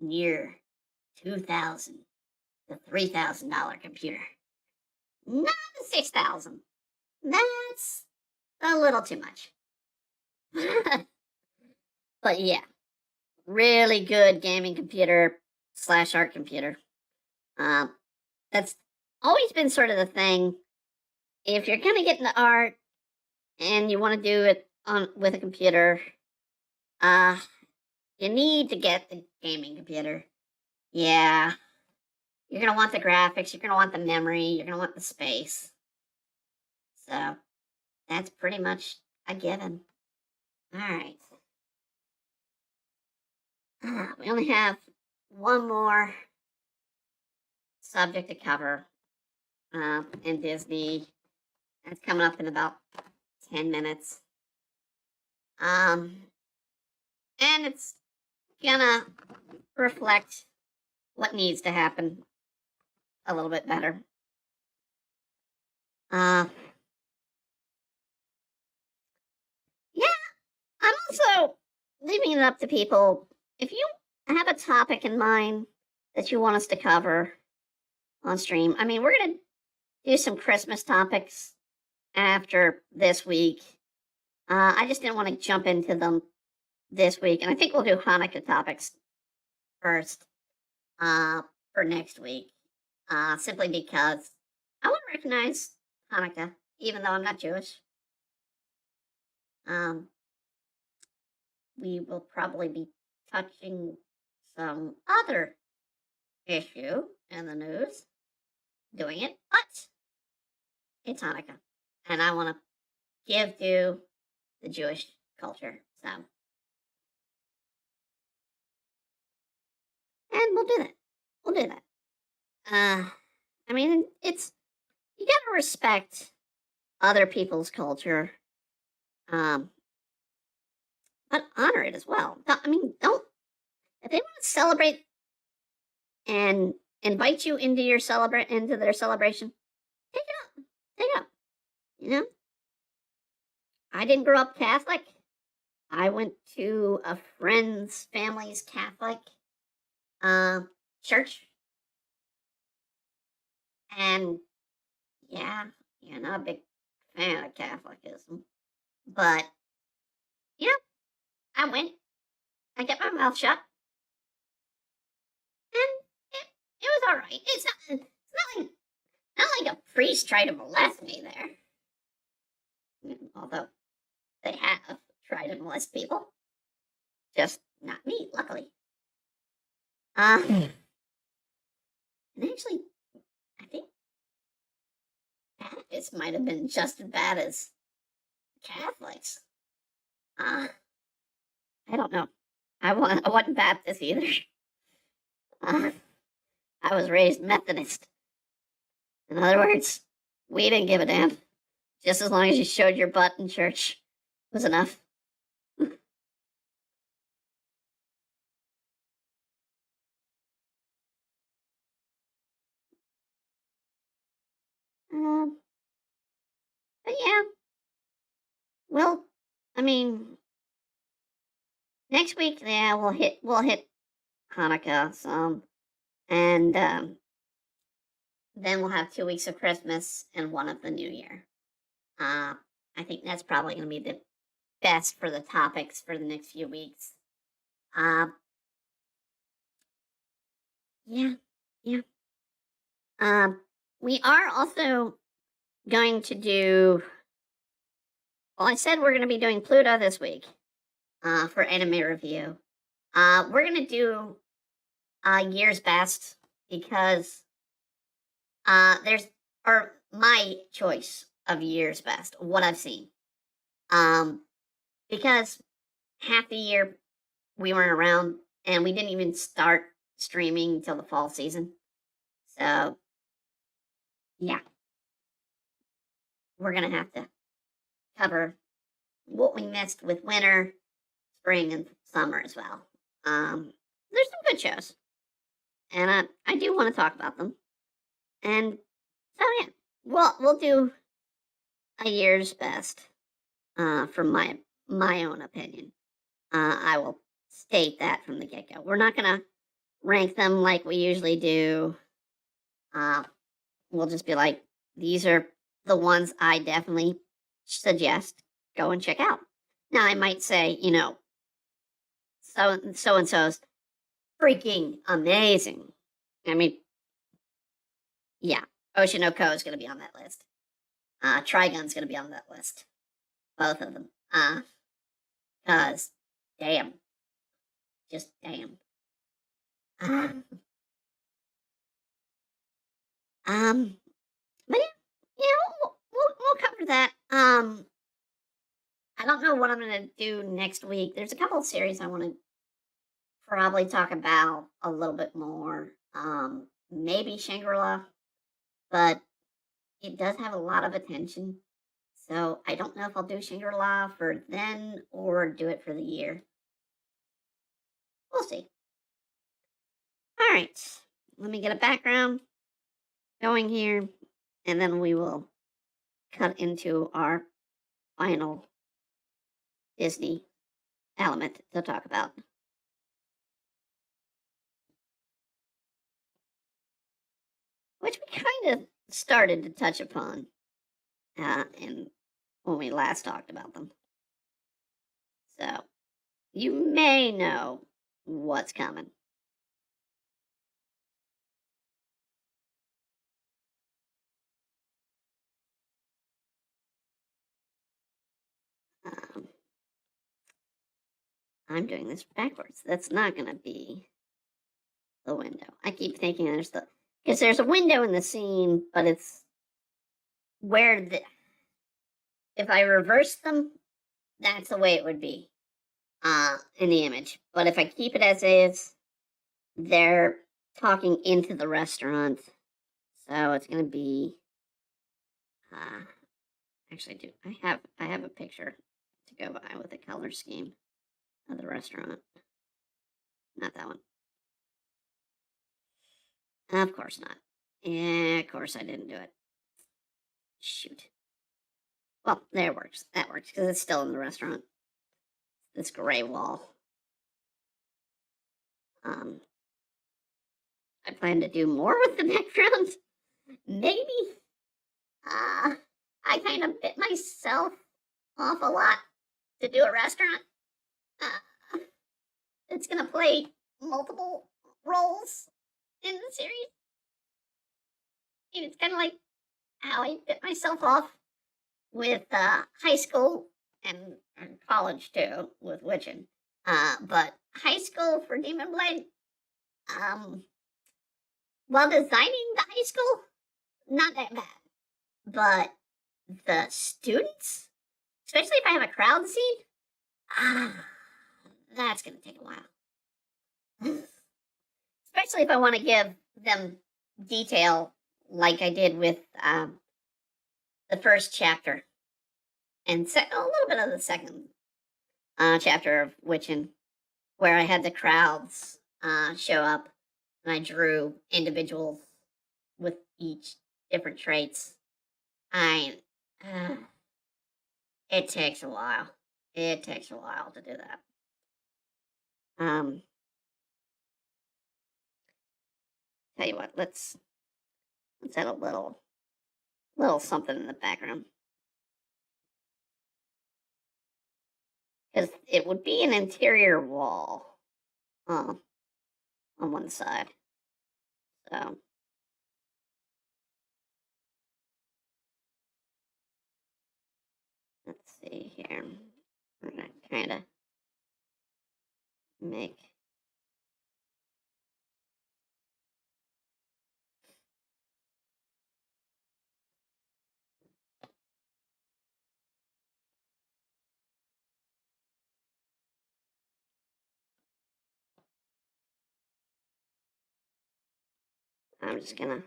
near 2000 to $3,000 computer. Not the 6,000. That's a little too much. But yeah, really good gaming computer slash art computer. Um, that's always been sort of the thing. If you're gonna get into art and you want to do it on with a computer, uh, you need to get the gaming computer. Yeah, you're gonna want the graphics, you're gonna want the memory, you're gonna want the space. So that's pretty much a given. All right. We only have one more subject to cover in Disney. That's coming up in about 10 minutes. And it's gonna reflect what needs to happen a little bit better. Uh, yeah, I'm also leaving it up to people. If you have a topic in mind that you want us to cover on stream, I mean, we're gonna do some Christmas topics after this week. I just didn't want to jump into them this week, and I think we'll do Hanukkah topics first for next week, simply because I want to recognize Hanukkah, even though I'm not Jewish. Um, we will probably be touching some other issue in the news, doing it, but it's Hanukkah, and I want to give to the Jewish culture. So, and we'll do that. We'll do that. I mean, it's you gotta respect other people's culture, um, but honor it as well. I mean, don't if they want to celebrate and invite you into their celebration, take it up, take it up. You know, I didn't grow up Catholic. I went to a friend's family's Catholic uh, church, and yeah, you're not a big fan of Catholicism, but you know, I went. I kept my mouth shut, and it was all right. It's not like a priest tried to molest me there. Although they have tried to molest people, just not me, luckily. And actually, I think Baptists might have been just as bad as Catholics. Uh, I don't know. I wasn't Baptist either. Uh, I was raised Methodist. In other words, we didn't give a damn. Just as long as you showed your butt in church was enough. Um, but yeah, well, I mean, next week, yeah, we'll hit Hanukkah some, and then we'll have 2 weeks of Christmas and one of the New Year. Uh, I think that's probably going to be the best for the topics for the next few weeks. Uh, yeah, yeah. Um, we are also going to do. Well, I said we're going to be doing Pluto this week for anime review. We're going to do year's best because there's or my choice of year's best, what I've seen. Because half the year we weren't around and we didn't even start streaming until the fall season. So yeah, we're gonna have to cover what we missed with winter, spring, and summer as well. There's some good shows, and I do want to talk about them. And so yeah, we'll do a year's best from my own opinion. I will state that from the get go. We're not gonna rank them like we usually do. Uh, we'll just be like, these are the ones I definitely suggest go and check out. Now, I might say, so and so's freaking amazing. I mean, yeah, Oshinoko is going to be on that list. Trigun's going to be on that list. Both of them. Cause damn, just damn. Um, but yeah, we'll cover that. I don't know what I'm gonna do next week. There's a couple of series I want to probably talk about a little bit more. Maybe Shangri-La, but it does have a lot of attention. So I don't know if I'll do Shangri-La for then or do it for the year. We'll see. All right. Let me get a background going here, and then we will cut into our final Disney element to talk about. Which we kind of started to touch upon in when we last talked about them. So you may know what's coming. Um, I'm doing this backwards. That's not going to be the window. I keep thinking because there's a window in the scene, but it's where if I reverse them, that's the way it would be in the image. But if I keep it as is, they're talking into the restaurant, so it's going to be. Actually, I have a picture to go by with the color scheme of the restaurant. Not that one. Of course not. Yeah, of course I didn't do it. Shoot. Well, there it works. That works because it's still in the restaurant. This gray wall. Um, I plan to do more with the background. Maybe. I kind of bit myself off a lot to do a restaurant. Uh, it's gonna play multiple roles in the series. And it's kind of like how I bit myself off with high school and college too with Witchin. But high school for Demon Blade, um, while designing the high school, not that bad. But the students, especially if I have a crowd scene, that's gonna take a while. Especially if I want to give them detail like I did with the first chapter and a little bit of the second chapter of Witchin, where I had the crowds show up and I drew individuals with each different traits. Uh, it takes a while. It takes a while to do that. Tell you what, let's add a little something in the background. Because it would be an interior wall on one side. So let's see here. We're gonna kind of make I'm just gonna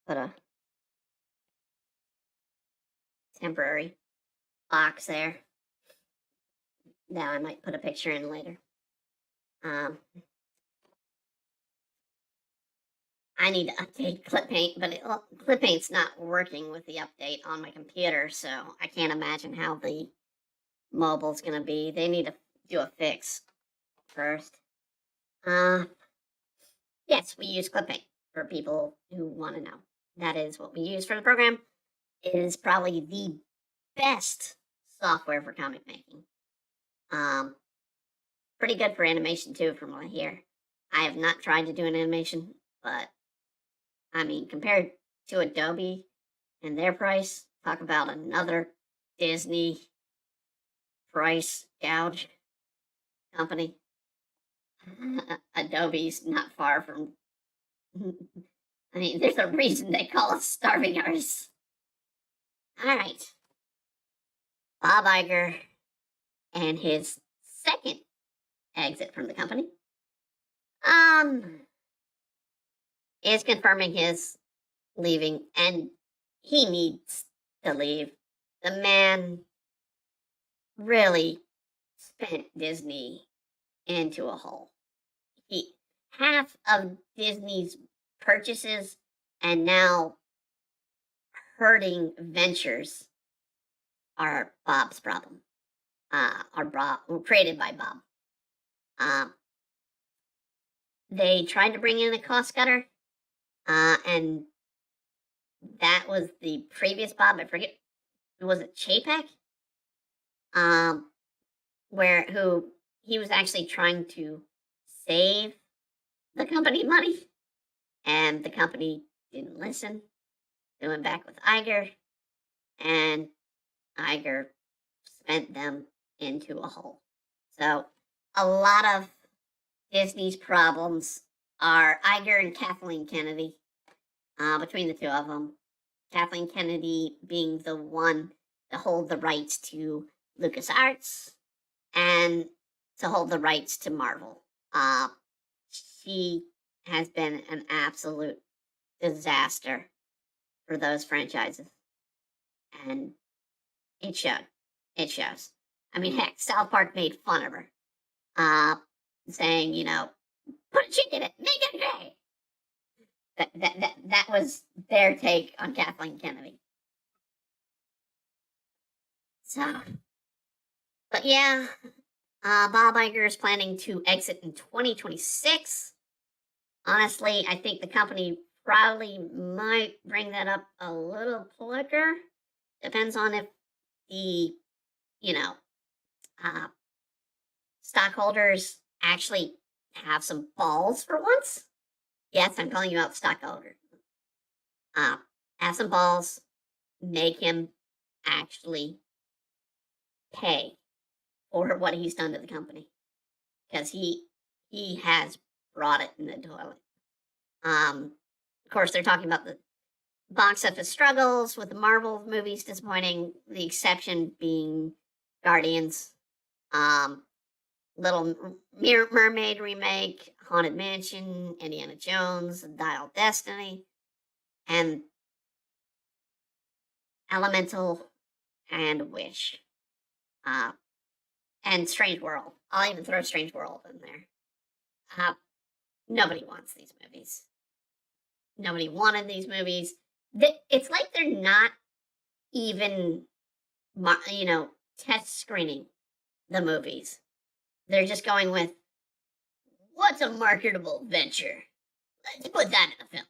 put a temporary box there. Now I might put a picture in later. I need to update Clip Paint, but Clip Paint's not working with the update on my computer, so I can't imagine how the mobile's gonna be. They need to do a fix first. Yes, we use Clip Paint for people who want to know. That is what we use for the program. It is probably the best software for comic making. pretty good for animation too, from what I hear. I have not tried to do an animation, but I mean, compared to Adobe and their price, talk about another Disney price gouge company. Adobe's not far from. I mean, there's a reason they call us starving artists. All right. Bob Iger and his second exit from the company is confirming his leaving, and he needs to leave. The man really spent Disney into a hole. Half of Disney's purchases and now hurting ventures are Bob's problem. Were created by Bob. They tried to bring in a cost cutter, and that was the previous Bob. I forget, was it Chapek? Who he was actually trying to save the company money, and the company didn't listen. They went back with Iger, and Iger spent them into a hole. So a lot of Disney's problems are Iger and Kathleen Kennedy. Between the two of them, Kathleen Kennedy being the one to hold the rights to LucasArts and to hold the rights to Marvel. She has been an absolute disaster for those franchises, and it showed. It shows. I mean, heck, South Park made fun of her, saying, put a chick in it, make it gay. That was their take on Kathleen Kennedy. So, but yeah, Bob Iger is planning to exit in 2026. Honestly, I think the company probably might bring that up a little quicker. Depends on if the, stockholders actually have some balls for once. Yes, I'm calling you out, stockholder. Have some balls, make him actually pay for what he's done to the company, because he has brought it in the toilet. Of course, they're talking about the box office struggles with the Marvel movies disappointing. The exception being Guardians, Little Mermaid remake, Haunted Mansion, Indiana Jones, Dial Destiny, and Elemental and Wish. And Strange World. I'll even throw Strange World in there. Nobody wants these movies. Nobody wanted these movies. It's like they're not even, test screening the movies. They're just going with, what's a marketable venture? Let's put that in a film.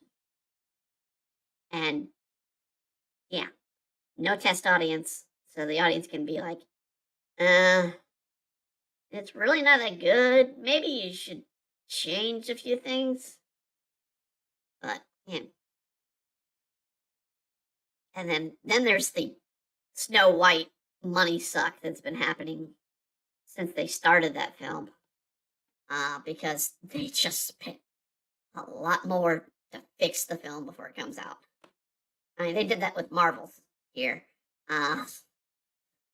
And yeah, no test audience. So the audience can be like, it's really not that good. Maybe you should change a few things. But, yeah. And then there's the Snow White money suck that's been happening since they started that film. Because they just spent a lot more to fix the film before it comes out. I mean, they did that with Marvel's here.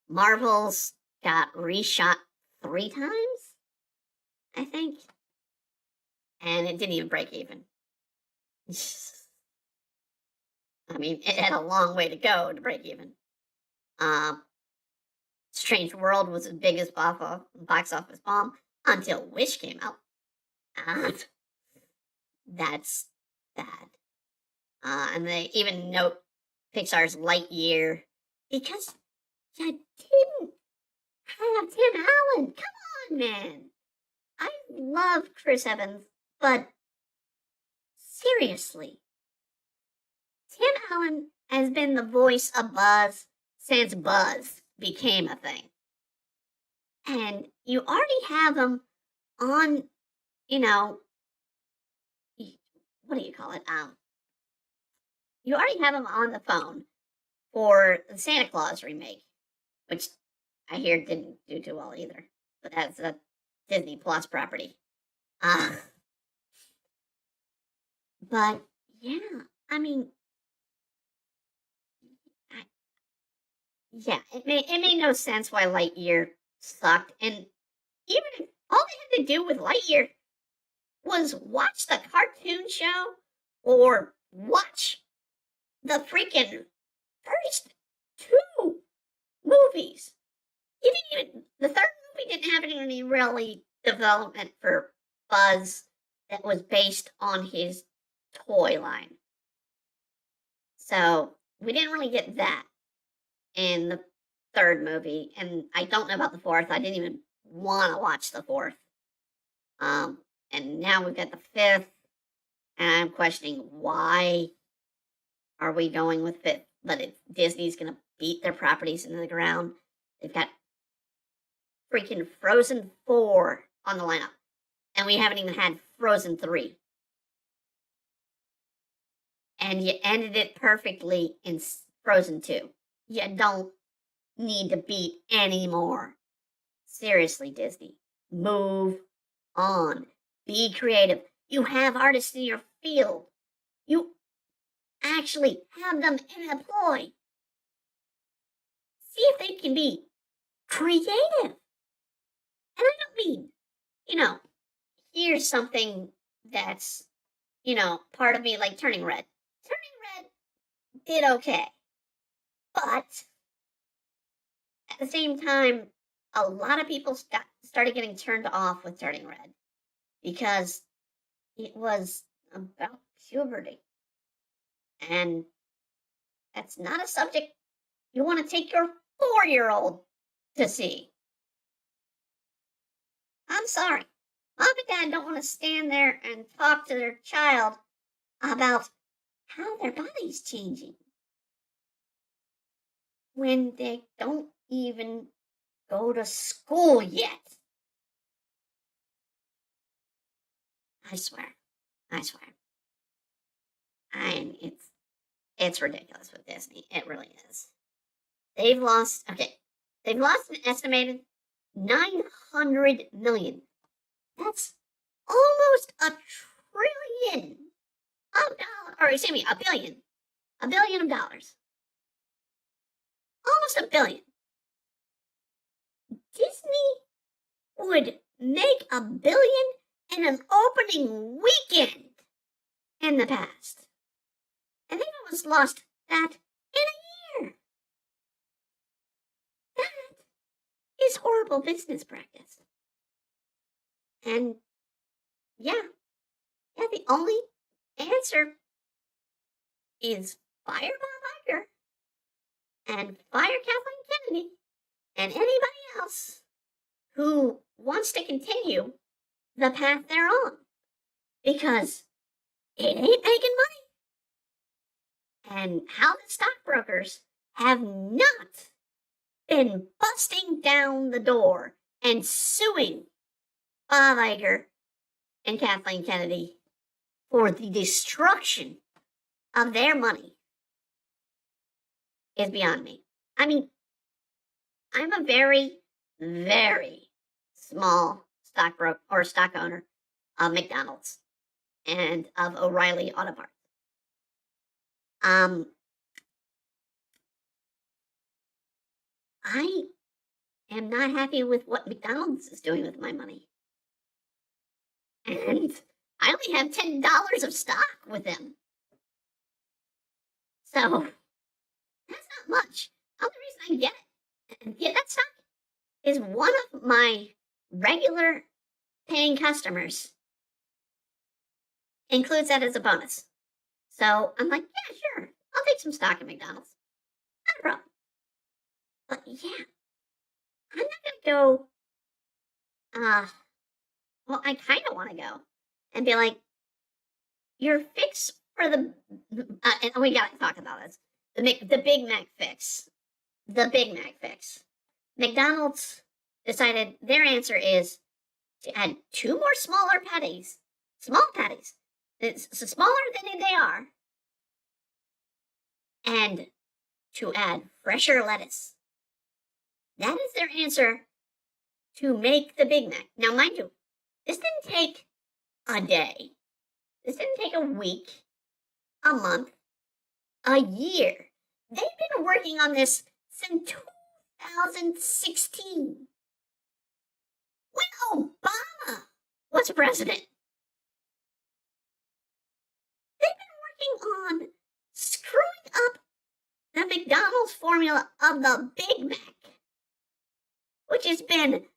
Marvel's got reshot 3 times, I think. And it didn't even break even. I mean, it had a long way to go to break even. Strange World was the biggest box office bomb until Wish came out. That's bad. And they even note Pixar's Lightyear because you didn't have Tim Allen. Come on, man. I love Chris Evans, but seriously, Tim Allen has been the voice of Buzz since Buzz became a thing. And you already have him on, you know, what do you call it? You already have him on the phone for the Santa Claus remake, which I hear didn't do too well either. But that's a Disney Plus property. Uh, but yeah, I mean, I, yeah, it made no sense why Lightyear sucked, and even if all they had to do with Lightyear was watch the cartoon show or watch the freaking first two movies. You didn't even the third movie didn't have any really development for Buzz that was based on his toy line. So we didn't really get that in the third movie, and I don't know about the fourth. I didn't even want to watch the fourth. And now we've got the fifth, and I'm questioning why are we going with fifth? But Disney's going to beat their properties into the ground. They've got freaking Frozen 4 on the lineup, and we haven't even had Frozen 3. And you ended it perfectly in Frozen 2. You don't need to beat anymore. Seriously, Disney, move on. Be creative. You have artists in your field. You actually have them in employ. See if they can be creative. And I don't mean, here's something that's, part of me like Turning Red. Turning Red did okay. But at the same time, a lot of people started getting turned off with Turning Red because it was about puberty. And that's not a subject you want to take your 4-year-old to see. I'm sorry. Mom and Dad don't want to stand there and talk to their child about how their body's changing when they don't even go to school yet. I swear. And it's ridiculous with Disney. It really is. They've lost an estimated $900 million. That's almost $1 trillion of dollars, or excuse me, $1 billion. $1 billion of dollars. Almost $1 billion. Disney would make $1 billion in an opening weekend in the past. And they've almost lost that in a year. That is horrible business practice. And yeah, the only answer is fire Bob Iger and fire Kathleen Kennedy and anybody else who wants to continue the path they're on, because it ain't making money. And how the stockbrokers have not been busting down the door and suing Bob Iger and Kathleen Kennedy for the destruction of their money is beyond me. I mean, I'm a very, very small stock owner of McDonald's and of O'Reilly Auto Parts. I am not happy with what McDonald's is doing with my money. And I only have $10 of stock with them. So that's not much. The only reason I get that stock is one of my regular paying customers includes that as a bonus. So I'm like, yeah, sure. I'll take some stock in McDonald's. Not a problem. But yeah, I'm not going to go, well, I kind of want to go and be like, your fix for and we got to talk about this. The Big Mac fix. The Big Mac fix. McDonald's decided their answer is to add 2 more smaller patties, small patties, it's so smaller than they are, and to add fresher lettuce. That is their answer to make the Big Mac. Now, mind you, this didn't take a day. This didn't take a week, a month, a year. They've been working on this since 2016 when Obama was president. They've been working on screwing up the McDonald's formula of the Big Mac, which has been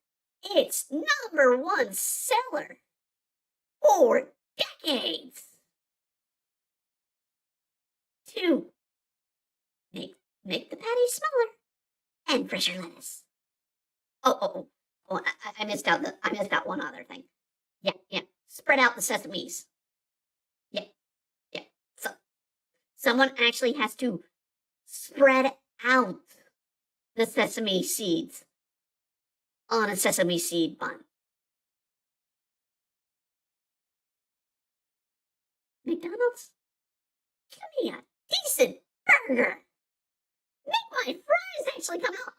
its #1 seller for decades. To make the patty smaller and fresher lettuce. Oh! I missed out one other thing. Yeah. Spread out the sesames. Yeah. So someone actually has to spread out the sesame seeds on a sesame seed bun. McDonald's, give me a decent burger. Make my fries actually come out hot.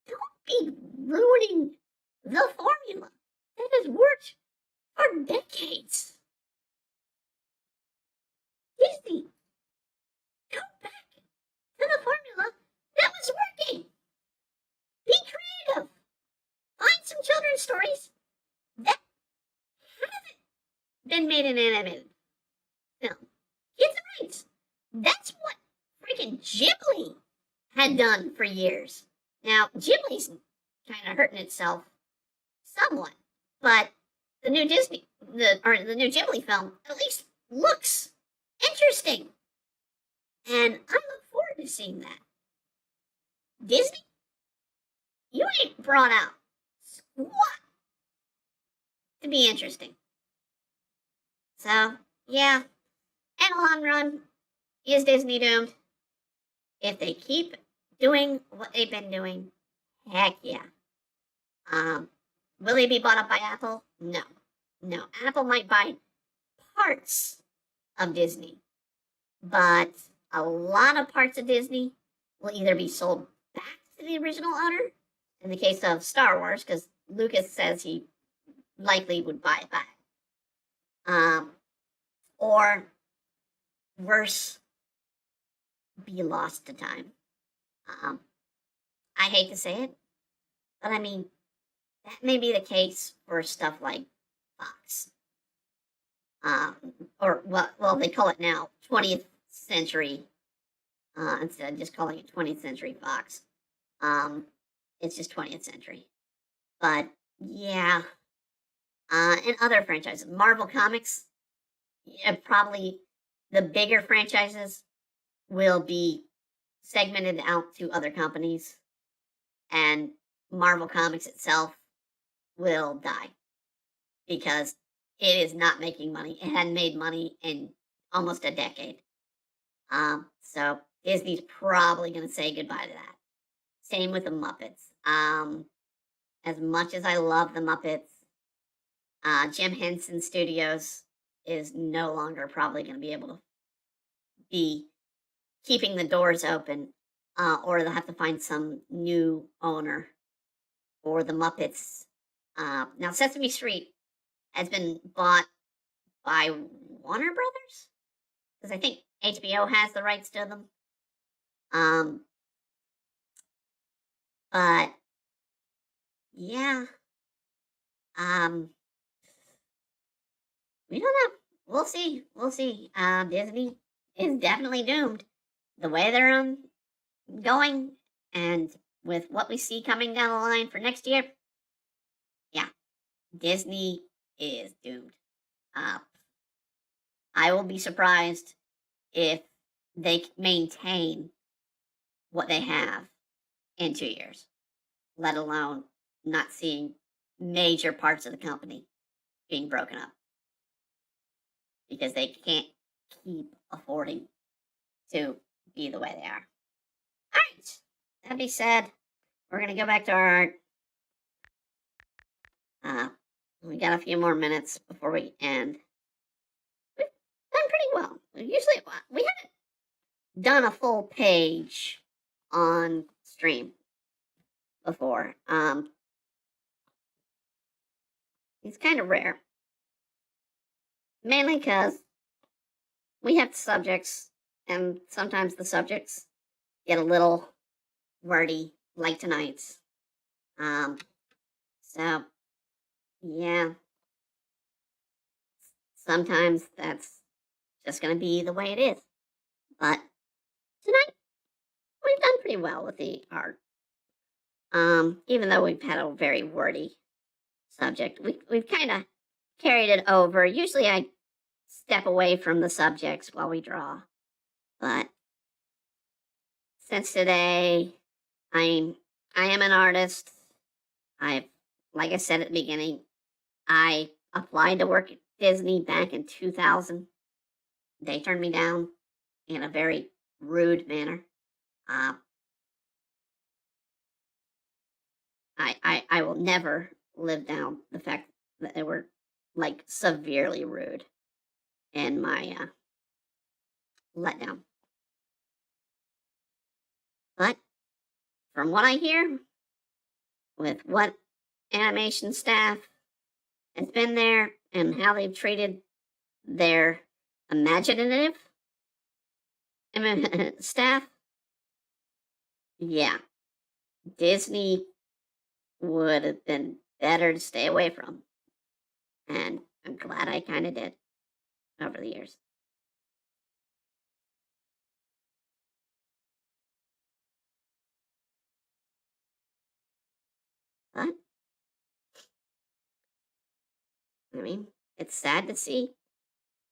Don't be ruining the formula that has worked for decades. Disney, go back to the formula that was working. Be creative. Find some children's stories that haven't been made in animated film. Get the rights. That's what freaking Ghibli had done for years. Now, Ghibli's kind of hurting itself somewhat, but the new new Ghibli film at least looks interesting, and I look forward to seeing that. Disney, you ain't brought out squat to be interesting. So, yeah, in the long run, is Disney doomed? If they keep doing what they've been doing, heck yeah. Will they be bought up by Apple? No. Apple might buy parts of Disney, but a lot of parts of Disney will either be sold back to the original owner, in the case of Star Wars, because Lucas says he likely would buy it back. Or worse, be lost to time. I hate to say it, but I mean, that may be the case for stuff like Fox. Or well, they call it now 20th century, instead of just calling it 20th century Fox. It's just 20th century. But yeah, and other franchises, Marvel Comics, probably the bigger franchises will be segmented out to other companies, and Marvel Comics itself will die because it is not making money. It hadn't made money in almost a decade. So Disney's probably going to say goodbye to that. Same with the Muppets. As much as I love the Muppets, Jim Henson Studios is no longer probably going to be able to be keeping the doors open, or they'll have to find some new owner for the Muppets. Now, Sesame Street has been bought by Warner Brothers, because I think HBO has the rights to them. But yeah, we don't know. We'll see. Disney is definitely doomed. The way they're going, and with what we see coming down the line for next year, yeah, Disney is doomed. I will be surprised if they maintain what they have in 2 years, let alone not seeing major parts of the company being broken up, because they can't keep affording to be the way they are. All right, that be said, we're gonna go back to our art. Uh, we got a few more minutes before we end. We've done pretty well. Usually, we haven't done a full page on stream before. It's kind of rare, mainly because we have subjects, and sometimes the subjects get a little wordy, like tonight's. So yeah, sometimes that's just gonna be the way it is. But tonight we've done pretty well with the art. Even though we've had a very wordy subject, we've kind of carried it over. Usually I step away from the subjects while we draw, but since today I'm I am an artist. I, like I said at the beginning, I applied to work at Disney back in 2000. They turned me down in a very rude manner. Uh, I will never live down the fact that they were like severely rude in my letdown. But from what I hear, with what animation staff has been there and how they've treated their imaginative staff, yeah, Disney would have been better to stay away from. And I'm glad I kind of did over the years. But, I mean, it's sad to see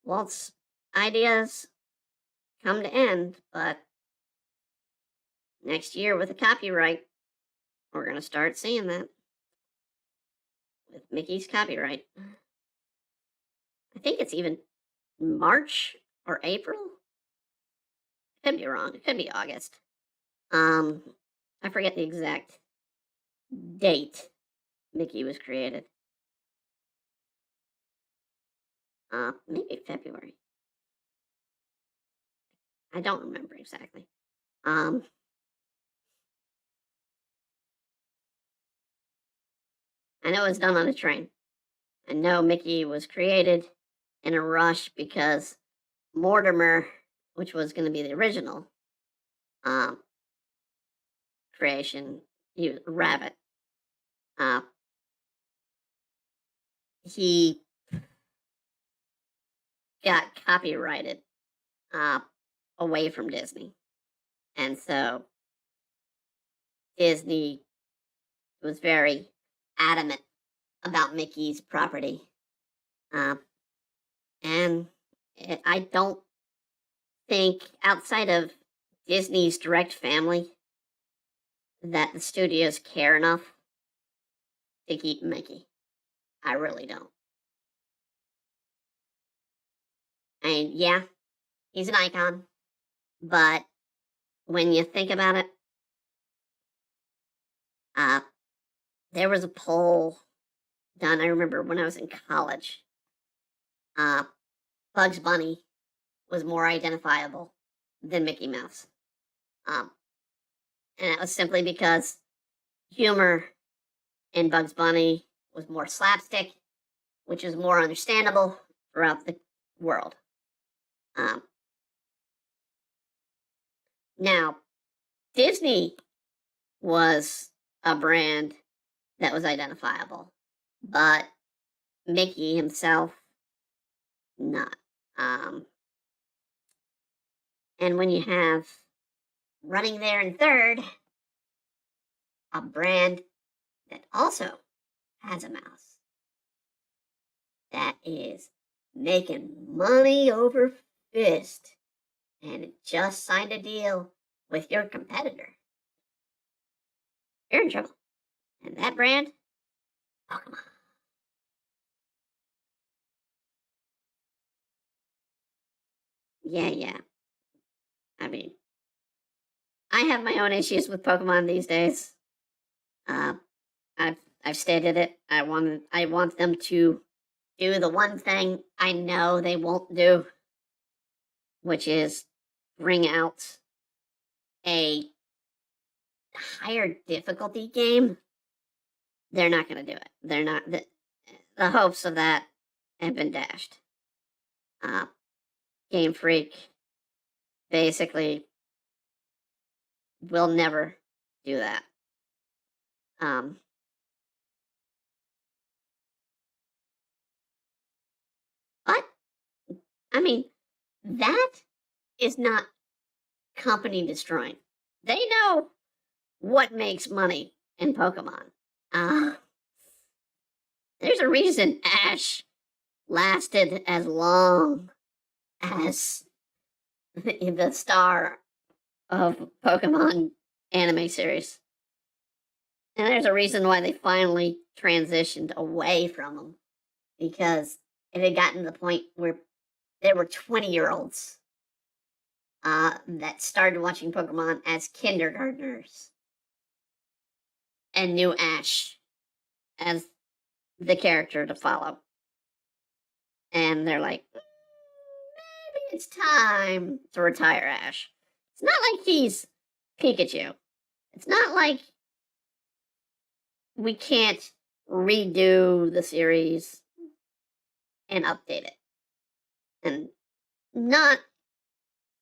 Walt's ideas come to end, but next year with the copyright, we're going to start seeing that with Mickey's copyright. I think it's even March or April. Could be wrong. It could be August. I forget the exact date Mickey was created. Maybe February. I don't remember exactly. I know it was done on a train. I know Mickey was created in a rush because Mortimer, which was going to be the original um, creation, he was Rabbit. Uh, he got copyrighted away from Disney, and so Disney was very adamant about Mickey's property, uh, and I don't think outside of Disney's direct family that the studios care enough to keep Mickey. I really don't. I mean, yeah, he's an icon, but when you think about it, uh, there was a poll done. I remember when I was in college. Uh, Bugs Bunny was more identifiable than Mickey Mouse, um, and that was simply because humor in Bugs Bunny was more slapstick, which is more understandable throughout the world. Um, Now, Disney was a brand that was identifiable, but Mickey himself, not. Um, and when you have running there in third, a brand that also has a mouse that is making money over fist and it just signed a deal with your competitor, you're in trouble. And that brand, Pokemon. Yeah, yeah. I mean, I have my own issues with Pokemon these days. Uh, I've stated it. I want them to do the one thing I know they won't do, which is bring out a higher difficulty game. They're not going to do it. They're not. The hopes of that have been dashed. Game Freak basically will never do that. But I mean, that is not company destroying. They know what makes money in Pokemon. There's a reason Ash lasted as long as the star of Pokemon anime series. And there's a reason why they finally transitioned away from them. Because it had gotten to the point where there were 20-year-olds that started watching Pokemon as kindergartners and knew Ash as the character to follow. And they're like, maybe it's time to retire Ash. It's not like he's Pikachu. It's not like we can't redo the series and update it. And not,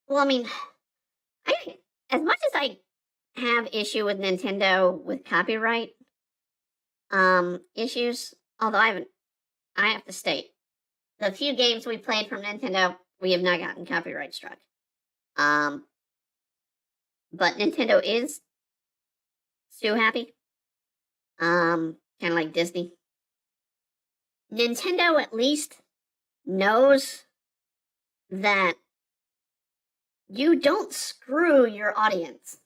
well, I mean, as much as I have issue with Nintendo with copyright issues, although I have to state, the few games we played from Nintendo, we have not gotten copyright struck. But Nintendo is still happy. Kind of like Disney. Nintendo at least knows that you don't screw your audience.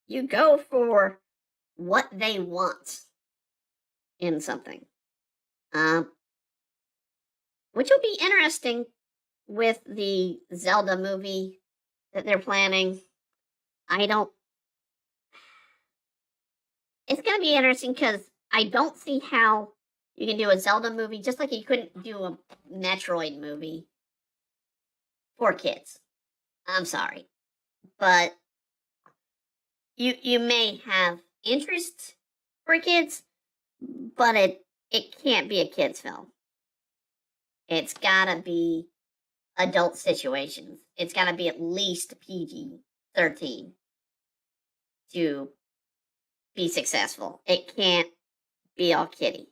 You go for what they want in something. Which will be interesting with the Zelda movie that they're planning. It's going to be interesting because I don't see how you can do a Zelda movie just like you couldn't do a Metroid movie for kids. I'm sorry. But you may have interest for kids, but it can't be a kids film. It's gotta be adult situations. It's gotta be at least PG-13 to be successful. It can't be all kiddie.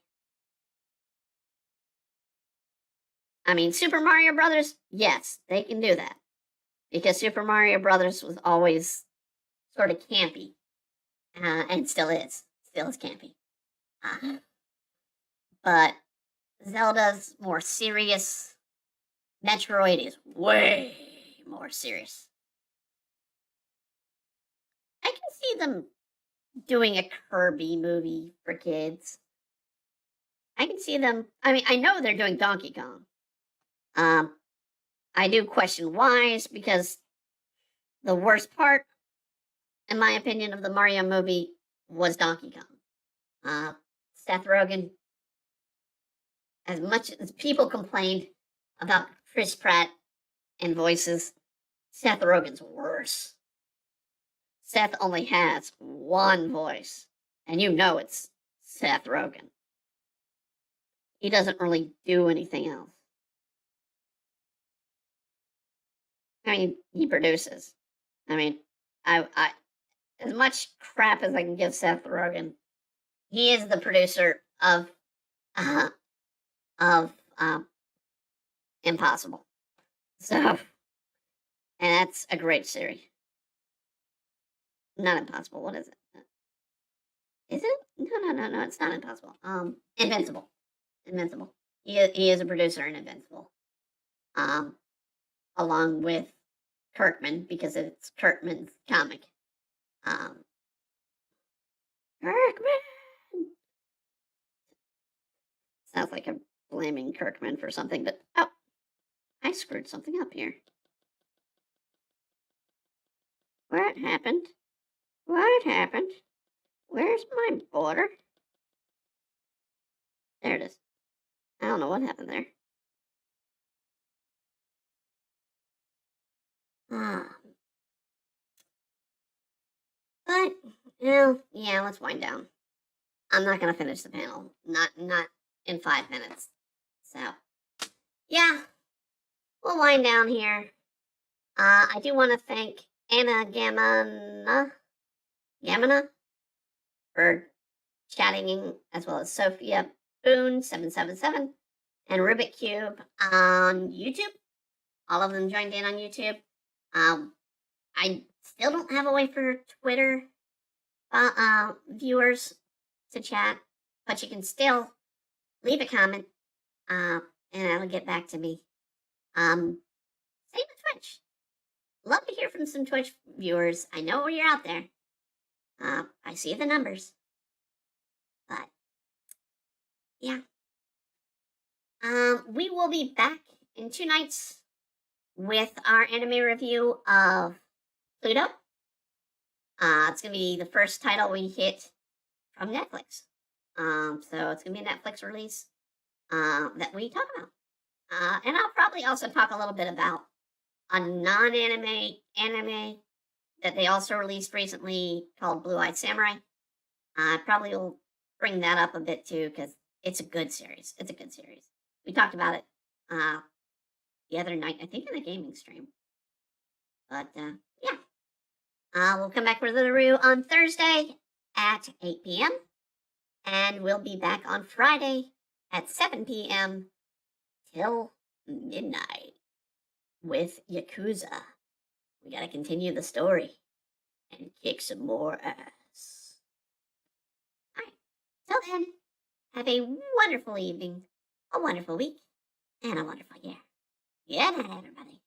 I mean, Super Mario Brothers, yes, they can do that. Because Super Mario Brothers was always sort of campy. And still is. Still is campy. But Zelda's more serious. Metroid is way more serious. I can see them doing a Kirby movie for kids. I can see them. I mean, I know they're doing Donkey Kong. I do question whys because the worst part, in my opinion, of the Mario movie was Donkey Kong. Seth Rogen, as much as people complained about Chris Pratt and voices, Seth Rogen's worse. Seth only has one voice, and you know it's Seth Rogen. He doesn't really do anything else. I mean, he produces. I mean, I as much crap as I can give Seth Rogen, he is the producer of Impossible. So, and that's a great series. Not Impossible. What is it? Is it? No. It's not Impossible. Invincible. Invincible. He is a producer in Invincible. Along with Kirkman, because it's Kirkman's comic. Kirkman! Sounds like I'm blaming Kirkman for something, but oh, I screwed something up here. What happened? What happened? Where's my border? There it is. I don't know what happened there. Ah, but yeah, let's wind down. I'm not gonna finish the panel. Not in 5 minutes. So yeah, we'll wind down here. I do want to thank Anna Gamana for chatting, as well as Sophia Boone 777 and Rubik Cube on YouTube. All of them joined in on YouTube. I still don't have a way for Twitter viewers to chat, but you can still leave a comment, and it'll get back to me. Same with Twitch. Love to hear from some Twitch viewers. I know you're out there. I see the numbers, but yeah. We will be back in 2 nights with our anime review of Pluto. It's gonna be the first title we hit from Netflix. So it's gonna be a Netflix release that we talk about. And I'll probably also talk a little bit about a non-anime anime that they also released recently called Blue Eyed Samurai. I probably will bring that up a bit too because it's a good series. It's a good series. We talked about it the other night, I think in the gaming stream. But yeah, we'll come back with a review on Thursday at 8 p.m. And we'll be back on Friday at 7 p.m. till midnight with Yakuza. We gotta continue the story and kick some more ass. Alright, till then, have a wonderful evening, a wonderful week, and a wonderful year. Good night, everybody.